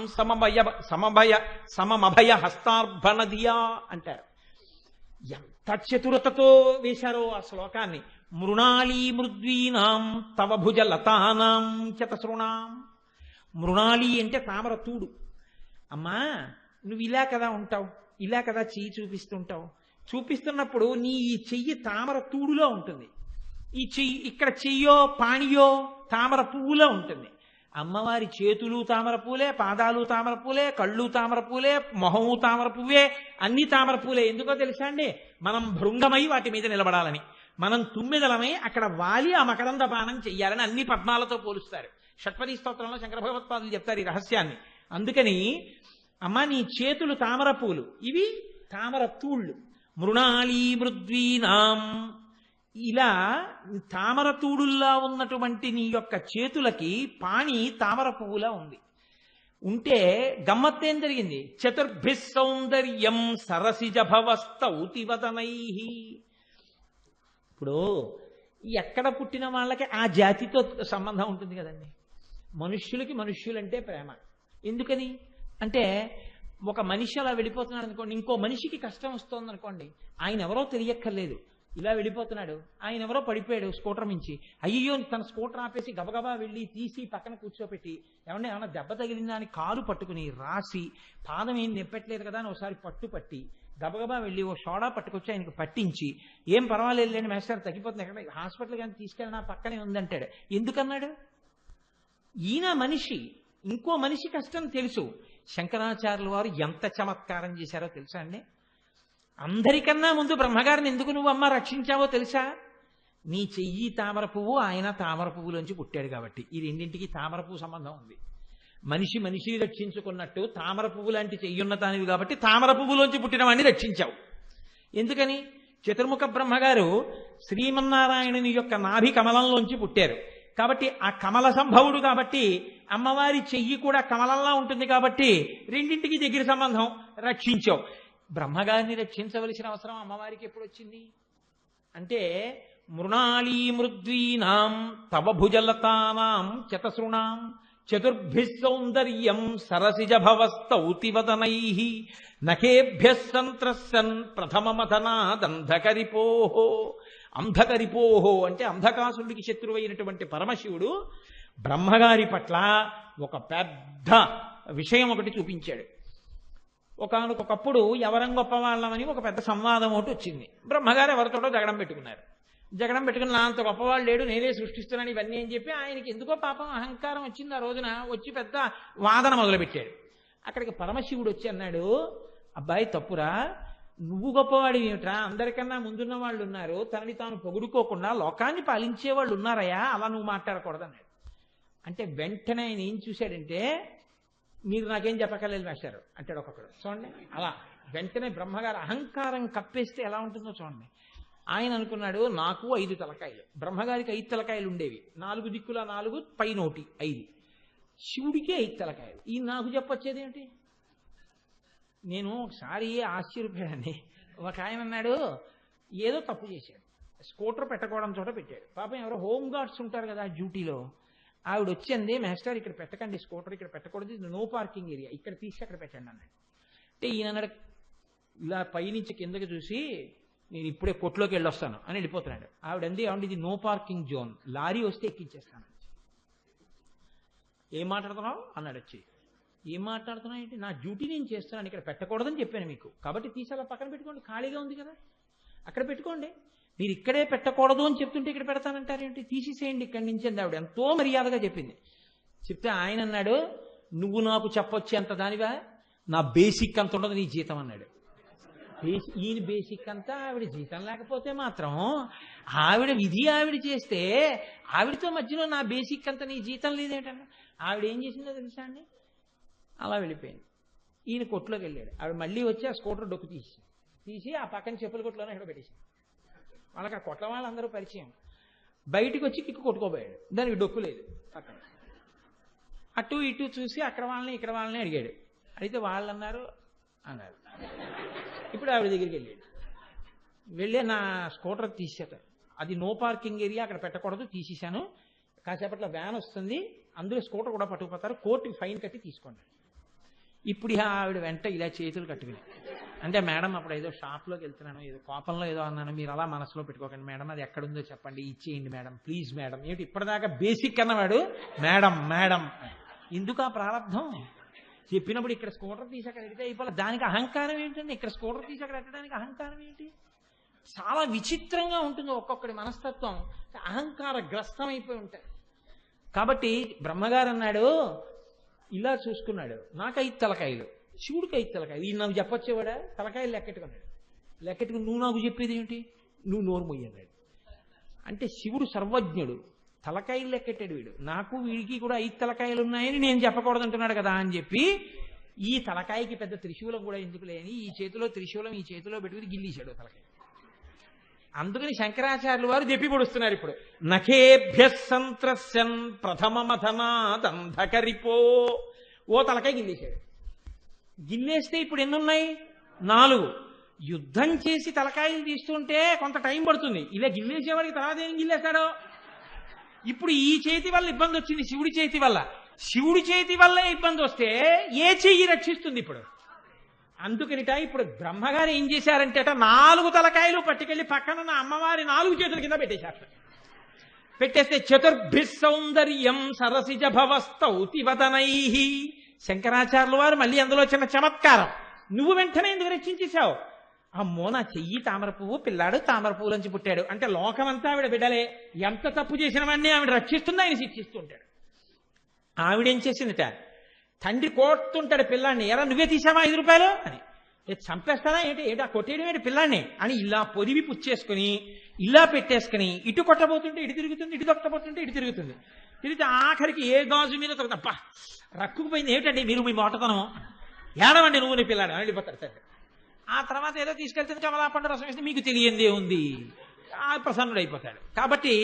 సమమభయ హస్తార్భనదియా అంటారు. ఎంత తచ్చతురతతో వేశారో ఆ శ్లోకాన్ని. మృణాళీ మృద్వీనాం తవ భుజ లతానాం చతసృణాం. మృణాళి అంటే తామర తూడు. అమ్మా నువ్వు ఇలా కదా ఉంటావు, ఇలా కదా చెయ్యి చూపిస్తుంటావు. చూపిస్తున్నప్పుడు నీ ఈ చెయ్యి తామర తూడులో ఉంటుంది. ఈ చెయ్యి ఇక్కడ చెయ్యో పాణియో తామర పువ్వులో ఉంటుంది. అమ్మవారి చేతులు తామర పూలే, పాదాలు తామర పూలే, కళ్ళు తామర పూలే, మొహము తామర పువ్వే, అన్ని తామర పూలే. ఎందుకో తెలుసా అండి? మనం భృంగమై వాటి మీద నిలబడాలని, మనం తుమ్మెదలమై అక్కడ వాలి ఆ మకరంద పానం చెయ్యాలని అన్ని పద్మాలతో పోలుస్తారు. షట్పదీ స్తోత్రంలో శంకర భగవత్పాదులు చెప్తారు ఈ రహస్యాన్ని. అందుకని అమ్మ నీ చేతులు తామర పూలు, ఇవి తామర తూళ్ళు. మృణాళీ మృద్వీనాం, ఇలా తామర తూడుల్లా ఉన్నటువంటి నీ యొక్క చేతులకి పాణి తామర పువ్వులా ఉంది. ఉంటే గమ్మత్తేం జరిగింది? చతుర్భి సౌందర్యం సరసిజ భవస్తౌతివదనై. ఇప్పుడు ఎక్కడ పుట్టిన వాళ్ళకి ఆ జాతితో సంబంధం ఉంటుంది కదండి. మనుష్యులకి మనుష్యులంటే ప్రేమ. ఎందుకని అంటే ఒక మనిషి అలా వెళ్ళిపోతున్నాడు అనుకోండి, ఇంకో మనిషికి కష్టం వస్తుంది అనుకోండి, ఆయన ఎవరో తెలియక్కర్లేదు, ఇలా వెళ్ళిపోతున్నాడు, ఆయన ఎవరో పడిపోయాడు స్కూటర్ మించి, అయ్యో తన స్కూటర్ ఆపేసి గబగబా వెళ్ళి తీసి పక్కన కూర్చోపెట్టి ఏమన్నా దెబ్బ తగిలిందా అని కాలు పట్టుకుని రాసి, పాదం ఏం నెప్పట్లేదు కదా అని ఒకసారి పట్టి గబగబా వెళ్ళి ఓ సోడా పట్టుకొచ్చి ఆయనకు పట్టించి, ఏం పర్వాలేదు లేండి మేస్టర్ తగ్గిపోతుంది, ఎక్కడ హాస్పిటల్ కానీ తీసుకెళ్ళినా పక్కనే ఉందంటాడు. ఎందుకన్నాడు? ఈయన మనిషి, ఇంకో మనిషి కష్టం తెలుసు. శంకరాచార్యుల వారు ఎంత చమత్కారం చేశారో తెలుసా అండి? అందరికన్నా ముందు బ్రహ్మగారిని ఎందుకు నువ్వు అమ్మ రక్షించావో తెలుసా? నీ చెయ్యి తామర పువ్వు, ఆయన తామర పువ్వులోంచి పుట్టాడు కాబట్టి. ఈ రెండింటికి తామర పువ్వు సంబంధం ఉంది. మనిషి మనిషిని రక్షించుకున్నట్టు తామర పువ్వు లాంటి చెయ్యున్నతానివి కాబట్టి తామర పువ్వులోంచి పుట్టిన వాడిని రక్షించావు. ఎందుకని? చతుర్ముఖ బ్రహ్మగారు శ్రీమన్నారాయణుని యొక్క నాభి కమలంలోంచి పుట్టారు కాబట్టి, ఆ కమల సంభవుడు కాబట్టి, అమ్మవారి చెయ్యి కూడా కమలంలా ఉంటుంది కాబట్టి రెండింటికి దగ్గర సంబంధం, రక్షించావు. బ్రహ్మగారిని రక్షించవలసిన అవసరం అమ్మవారికి ఎప్పుడు వచ్చింది అంటే, మృణాళీ మృద్వీనాం తవ భుజలతానాం చతసృణాం చతుర్భి సౌందర్యం సరసిజ భవస్తౌతివదనై నఖేభ్య సంత్రస్సన్ ప్రథమమథనాదంధకరిపోహో. అంధకరిపోహో అంటే అంధకాసురుడికి శత్రువైనటువంటి పరమశివుడు బ్రహ్మగారి పట్ల ఒక పెద్ద విషయం ఒకటి చూపించాడు. ఒకానొకప్పుడు ఎవరం గొప్పవాళ్ళమని ఒక పెద్ద సంవాదం ఒకటి వచ్చింది. బ్రహ్మగారు ఎవరితోటో జగడం పెట్టుకున్నారు. జగడం పెట్టుకుని నా అంత గొప్పవాళ్ళు లేడు, నేనే సృష్టిస్తున్నాను ఇవన్నీ అని చెప్పి ఆయనకి ఎందుకో పాపం అహంకారం వచ్చింది. ఆ రోజున వచ్చి పెద్ద వాదన మొదలుపెట్టాడు. అక్కడికి పరమశివుడు వచ్చి అన్నాడు, అబ్బాయి తప్పురా, నువ్వు గొప్పవాడి ఏమిట్రా, అందరికన్నా ముందున్న వాళ్ళు ఉన్నారు, తనని తాను పొగుడుకోకుండా లోకాన్ని పాలించే వాళ్ళు ఉన్నారయ్యా, అలా నువ్వు మాట్లాడకూడదన్నాడు. అంటే వెంటనే ఆయన ఏం చూశాడంటే, మీరు నాకేం చెప్పక్కర్లేదు మాస్టారు అంటాడు ఒక్కొక్కడు. చూడండి అలా వెంటనే బ్రహ్మగారు అహంకారం కప్పేస్తే ఎలా ఉంటుందో చూడండి. ఆయన అనుకున్నాడు నాకు 5 తలకాయలు, బ్రహ్మగారికి 5 తలకాయలు ఉండేవి, 4 దిక్కుల 4 పైనోటి 5, శివుడికే 5 తలకాయలు, ఈ నాకు చెప్పొచ్చేది ఏమిటి? నేను ఒకసారి ఆశ్చర్యపోయానండి. ఒక ఆయన అన్నాడు ఏదో తప్పు చేశాడు, స్కూటర్ పెట్టకోవడం చోట పెట్టాడు. పాపం ఎవరో హోమ్ గార్డ్స్ ఉంటారు కదా డ్యూటీలో, ఆవిడ వచ్చింది, మాస్టర్ ఇక్కడ పెట్టకండి స్కూటర్, ఇక్కడ పెట్టకూడదు, ఇది నో పార్కింగ్ ఏరియా, ఇక్కడ తీసి అక్కడ పెట్టండి అన్నాడు. అంటే ఈయన అన్నాడు ఇలా పైనుంచి కిందకి చూసి, నేను ఇప్పుడే కొట్లోకి వెళ్ళొస్తాను అని వెళ్ళిపోతున్నాడు. ఆవిడంది ఏమంటే ఇది నో పార్కింగ్ జోన్, లారీ వస్తే ఎక్కించేస్తాను. ఏం మాట్లాడుతున్నావు అన్నాడు వచ్చి. ఏం మాట్లాడుతున్నావు ఏంటి? నా డ్యూటీ నేను చేస్తున్నాను, ఇక్కడ పెట్టకూడదని చెప్పాను మీకు, కాబట్టి తీసి అలా పక్కన పెట్టుకోండి, ఖాళీగా ఉంది కదా అక్కడ పెట్టుకోండి, మీరు ఇక్కడే పెట్టకూడదు అని చెప్తుంటే ఇక్కడ పెడతానంటారేంటి, తీసేసేయండి ఇక్కడి నుంచి అంది ఆవిడ. ఎంతో మర్యాదగా చెప్పింది. చెప్తే ఆయన అన్నాడు, నువ్వు నాకు చెప్పొచ్చేంత దానివా, నా బేసిక్ అంత ఉండదు నీ జీతం అన్నాడు. ఈయన బేసిక్ అంతా ఆవిడ జీతం లేకపోతే మాత్రం ఆవిడ విధి ఆవిడ చేస్తే, ఆవిడతో మధ్యలో నా బేసిక్ అంతా నీ జీతం లేదేటన్నా. ఆవిడ ఏం చేసిందో తెలుసా అండి, అలా వెళ్ళిపోయింది. ఈయన కొట్లోకి వెళ్ళాడు. ఆవిడ మళ్ళీ వచ్చి ఆ స్కూటర్ డొక్కు తీసి ఆ పక్కన చెప్పుల కొట్లోనే ఇక్కడ పెట్టేసింది. వాళ్ళకి ఆ కొట్ల వాళ్ళందరూ పరిచయం. బయటికి వచ్చి కిక్కు కొట్టుకోబోయాడు, దానికి డొక్కు లేదు పక్కన. అటు ఇటు చూసి అక్కడ వాళ్ళని ఇక్కడ వాళ్ళని అడిగాడు. అడిగితే వాళ్ళు అన్నారు. ఇప్పుడు ఆవిడ దగ్గరికి వెళ్ళి నా స్కూటర్ తీసేట, అది నో పార్కింగ్ ఏరియా, అక్కడ పెట్టకూడదు, తీసేశాను, కాసేపట్లో వ్యాన్ వస్తుంది, అందులో స్కూటర్ కూడా పట్టుకుపోతారు, కోర్టుకి ఫైన్ కట్టి తీసుకోండి. ఇప్పుడు ఆవిడ వెంట ఇలా చేతులు కట్టుకుని అంటే మేడం అప్పుడు ఏదో షాప్లోకి వెళ్తున్నాను, ఏదో కోపంలో ఏదో అన్నాను, మీరు అలా మనసులో పెట్టుకోకండి మేడం, అది ఎక్కడుందో చెప్పండి, ఇచ్చేయండి మేడం, ప్లీజ్ మేడం. ఏమిటి ఇప్పటిదాకా బేసిక్ అన్నవాడు మేడం మేడం. ఎందుకు ఆ ప్రారంభం? చెప్పినప్పుడు ఇక్కడ స్కూటర్ తీసి అక్కడ ఎడితే అయిపోయి దానికి అహంకారం ఏంటండి? ఇక్కడ స్కూటర్ తీసి అక్కడ ఎట్టడానికి అహంకారం ఏంటి? చాలా విచిత్రంగా ఉంటుంది ఒక్కొక్కడి మనస్తత్వం, అహంకార గ్రస్తం అయిపోయి ఉంటాయి. కాబట్టి బ్రహ్మగారు అన్నాడు, ఇలా చూసుకున్నాడు, నాకు 5 తలకాయలు, శివుడికి 5 తలకాయలు, ఈయన నాకు చెప్పొచ్చేవాడా? తలకాయలు లెక్కెట్టుకున్నాడు. లెక్కెట్టుకుని నువ్వు నాకు చెప్పేది ఏమిటి, నువ్వు నోరు మొయ్యన్నాడు. అంటే శివుడు సర్వజ్ఞుడు, తలకాయలు లెక్కెట్టాడు వీడు. నాకు వీడికి కూడా 5 తలకాయలు ఉన్నాయని నేను చెప్పకూడదు అంటున్నాడు కదా అని చెప్పి ఈ తలకాయకి పెద్ద త్రిశూలం కూడా ఎందుకు లేని ఈ చేతిలో త్రిశూలం ఈ చేతిలో పెట్టుకుని గిల్లీశాడు తలకాయ. అందుకని శంకరాచార్యులు వారు దెప్పి పొడుస్తున్నారు ఇప్పుడు. నఖేభ్య సంత్రస్యన్ ప్రథమ మథనాదంధకరిపో. ఓ తలకాయ గిల్లేశాడు. గిల్లేస్తే ఇప్పుడు ఎన్నున్నాయి? 4. యుద్ధం చేసి తలకాయలు తీస్తుంటే కొంత టైం పడుతుంది, ఇలా గిల్లేసేవాడికి తర్వాత ఏం గిల్లేస్తాడో. ఇప్పుడు ఈ చేతి వల్ల ఇబ్బంది వచ్చింది, శివుడి చేతి వల్ల. శివుడి చేతి వల్ల ఇబ్బంది వస్తే ఏ చెయ్యి రక్షిస్తుంది ఇప్పుడు? అందుకనిట ఇప్పుడు బ్రహ్మగారు ఏం చేశారంటే 4 తలకాయలు పట్టుకెళ్లి పక్కనున్న అమ్మవారి 4 చేతుల కింద పెట్టేశారు. పెట్టేస్తే చతుర్భిస్ సౌందర్యం సరసిజ భవస్తౌతివదనై. శంకరాచార్యుల వారు మళ్ళీ అందులో చిన్న చమత్కారం, నువ్వు వెంటనే ఎందుకు రక్షించేశావు? అమ్మో నా చెయ్యి తామర పువ్వు, పిల్లాడు తామర పువ్వులోంచి పుట్టాడు అంటే లోకమంతా ఆవిడ బిడ్డలే, ఎంత తప్పు చేసిన వాడిని ఆవిడ రక్షిస్తుంది, ఆయన శిక్షిస్తూ ఉంటాడు. ఆవిడేం చేసిందిట, తండ్రి కోట్తుంటాడు పిల్లాడిని, ఎరా నువ్వే తీసావా 5 రూపాయలు అని, చంపేస్తారా ఏంటి ఆ కొట్టేయడం ఏంటి పిల్లాడిని అని ఇలా పొదివి పుచ్చేసుకుని ఇలా పెట్టేసుకుని ఇటు కొట్టబోతుంటే ఇటు తిరుగుతుంది, ఇటు కొట్టబోతుంటే ఇటు తిరుగుతుంది. తిరిగితే ఆఖరికి ఏ గాజు మీద తప్ప రక్కుకుపోయింది. ఏమిటండి మీరు మీ మోటతనం, ఏడవండి నువ్వు నీ పిల్లాడు అని వెళ్ళిపోతాడు తండ్రి. ఆ తర్వాత ఏదో తీసుకెళ్తే కమలాపండు రసం వేస్తే మీకు తెలియందే ఉంది, ప్రసన్నుడైపోతాడు. కాబట్టి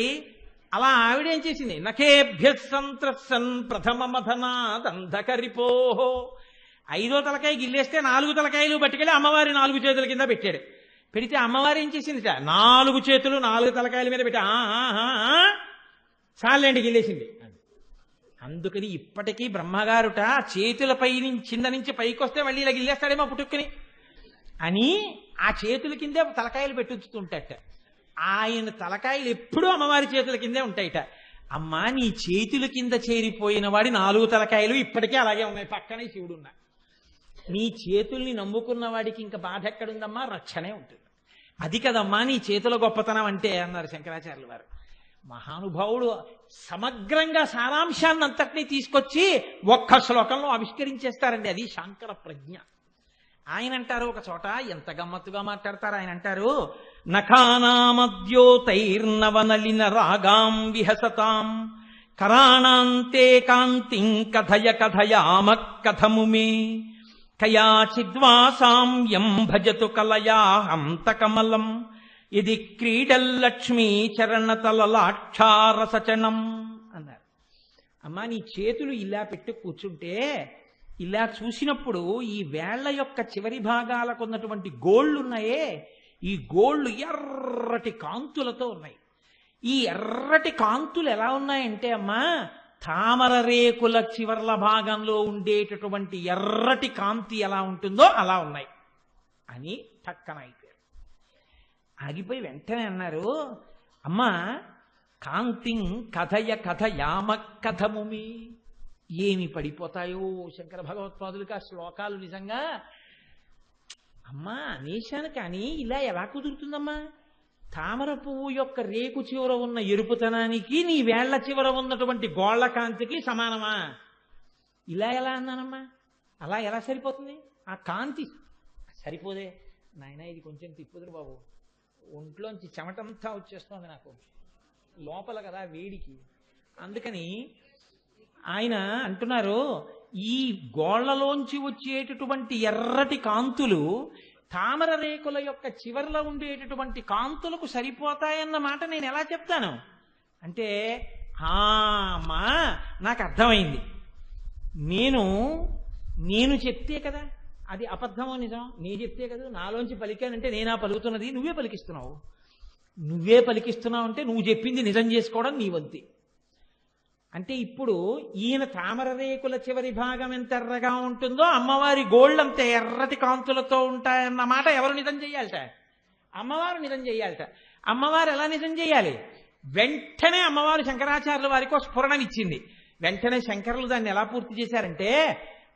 అలా ఆవిడేం చేసింది, నఖేభ్య సంత్రసన్ ప్రథమ మథనాదంధకరిపో. 5వ తలకాయ గిల్లేస్తే 4 తలకాయలు పట్టుకెళ్ళి అమ్మవారి 4 చేతుల కింద పెట్టాడు. పెడితే అమ్మవారు ఏం చేసింది, 4 చేతులు 4 తలకాయల మీద పెట్టి చాలండి గిల్లేసింది. అందుకని ఇప్పటికీ బ్రహ్మగారుట చేతులపై కింద నుంచి పైకి వస్తే మళ్ళీ ఇలా గిల్లేస్తాడేమో పుట్టుకుని అని ఆ చేతుల కిందే తలకాయలు పెట్టుతుంటట. ఆయన తలకాయలు ఎప్పుడూ అమ్మవారి చేతుల కిందే ఉంటాయిట. అమ్మా నీ చేతుల కింద చేరిపోయిన వాడి 4 తలకాయలు ఇప్పటికీ అలాగే ఉన్నాయి, పక్కనే శివుడు ఉన్నా. నీ చేతుల్ని నమ్ముకున్న వాడికి ఇంకా బాధ ఎక్కడుందమ్మా, రక్షణే ఉంటుంది. అది కదమ్మా నీ చేతుల గొప్పతనం అంటే అన్నారు శంకరాచార్యుల వారు. మహానుభావుడు సమగ్రంగా సారాంశాన్ని అంతటినీ తీసుకొచ్చి ఒక్క శ్లోకంలో ఆవిష్కరించేస్తారండి. అది శాంకర ప్రజ్ఞ. ఆయన అంటారు ఒక చోట, ఎంత గమ్మత్తుగా మాట్లాడతారు ఆయన అంటారు, నఖానామద్యోతైర్నవనలిన రాగాం విహసతాం కరాణాంతే కాంతిం కథయ కథయామ కథము మే కయాచిద్వాసాంయం భజతు కలయా హంతకమలం ఇది క్రీడల్లక్ష్మీ చరణతలలాక్షారసచనం అన్నారు. అమ్మా నీ చేతులు ఇలా పెట్టి కూర్చుంటే ఇలా చూసినప్పుడు ఈ వేళ్ల యొక్క చివరి భాగాలకు ఉన్నటువంటి గోళ్ళున్నాయే, ఈ గోళ్ళు ఎర్రటి కాంతులతో ఉన్నాయి. ఈ ఎర్రటి కాంతులు ఎలా ఉన్నాయంటే అమ్మా తామర రేకుల చివర్ల భాగంలో ఉండేటటువంటి ఎర్రటి కాంతి ఎలా ఉంటుందో అలా ఉన్నాయి అని పక్కన అయిపోయారు. ఆగిపోయి వెంటనే అన్నారు, అమ్మా కాంతిం కథయ కథయామ కథముమి. ఏమి పడిపోతాయో శంకర భగవత్పాదులకి ఆ శ్లోకాలు నిజంగా. అమ్మా అనేశాను కానీ ఇలా ఎలా కుదురుతుందమ్మా? తామర పువ్వు యొక్క రేకు చివర ఉన్న ఎరుపుతనానికి నీ వేళ్ల చివర ఉన్నటువంటి గోళ్ల కాంతికి సమానమా? ఇలా ఎలా అన్నానమ్మా? అలా ఎలా సరిపోతుంది? ఆ కాంతి సరిపోదే నాయన, ఇది కొంచెం తిప్పుదురు బాబు, ఒంట్లోంచి చెమటంతా వచ్చేస్తోంది నాకు లోపల కదా వేడికి. అందుకని ఆయన అంటున్నారు, ఈ గోళ్లలోంచి వచ్చేటటువంటి ఎర్రటి కాంతులు తామర రేకుల యొక్క చివర్లో ఉండేటటువంటి కాంతులకు సరిపోతాయన్న మాట నేను ఎలా చెప్తాను అంటే, అమ్మా నాకు అర్థమైంది, నేను చెప్తే కదా అది అబద్ధమో నిజం, నీ చెప్తే కదా నాలోంచి పలికానంటే నేనా పలుకుతున్నది, నువ్వే పలికిస్తున్నావు అంటే నువ్వు చెప్పింది నిజం చేసుకోవడం నీ వంతి. అంటే ఇప్పుడు ఈయన తామర రేకుల చివరి భాగం ఎంత ఎర్రగా ఉంటుందో అమ్మవారి గోళ్ళు అంత ఎర్రటి కాంతులతో ఉంటాయన్న మాట ఎవరు నిజం చెయ్యాలట? అమ్మవారు నిజం చెయ్యాలట. అమ్మవారు ఎలా నిజం చెయ్యాలి? వెంటనే అమ్మవారు శంకరాచార్యుల వారికి ఒక స్ఫురణమిచ్చింది. వెంటనే శంకరులు దాన్ని ఎలా పూర్తి చేశారంటే,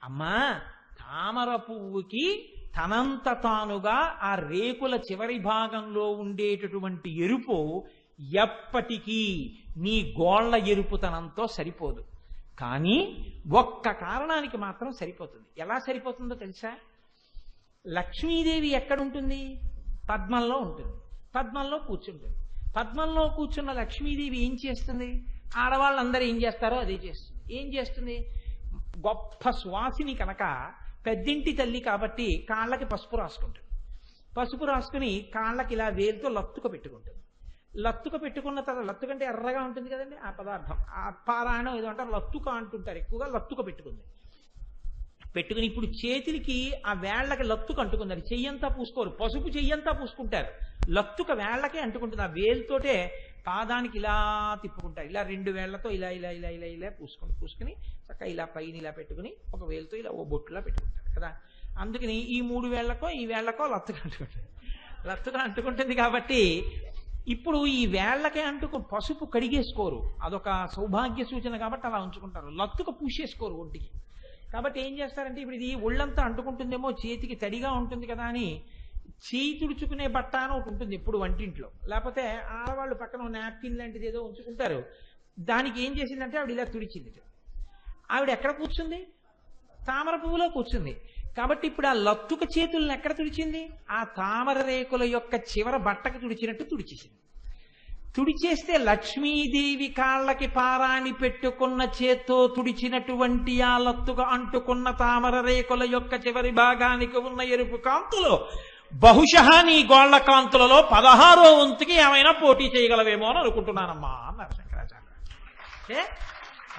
అమ్మా తామర పువ్వుకి తనంత తానుగా ఆ రేకుల చివరి భాగంలో ఉండేటటువంటి ఎరుపు ఎప్పటికీ నీ గోళ్ల ఎరుపుతనంతో సరిపోదు, కానీ ఒక్క కారణానికి మాత్రం సరిపోతుంది. ఎలా సరిపోతుందో తెలుసా? లక్ష్మీదేవి ఎక్కడుంటుంది? పద్మంలో ఉంటుంది. పద్మంలో కూర్చుంటుంది. పద్మంలో కూర్చున్న లక్ష్మీదేవి ఏం చేస్తుంది? ఆడవాళ్ళందరూ ఏం చేస్తారో అదే చేస్తుంది. ఏం చేస్తుంది? గొప్ప సువాసిని కనుక పెద్దింటి తల్లి కాబట్టి కాళ్ళకి పసుపు రాసుకుంటుంది. పసుపు రాసుకుని కాళ్ళకి ఇలా వేలుతో లత్తుక పెట్టుకుంటుంది. లత్తుక పెట్టుకున్న తర్వాత, లత్తుక అంటే ఎర్రగా ఉంటుంది కదండి ఆ పదార్థం, ఆ పారాయణం ఏదో అంటారు, లత్తుక అంటుంటారు ఎక్కువగా. లత్తుక పెట్టుకుని ఇప్పుడు చేతులకి ఆ వేళ్లకి లత్తుక అంటుకుంది. అది చెయ్యంతా పూసుకోరు, పసుపు చెయ్యంతా పూసుకుంటారు. లత్తుక వేళ్లకే అంటుకుంటుంది. ఆ వేలుతోటే పాదానికి ఇలా తిప్పుకుంటారు. ఇలా రెండు వేళ్లతో ఇలా ఇలా ఇలా ఇలా ఇలా పూసుకుని చక్కగా ఇలా పైన ఇలా పెట్టుకుని ఒక వేలుతో ఇలా ఓ బొట్టులా పెట్టుకుంటారు కదా. అందుకని ఈ మూడు వేళ్లకో ఈ వేళ్లకో లత్తుక అంటుకుంటుంది. లత్తుక అంటుకుంటుంది కాబట్టి ఇప్పుడు ఈ వేళ్లకే పసుపు కడిగేసుకోరు, అదొక సౌభాగ్య సూచన కాబట్టి అలా ఉంచుకుంటారు. లత్తుక పూసేసుకోరు ఒంటికి. కాబట్టి ఏం చేస్తారంటే, ఇప్పుడు ఇది ఒళ్ళంతా అంటుకుంటుందేమో, చేతికి తడిగా ఉంటుంది కదా అని చేయి తుడుచుకునే బట్ట అని ఒకటి ఉంటుంది ఎప్పుడు వంటింట్లో. లేకపోతే ఆడవాళ్ళు పక్కన నాప్కిన్ లాంటిది ఏదో ఉంచుకుంటారు. దానికి ఏం చేసిందంటే ఆవిడ ఇలా తుడిచింది. ఆవిడ ఎక్కడ కూర్చుంది? తామర పువ్వులో కూర్చుంది. కాబట్టి ఇప్పుడు ఆ లత్తుక చేతులను ఎక్కడ తుడిచింది? ఆ తామర రేకుల యొక్క చివర బట్టకు తుడిచినట్టు తుడిచేసింది. తుడిచేస్తే లక్ష్మీదేవి కాళ్ళకి పారాణి పెట్టుకున్న చేత్తో తుడిచినటువంటి ఆ లత్తుగా అంటుకున్న తామర రేకుల యొక్క చివరి భాగానికి ఉన్న ఎరుపు కాంతులు బహుశः నీ గోళ్ల కాంతులలో 16వ వంతుకి ఏమైనా పోటీ చేయగలవేమో అని అనుకుంటున్నానమ్మా అన్నారు శంకరాచార్య.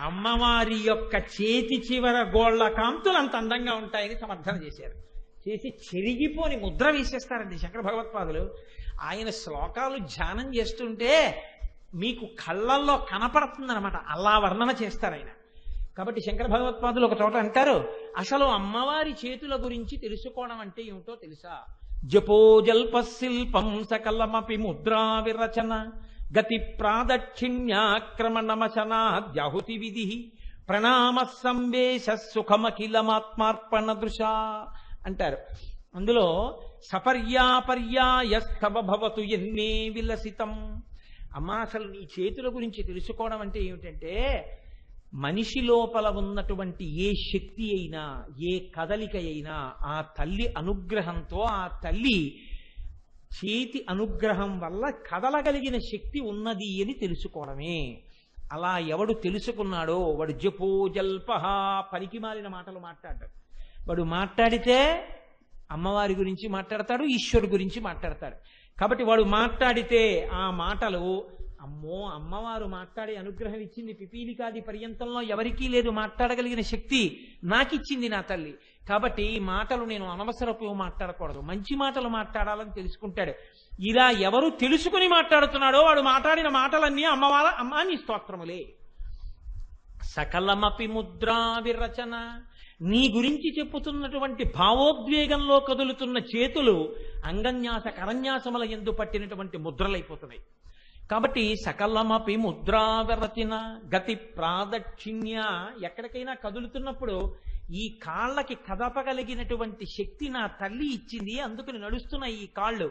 అమ్మవారి యొక్క చేతి చివర గోళ్ల కాంతులు అంత అందంగా ఉంటాయని సమర్థన చేశారు. చేసి చెరిగిపోని ముద్ర వేసేస్తారండి శంకర భగవత్పాదులు. ఆయన శ్లోకాలు ధ్యానం చేస్తుంటే మీకు కళ్ళల్లో కనపడుతుందన్నమాట, అలా వర్ణన చేస్తారు ఆయన. కాబట్టి శంకర భగవత్పాదులు ఒక చోట అంటారు, అసలు అమ్మవారి చేతుల గురించి తెలుసుకోవడం అంటే ఏమిటో తెలుసా? జపోజల్ప శిల్పం సకలమపి ముద్రా విరచన గతి ప్రాదక్షిణ్యాక్రమణమశనాద్యాహుతి విధి ప్రణామ సంవేశ సుఖమఖిలమాత్మార్పణ దృశ అంటారు. అందులో సపర్యాపర్యాయస్తవ భవతు ఎన్నే విలసితం. అమ్మా అసలు నీ చేతుల గురించి తెలుసుకోవడం అంటే ఏమిటంటే, మనిషి లోపల ఉన్నటువంటి ఏ శక్తి అయినా ఏ కదలిక అయినా ఆ తల్లి అనుగ్రహంతో, ఆ తల్లి చేతి అనుగ్రహం వల్ల కదలగలిగిన శక్తి ఉన్నది అని తెలుసుకోవడమే. అలా ఎవడు తెలుసుకున్నాడో వాడు జపోజల్ప, పనికి మాలిన మాటలు మాట్లాడాడు. వాడు మాట్లాడితే అమ్మవారి గురించి మాట్లాడతాడు, ఈశ్వరు గురించి మాట్లాడతాడు. కాబట్టి వాడు మాట్లాడితే ఆ మాటలు, అమ్మో అమ్మవారు మాట్లాడే అనుగ్రహం ఇచ్చింది పిపీలికాది పర్యంతంలో ఎవరికీ లేదు మాట్లాడగలిగిన శక్తి, నాకిచ్చింది నా తల్లి. కాబట్టి ఈ మాటలు నేను అనవసరపు మాట్లాడకూడదు, మంచి మాటలు మాట్లాడాలని తెలుసుకుంటాడు. ఇలా ఎవరు తెలుసుకుని మాట్లాడుతున్నాడో వాడు మాట్లాడిన మాటలన్నీ అమ్మా నీ స్తోత్రములే. సకలమపి ముద్రా విరచన, నీ గురించి చెప్పుతున్నటువంటి భావోద్వేగంలో కదులుతున్న చేతులు అంగన్యాస కరన్యాసముల యందు పట్టినటువంటి ముద్రలైపోతున్నాయి. కాబట్టి సకలమపి ముద్రా విరచన గతి ప్రాదక్షిణ్య, ఎక్కడికైనా కదులుతున్నప్పుడు ఈ కాళ్ళకి కదపగలిగినటువంటి శక్తి నా తల్లి ఇచ్చింది, అందుకని నడుస్తున్న ఈ కాళ్ళు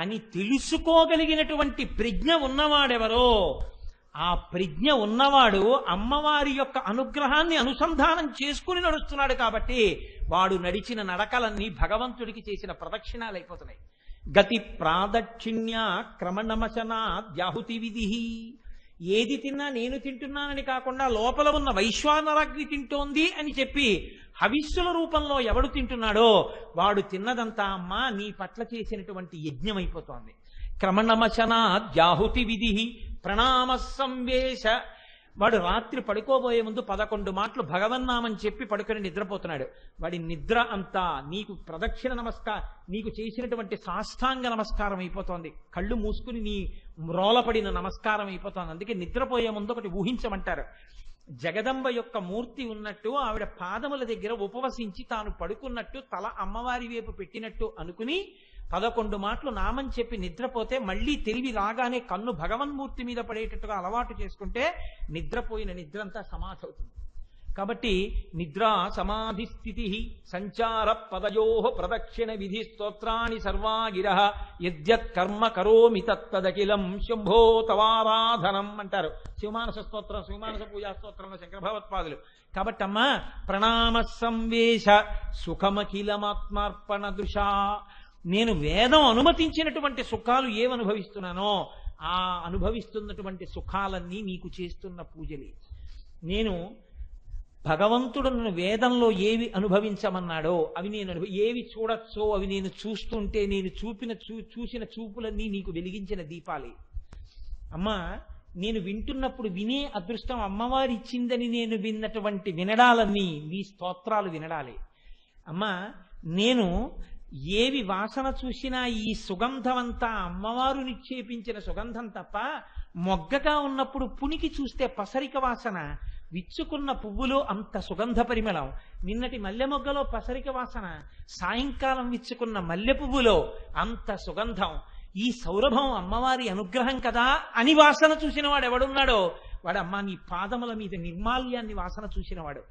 అని తెలుసుకోగలిగినటువంటి ప్రజ్ఞ ఉన్నవాడెవరో, ఆ ప్రజ్ఞ ఉన్నవాడు అమ్మవారి యొక్క అనుగ్రహాన్ని అనుసంధానం చేసుకుని నడుస్తున్నాడు. కాబట్టి వాడు నడిచిన నడకలన్నీ భగవంతుడికి చేసిన ప్రదక్షిణాలైపోతున్నాయి. గతి ప్రాదక్షిణ్య క్రమణమశనాద్యాహుతి విధి. ఏది తిన్నా నేను తింటున్నానని కాకుండా లోపల ఉన్న వైశ్వానరాగ్ని తింటోంది అని చెప్పి హవిస్సుల రూపంలో ఎవడు తింటున్నాడో వాడు తిన్నదంతా అమ్మా నీ పట్ల చేసినటువంటి యజ్ఞం అయిపోతోంది. క్రమణమశనాద్యాహుతి విధి ప్రణామ సంవేశ. వాడు రాత్రి పడుకోబోయే ముందు 11 మాటలు భగవన్నామని చెప్పి పడుకొని నిద్రపోతున్నాడు. వాడి నిద్ర అంతా నీకు ప్రదక్షిణ నీకు చేసినటువంటి సాష్టాంగ నమస్కారం అయిపోతోంది. కళ్ళు మూసుకుని నీ మ్రోలపడిన నమస్కారం అయిపోతోంది. అందుకే నిద్రపోయే ముందు ఒకటి ఊహించమంటారు. జగదంబ యొక్క మూర్తి ఉన్నట్టు ఆవిడ పాదముల దగ్గర ఉపవసించి తాను పడుకున్నట్టు తల అమ్మవారి వైపు పెట్టినట్టు అనుకుని 11 మాటలు నామం చెప్పి నిద్రపోతే మళ్ళీ తెలివి రాగానే కన్ను భగవన్మూర్తి మీద పడేటట్టుగా అలవాటు చేసుకుంటే నిద్రపోయిన నిద్రంతా సమాధి అవుతుంది. కాబట్టి నిద్రా సమాధి స్థితి సంచార పదయో ప్రదక్షిణ విధి స్తోత్రాన్ని సర్వా గిరః యద్యత్ కర్మ కరోమి తత్తదఖిలం శంభో తవారాధనం అంటారు శివమానస స్తోత్రం, శివమానస పూజా స్తోత్రంలో శంకర భగవత్పాదులు. కాబట్టి అమ్మా ప్రణామ సంవేశ సుఖమఖిలమాత్మార్పణ దృశా, నేను వేదం అనుమతించినటువంటి సుఖాలు ఏమనుభవిస్తున్నానో ఆ అనుభవిస్తున్నటువంటి సుఖాలన్నీ నీకు చేస్తున్న పూజలే. నేను భగవంతుడు నన్ను వేదంలో ఏవి అనుభవించమన్నాడో అవి నేను ఏవి చూడొచ్చో అవి నేను చూస్తుంటే నేను చూసిన చూపులన్నీ నీకు వెలిగించిన దీపాలే. అమ్మా నేను వింటున్నప్పుడు వినే అదృష్టం అమ్మవారి ఇచ్చిందని నేను విన్నటువంటి వినడాలన్నీ నీ స్తోత్రాలు వినడాలే. అమ్మా నేను ఏవి వాసన చూసినా ఈ సుగంధమంతా అమ్మవారు నిక్షేపించిన సుగంధం తప్ప, మొగ్గగా ఉన్నప్పుడు పునికి చూస్తే పసరిక వాసన, విచ్చుకున్న పువ్వులో అంత సుగంధ పరిమళం, నిన్నటి మల్లె మొగ్గలో పసరిక వాసన, సాయంకాలం విచ్చుకున్న మల్లె పువ్వులో అంత సుగంధం, ఈ సౌరభం అమ్మవారి అనుగ్రహం కదా అని వాసన చూసిన వాడు ఎవడున్నాడో వాడు అమ్మ నీ పాదముల మీద నిర్మాల్యాన్ని వాసన చూసినవాడు.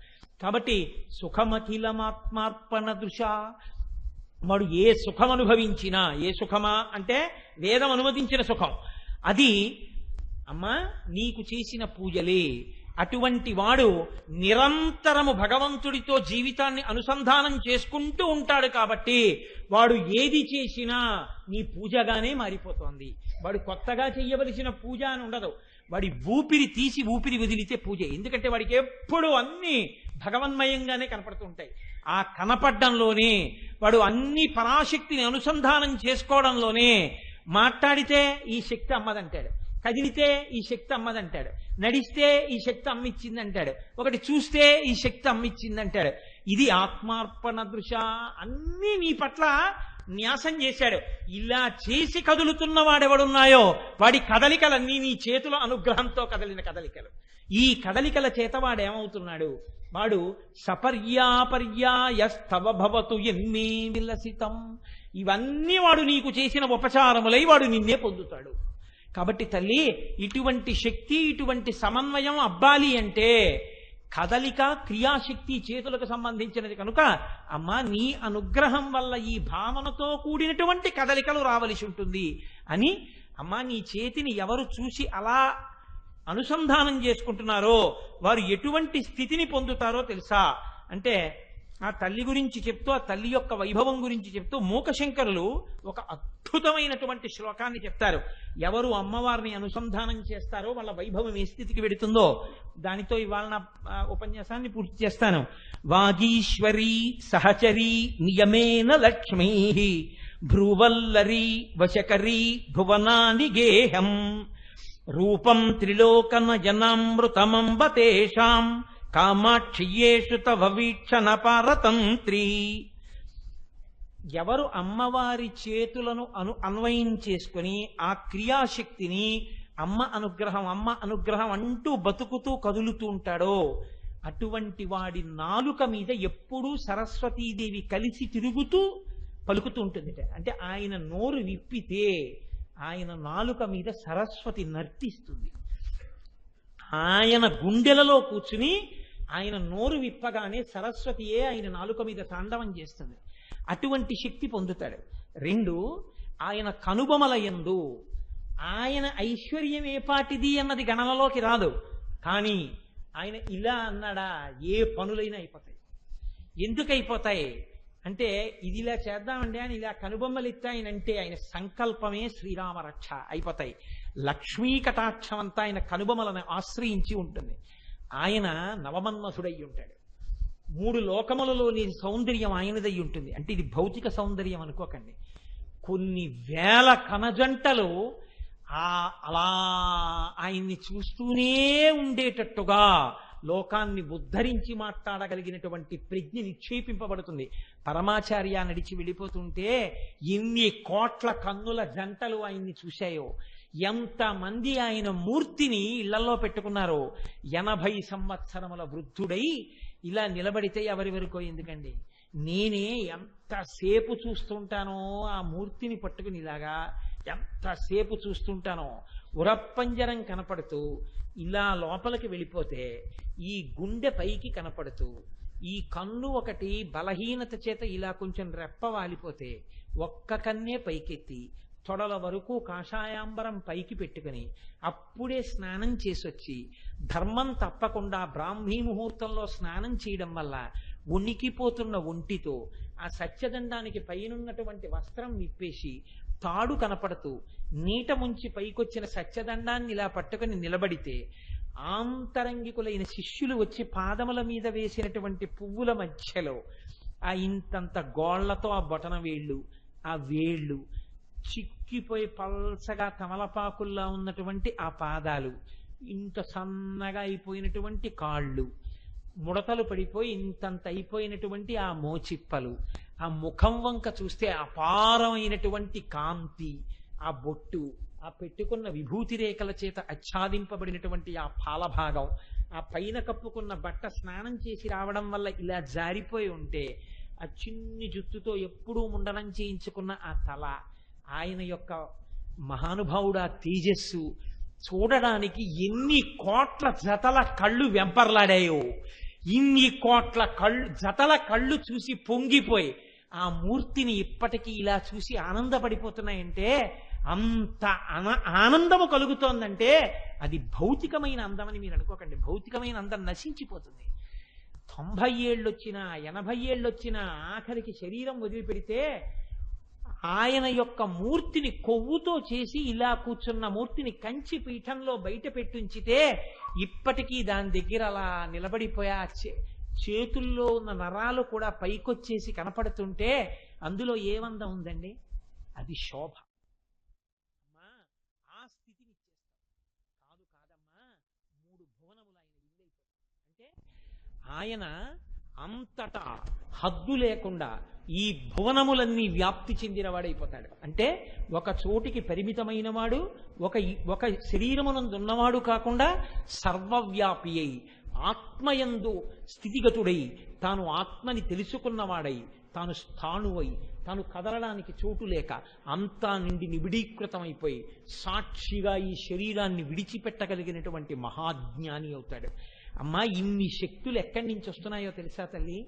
కాబట్టి సుఖమఖిలమాత్మార్పణ దృశ, వాడు ఏ సుఖం అనుభవించినా, ఏ సుఖమా అంటే వేదం అనుమతించిన సుఖం, అది అమ్మా నీకు చేసిన పూజలే. అటువంటి వాడు నిరంతరము భగవంతుడితో జీవితాన్ని అనుసంధానం చేసుకుంటూ ఉంటాడు. కాబట్టి వాడు ఏది చేసినా నీ పూజగానే మారిపోతోంది. వాడు కొత్తగా చెయ్యవలసిన పూజ అని ఉండదు. వాడి ఊపిరి తీసి ఊపిరి వదిలితే పూజ. ఎందుకంటే వాడికి ఎప్పుడు అన్ని భగవన్మయంగానే కనపడుతుంటాయి. ఆ కనపడ్డంలోనే వాడు అన్ని పరాశక్తిని అనుసంధానం చేసుకోవడంలోనే, మాట్లాడితే ఈ శక్తి అమ్మదంటాడు, కదిలితే ఈ శక్తి అమ్మదంటాడు, నడిస్తే ఈ శక్తి అమ్మిచ్చిందంటాడు, ఒకటి చూస్తే ఈ శక్తి అమ్మిచ్చిందంటాడు. ఇది ఆత్మార్పణ దృశ. అన్నీ నీ పట్ల న్యాసం చేశాడు. ఇలా చేసి కదులుతున్న వాడెవడున్నాయో వాడి కదలికలన్నీ నీ చేతుల అనుగ్రహంతో కదిలిన కదలికలు. ఈ కదలికల చేత వాడేమవుతున్నాడు? వాడు సపర్యాపర్యాయస్తవ భవతు ఎన్మే విలసితం. ఇవన్నీ వాడు నీకు చేసిన ఉపచారములై వాడు నిన్నే పొందుతాడు. కాబట్టి తల్లి, ఇటువంటి శక్తి, ఇటువంటి సమన్వయం అబ్బాలి అంటే కదలిక, క్రియాశక్తి చేతులకు సంబంధించినది కనుక అమ్మా నీ అనుగ్రహం వల్ల ఈ భావనతో కూడినటువంటి కదలికలు రావలసి ఉంటుంది అని, అమ్మా నీ చేతిని ఎవరు చూసి అలా అనుసంధానం చేసుకుంటున్నారో వారు ఎటువంటి స్థితిని పొందుతారో తెలుసా అంటే, ఆ తల్లి గురించి చెప్తూ, ఆ తల్లి యొక్క వైభవం గురించి చెప్తూ మూకశంకరులు ఒక అద్భుతమైనటువంటి శ్లోకాన్ని చెప్తారు. ఎవరు అమ్మవారిని అనుసంధానం చేస్తారో వాళ్ళ వైభవం ఏ స్థితికి వెడుతుందో దానితో ఇవాళ నా ఉపన్యాసాన్ని పూర్తి చేస్తాను. వాగీశ్వరీ సహచరీ నియమేన లక్ష్మీ భ్రువల్లరీ వశకరీ భువనాని గేహం రూపం త్రిలోకనయనామృతమంబ తేషాం కామాక్షియేషు తవ వీక్షణ పారతంత్రీ. ఎవరు అమ్మవారి చేతులను అన్వయం చేసుకుని ఆ క్రియాశక్తిని అమ్మ అనుగ్రహం అంటూ బతుకుతూ కదులుతూ ఉంటాడో అటువంటి వాడి నాలుక మీద ఎప్పుడూ సరస్వతీదేవి కలిసి తిరుగుతూ పలుకుతూ ఉంటుంది. అంటే ఆయన నోరు విప్పితే ఆయన నాలుక మీద సరస్వతి నర్తిస్తుంది. ఆయన గుండెలలో కూర్చుని ఆయన నోరు విప్పగానే సరస్వతియే ఆయన నాలుక మీద తాండవం చేస్తుంది. అటువంటి శక్తి పొందుతాడు. 2, ఆయన కనుబొమల యందు ఆయన ఐశ్వర్యం ఏ పాటిది అన్నది గణనలోకి రాదు. కానీ ఆయన ఇలా అన్నాడా ఏ పనులైనా అయిపోతాయి. ఎందుకు అయిపోతాయి అంటే, ఇది ఇలా చేద్దామండి అని ఇలా కనుబొమ్మలు ఎత్తాయనంటే ఆయన సంకల్పమే శ్రీరామ రక్ష అయిపోతాయి. లక్ష్మీ కటాక్షం అంతా ఆయన కనుబొమ్మలను ఆశ్రయించి ఉంటుంది. ఆయన నవమన్మథుడై ఉంటాడు. 3 లోకములలోని సౌందర్యం ఆయనదై ఉంటుంది. అంటే ఇది భౌతిక సౌందర్యం అనుకోకండి. కొన్ని వేల కనజంటలు అలా ఆయన్ని చూస్తూనే ఉండేటట్టుగా లోకాన్ని ఉద్ధరించి మాట్లాడగలిగినటువంటి ప్రజ్ఞ నిక్షేపింపబడుతుంది. పరమాచార్య నడిచి వెళ్ళిపోతుంటే ఎన్ని కోట్ల కన్నుల జంటలు ఆయన్ని చూశాయో, ఎంతమంది ఆయన మూర్తిని ఇళ్లలో పెట్టుకున్నారో. 80 సంవత్సరముల వృద్ధుడై ఇలా నిలబడితే ఎవరి వరకు ఎందుకండి? నేనే ఎంతసేపు చూస్తుంటానో ఆ మూర్తిని పట్టుకుని, ఇలాగా ఎంతసేపు చూస్తుంటానో. ఉరప్పంజరం కనపడుతూ ఇలా లోపలికి వెళ్ళిపోతే ఈ గుండె పైకి కనపడుతూ, ఈ కన్ను ఒకటి బలహీనత చేత ఇలా కొంచెం రెప్ప వాలిపోతే ఒక్క కన్నే పైకెత్తి తొడల వరకు కాషాయాంబరం పైకి పెట్టుకుని అప్పుడే స్నానం చేసొచ్చి, ధర్మం తప్పకుండా బ్రాహ్మీ ముహూర్తంలో స్నానం చేయడం వల్ల ఉనికిపోతున్న ఒంటితో ఆ సత్యదండానికి పైనున్నటువంటి వస్త్రం విప్పేసి తాడు కనపడుతూ నీట ముంచి పైకొచ్చిన సత్యదండాన్ని ఇలా పట్టుకుని నిలబడితే, ఆంతరంగికులైన శిష్యులు వచ్చి పాదముల మీద వేసినటువంటి పువ్వుల మధ్యలో ఆ ఇంతంత గోళ్లతో ఆ బొటన వేళ్ళు, ఆ వేళ్ళు చిక్కిపోయి పల్సగా తమలపాకుల్లా ఉన్నటువంటి ఆ పాదాలు, ఇంత సన్నగా అయిపోయినటువంటి కాళ్ళు, ముడతలు పడిపోయి ఇంతంత అయిపోయినటువంటి ఆ మోచిప్పలు, ఆ ముఖం వంక చూస్తే అపారమైనటువంటి కాంతి, ఆ బొట్టు, ఆ పెట్టుకున్న విభూతి రేఖల చేత ఆచ్ఛాదింపబడినటువంటి ఆ పాలభాగం, ఆ పైన కప్పుకున్న బట్ట స్నానం చేసి రావడం వల్ల ఇలా జారిపోయి ఉంటే, ఆ చిన్ని జుత్తుతో ఎప్పుడూ ముండనం చేయించుకున్న ఆ తల, ఆయన యొక్క మహానుభావుడు ఆ తేజస్సు చూడడానికి ఎన్ని కోట్ల జతల కళ్ళు వెంపర్లాడాయో. ఇన్ని కోట్ల జతల కళ్ళు చూసి పొంగిపోయి ఆ మూర్తిని ఇప్పటికీ ఇలా చూసి ఆనందపడిపోతున్నాయంటే, అంత ఆనందము కలుగుతోందంటే అది భౌతికమైన అందమని మీరు అనుకోకండి. భౌతికమైన అందం నశించిపోతుంది. 90 ఏళ్ళు వచ్చినా 80 ఏళ్ళు వచ్చినా ఆఖరికి శరీరం వదిలిపెడితే ఆయన యొక్క మూర్తిని కొవ్వుతో చేసి ఇలా కూర్చున్న మూర్తిని కంచి పీఠంలో బయట పెట్టుంచితే ఇప్పటికీ దాని దగ్గర అలా నిలబడిపోయా చేతుల్లో ఉన్న నరాలు కూడా పైకొచ్చేసి కనపడుతుంటే అందులో ఏమందం ఉందండి? అది శోభ. అమ్మా ఆ స్థితిని ఇచ్చేస్తాం. కాదమ్మా 3 భువనములు ఆయన ఇల్లైపోతాయి అంటే ఆయన అంతటా హద్దు లేకుండా ఈ భువనములన్నీ వ్యాప్తి చెందినవాడైపోతాడు. అంటే ఒక చోటికి పరిమితమైన వాడు, ఒక శరీరమునందున్నవాడు కాకుండా సర్వవ్యాపి అయి ఆత్మయందు స్థితిగతుడై తాను ఆత్మని తెలుసుకున్నవాడై తాను స్థాణువై తాను కదలడానికి చోటు లేక అంతా నిండి నిబిడీకృతమైపోయి సాక్షిగా ఈ శరీరాన్ని విడిచిపెట్టగలిగినటువంటి మహాజ్ఞాని అవుతాడు. అమ్మా ఇన్ని శక్తులు ఎక్కడి నుంచి వస్తున్నాయో తెలుసా తల్లి?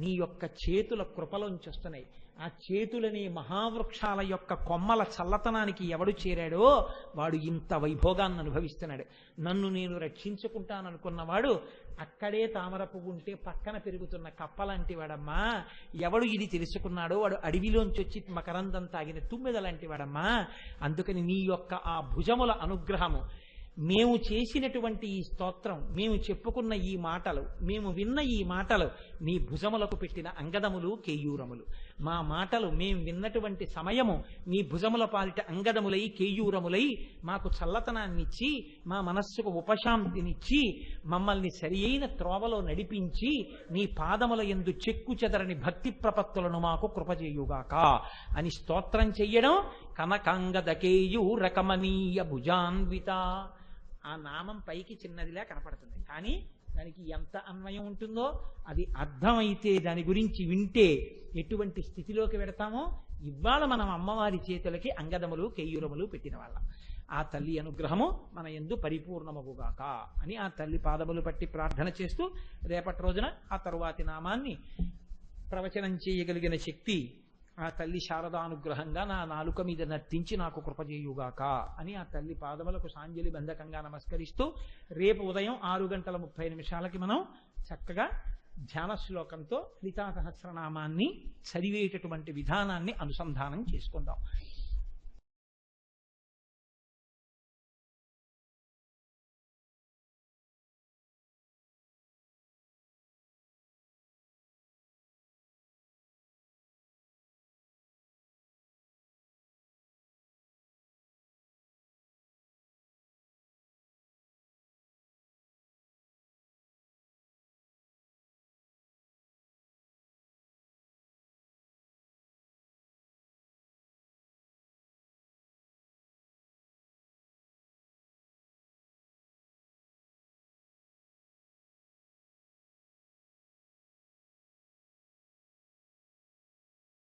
నీ యొక్క చేతుల కృపలోంచి వస్తున్నాయి. ఆ చేతులని మహావృక్షాల యొక్క కొమ్మల చల్లతనానికి ఎవడు చేరాడో వాడు ఇంత వైభోగాన్ని అనుభవిస్తున్నాడు. నన్ను నేను రక్షించుకుంటాననుకున్నవాడు అక్కడే తామర పువ్వు ఉంటే పక్కన పెరుగుతున్న కప్పలాంటి వాడమ్మా. ఎవడు ఇది తెలుసుకున్నాడో వాడు అడవిలోంచి వచ్చి మకరందం తాగిన తుమ్మెద లాంటి వాడమ్మా. అందుకని నీ యొక్క ఆ భుజముల అనుగ్రహము, మేము చేసినటువంటి ఈ స్తోత్రం, మేము చెప్పుకున్న ఈ మాటలు, మేము విన్న ఈ మాటలు నీ భుజములకు పెట్టిన అంగదములు కేయూరములు. మా మాటలు మేము విన్నటువంటి సమయము నీ భుజముల పాలిట అంగదములై కేయూరములై మాకు చల్లతనాన్నిచ్చి మా మనస్సుకు ఉపశాంతినిచ్చి మమ్మల్ని సరి అయిన త్రోవలో నడిపించి నీ పాదముల యందు చెక్కు చెదరని భక్తి ప్రపత్తులను మాకు కృపచేయుగాక అని స్తోత్రం చెయ్యడం. కనకాంగద కేయూరకమనీయ భుజాన్విత. ఆ నామం పైకి చిన్నదిలా కనపడుతుంది, కానీ దానికి ఎంత అన్వయం ఉంటుందో అది అర్థమైతే, దాని గురించి వింటే ఎటువంటి స్థితిలోకి వెడతామో. ఇవాళ మనం అమ్మవారి చేతులకి అంగదములు కేయూరములు పెట్టిన వాళ్ళం. ఆ తల్లి అనుగ్రహము మన యందు పరిపూర్ణమగుగాక అని ఆ తల్లి పాదములు పట్టి ప్రార్థన చేస్తూ రేపటి రోజున ఆ తరువాతి నామాన్ని ప్రవచనం చేయగలిగిన శక్తి ఆ తల్లి శారదానుగ్రహంగా నా నాలుక మీద నర్తించి నాకు కృపచేయుగాక అని ఆ తల్లి పాదములకు సాంజలి బంధకంగా నమస్కరిస్తూ రేపు ఉదయం 6:30 మనం చక్కగా ధ్యాన శ్లోకంతో లలితా సహస్రనామాన్ని చదివేటటువంటి విధానాన్ని అనుసంధానం చేసుకుందాం.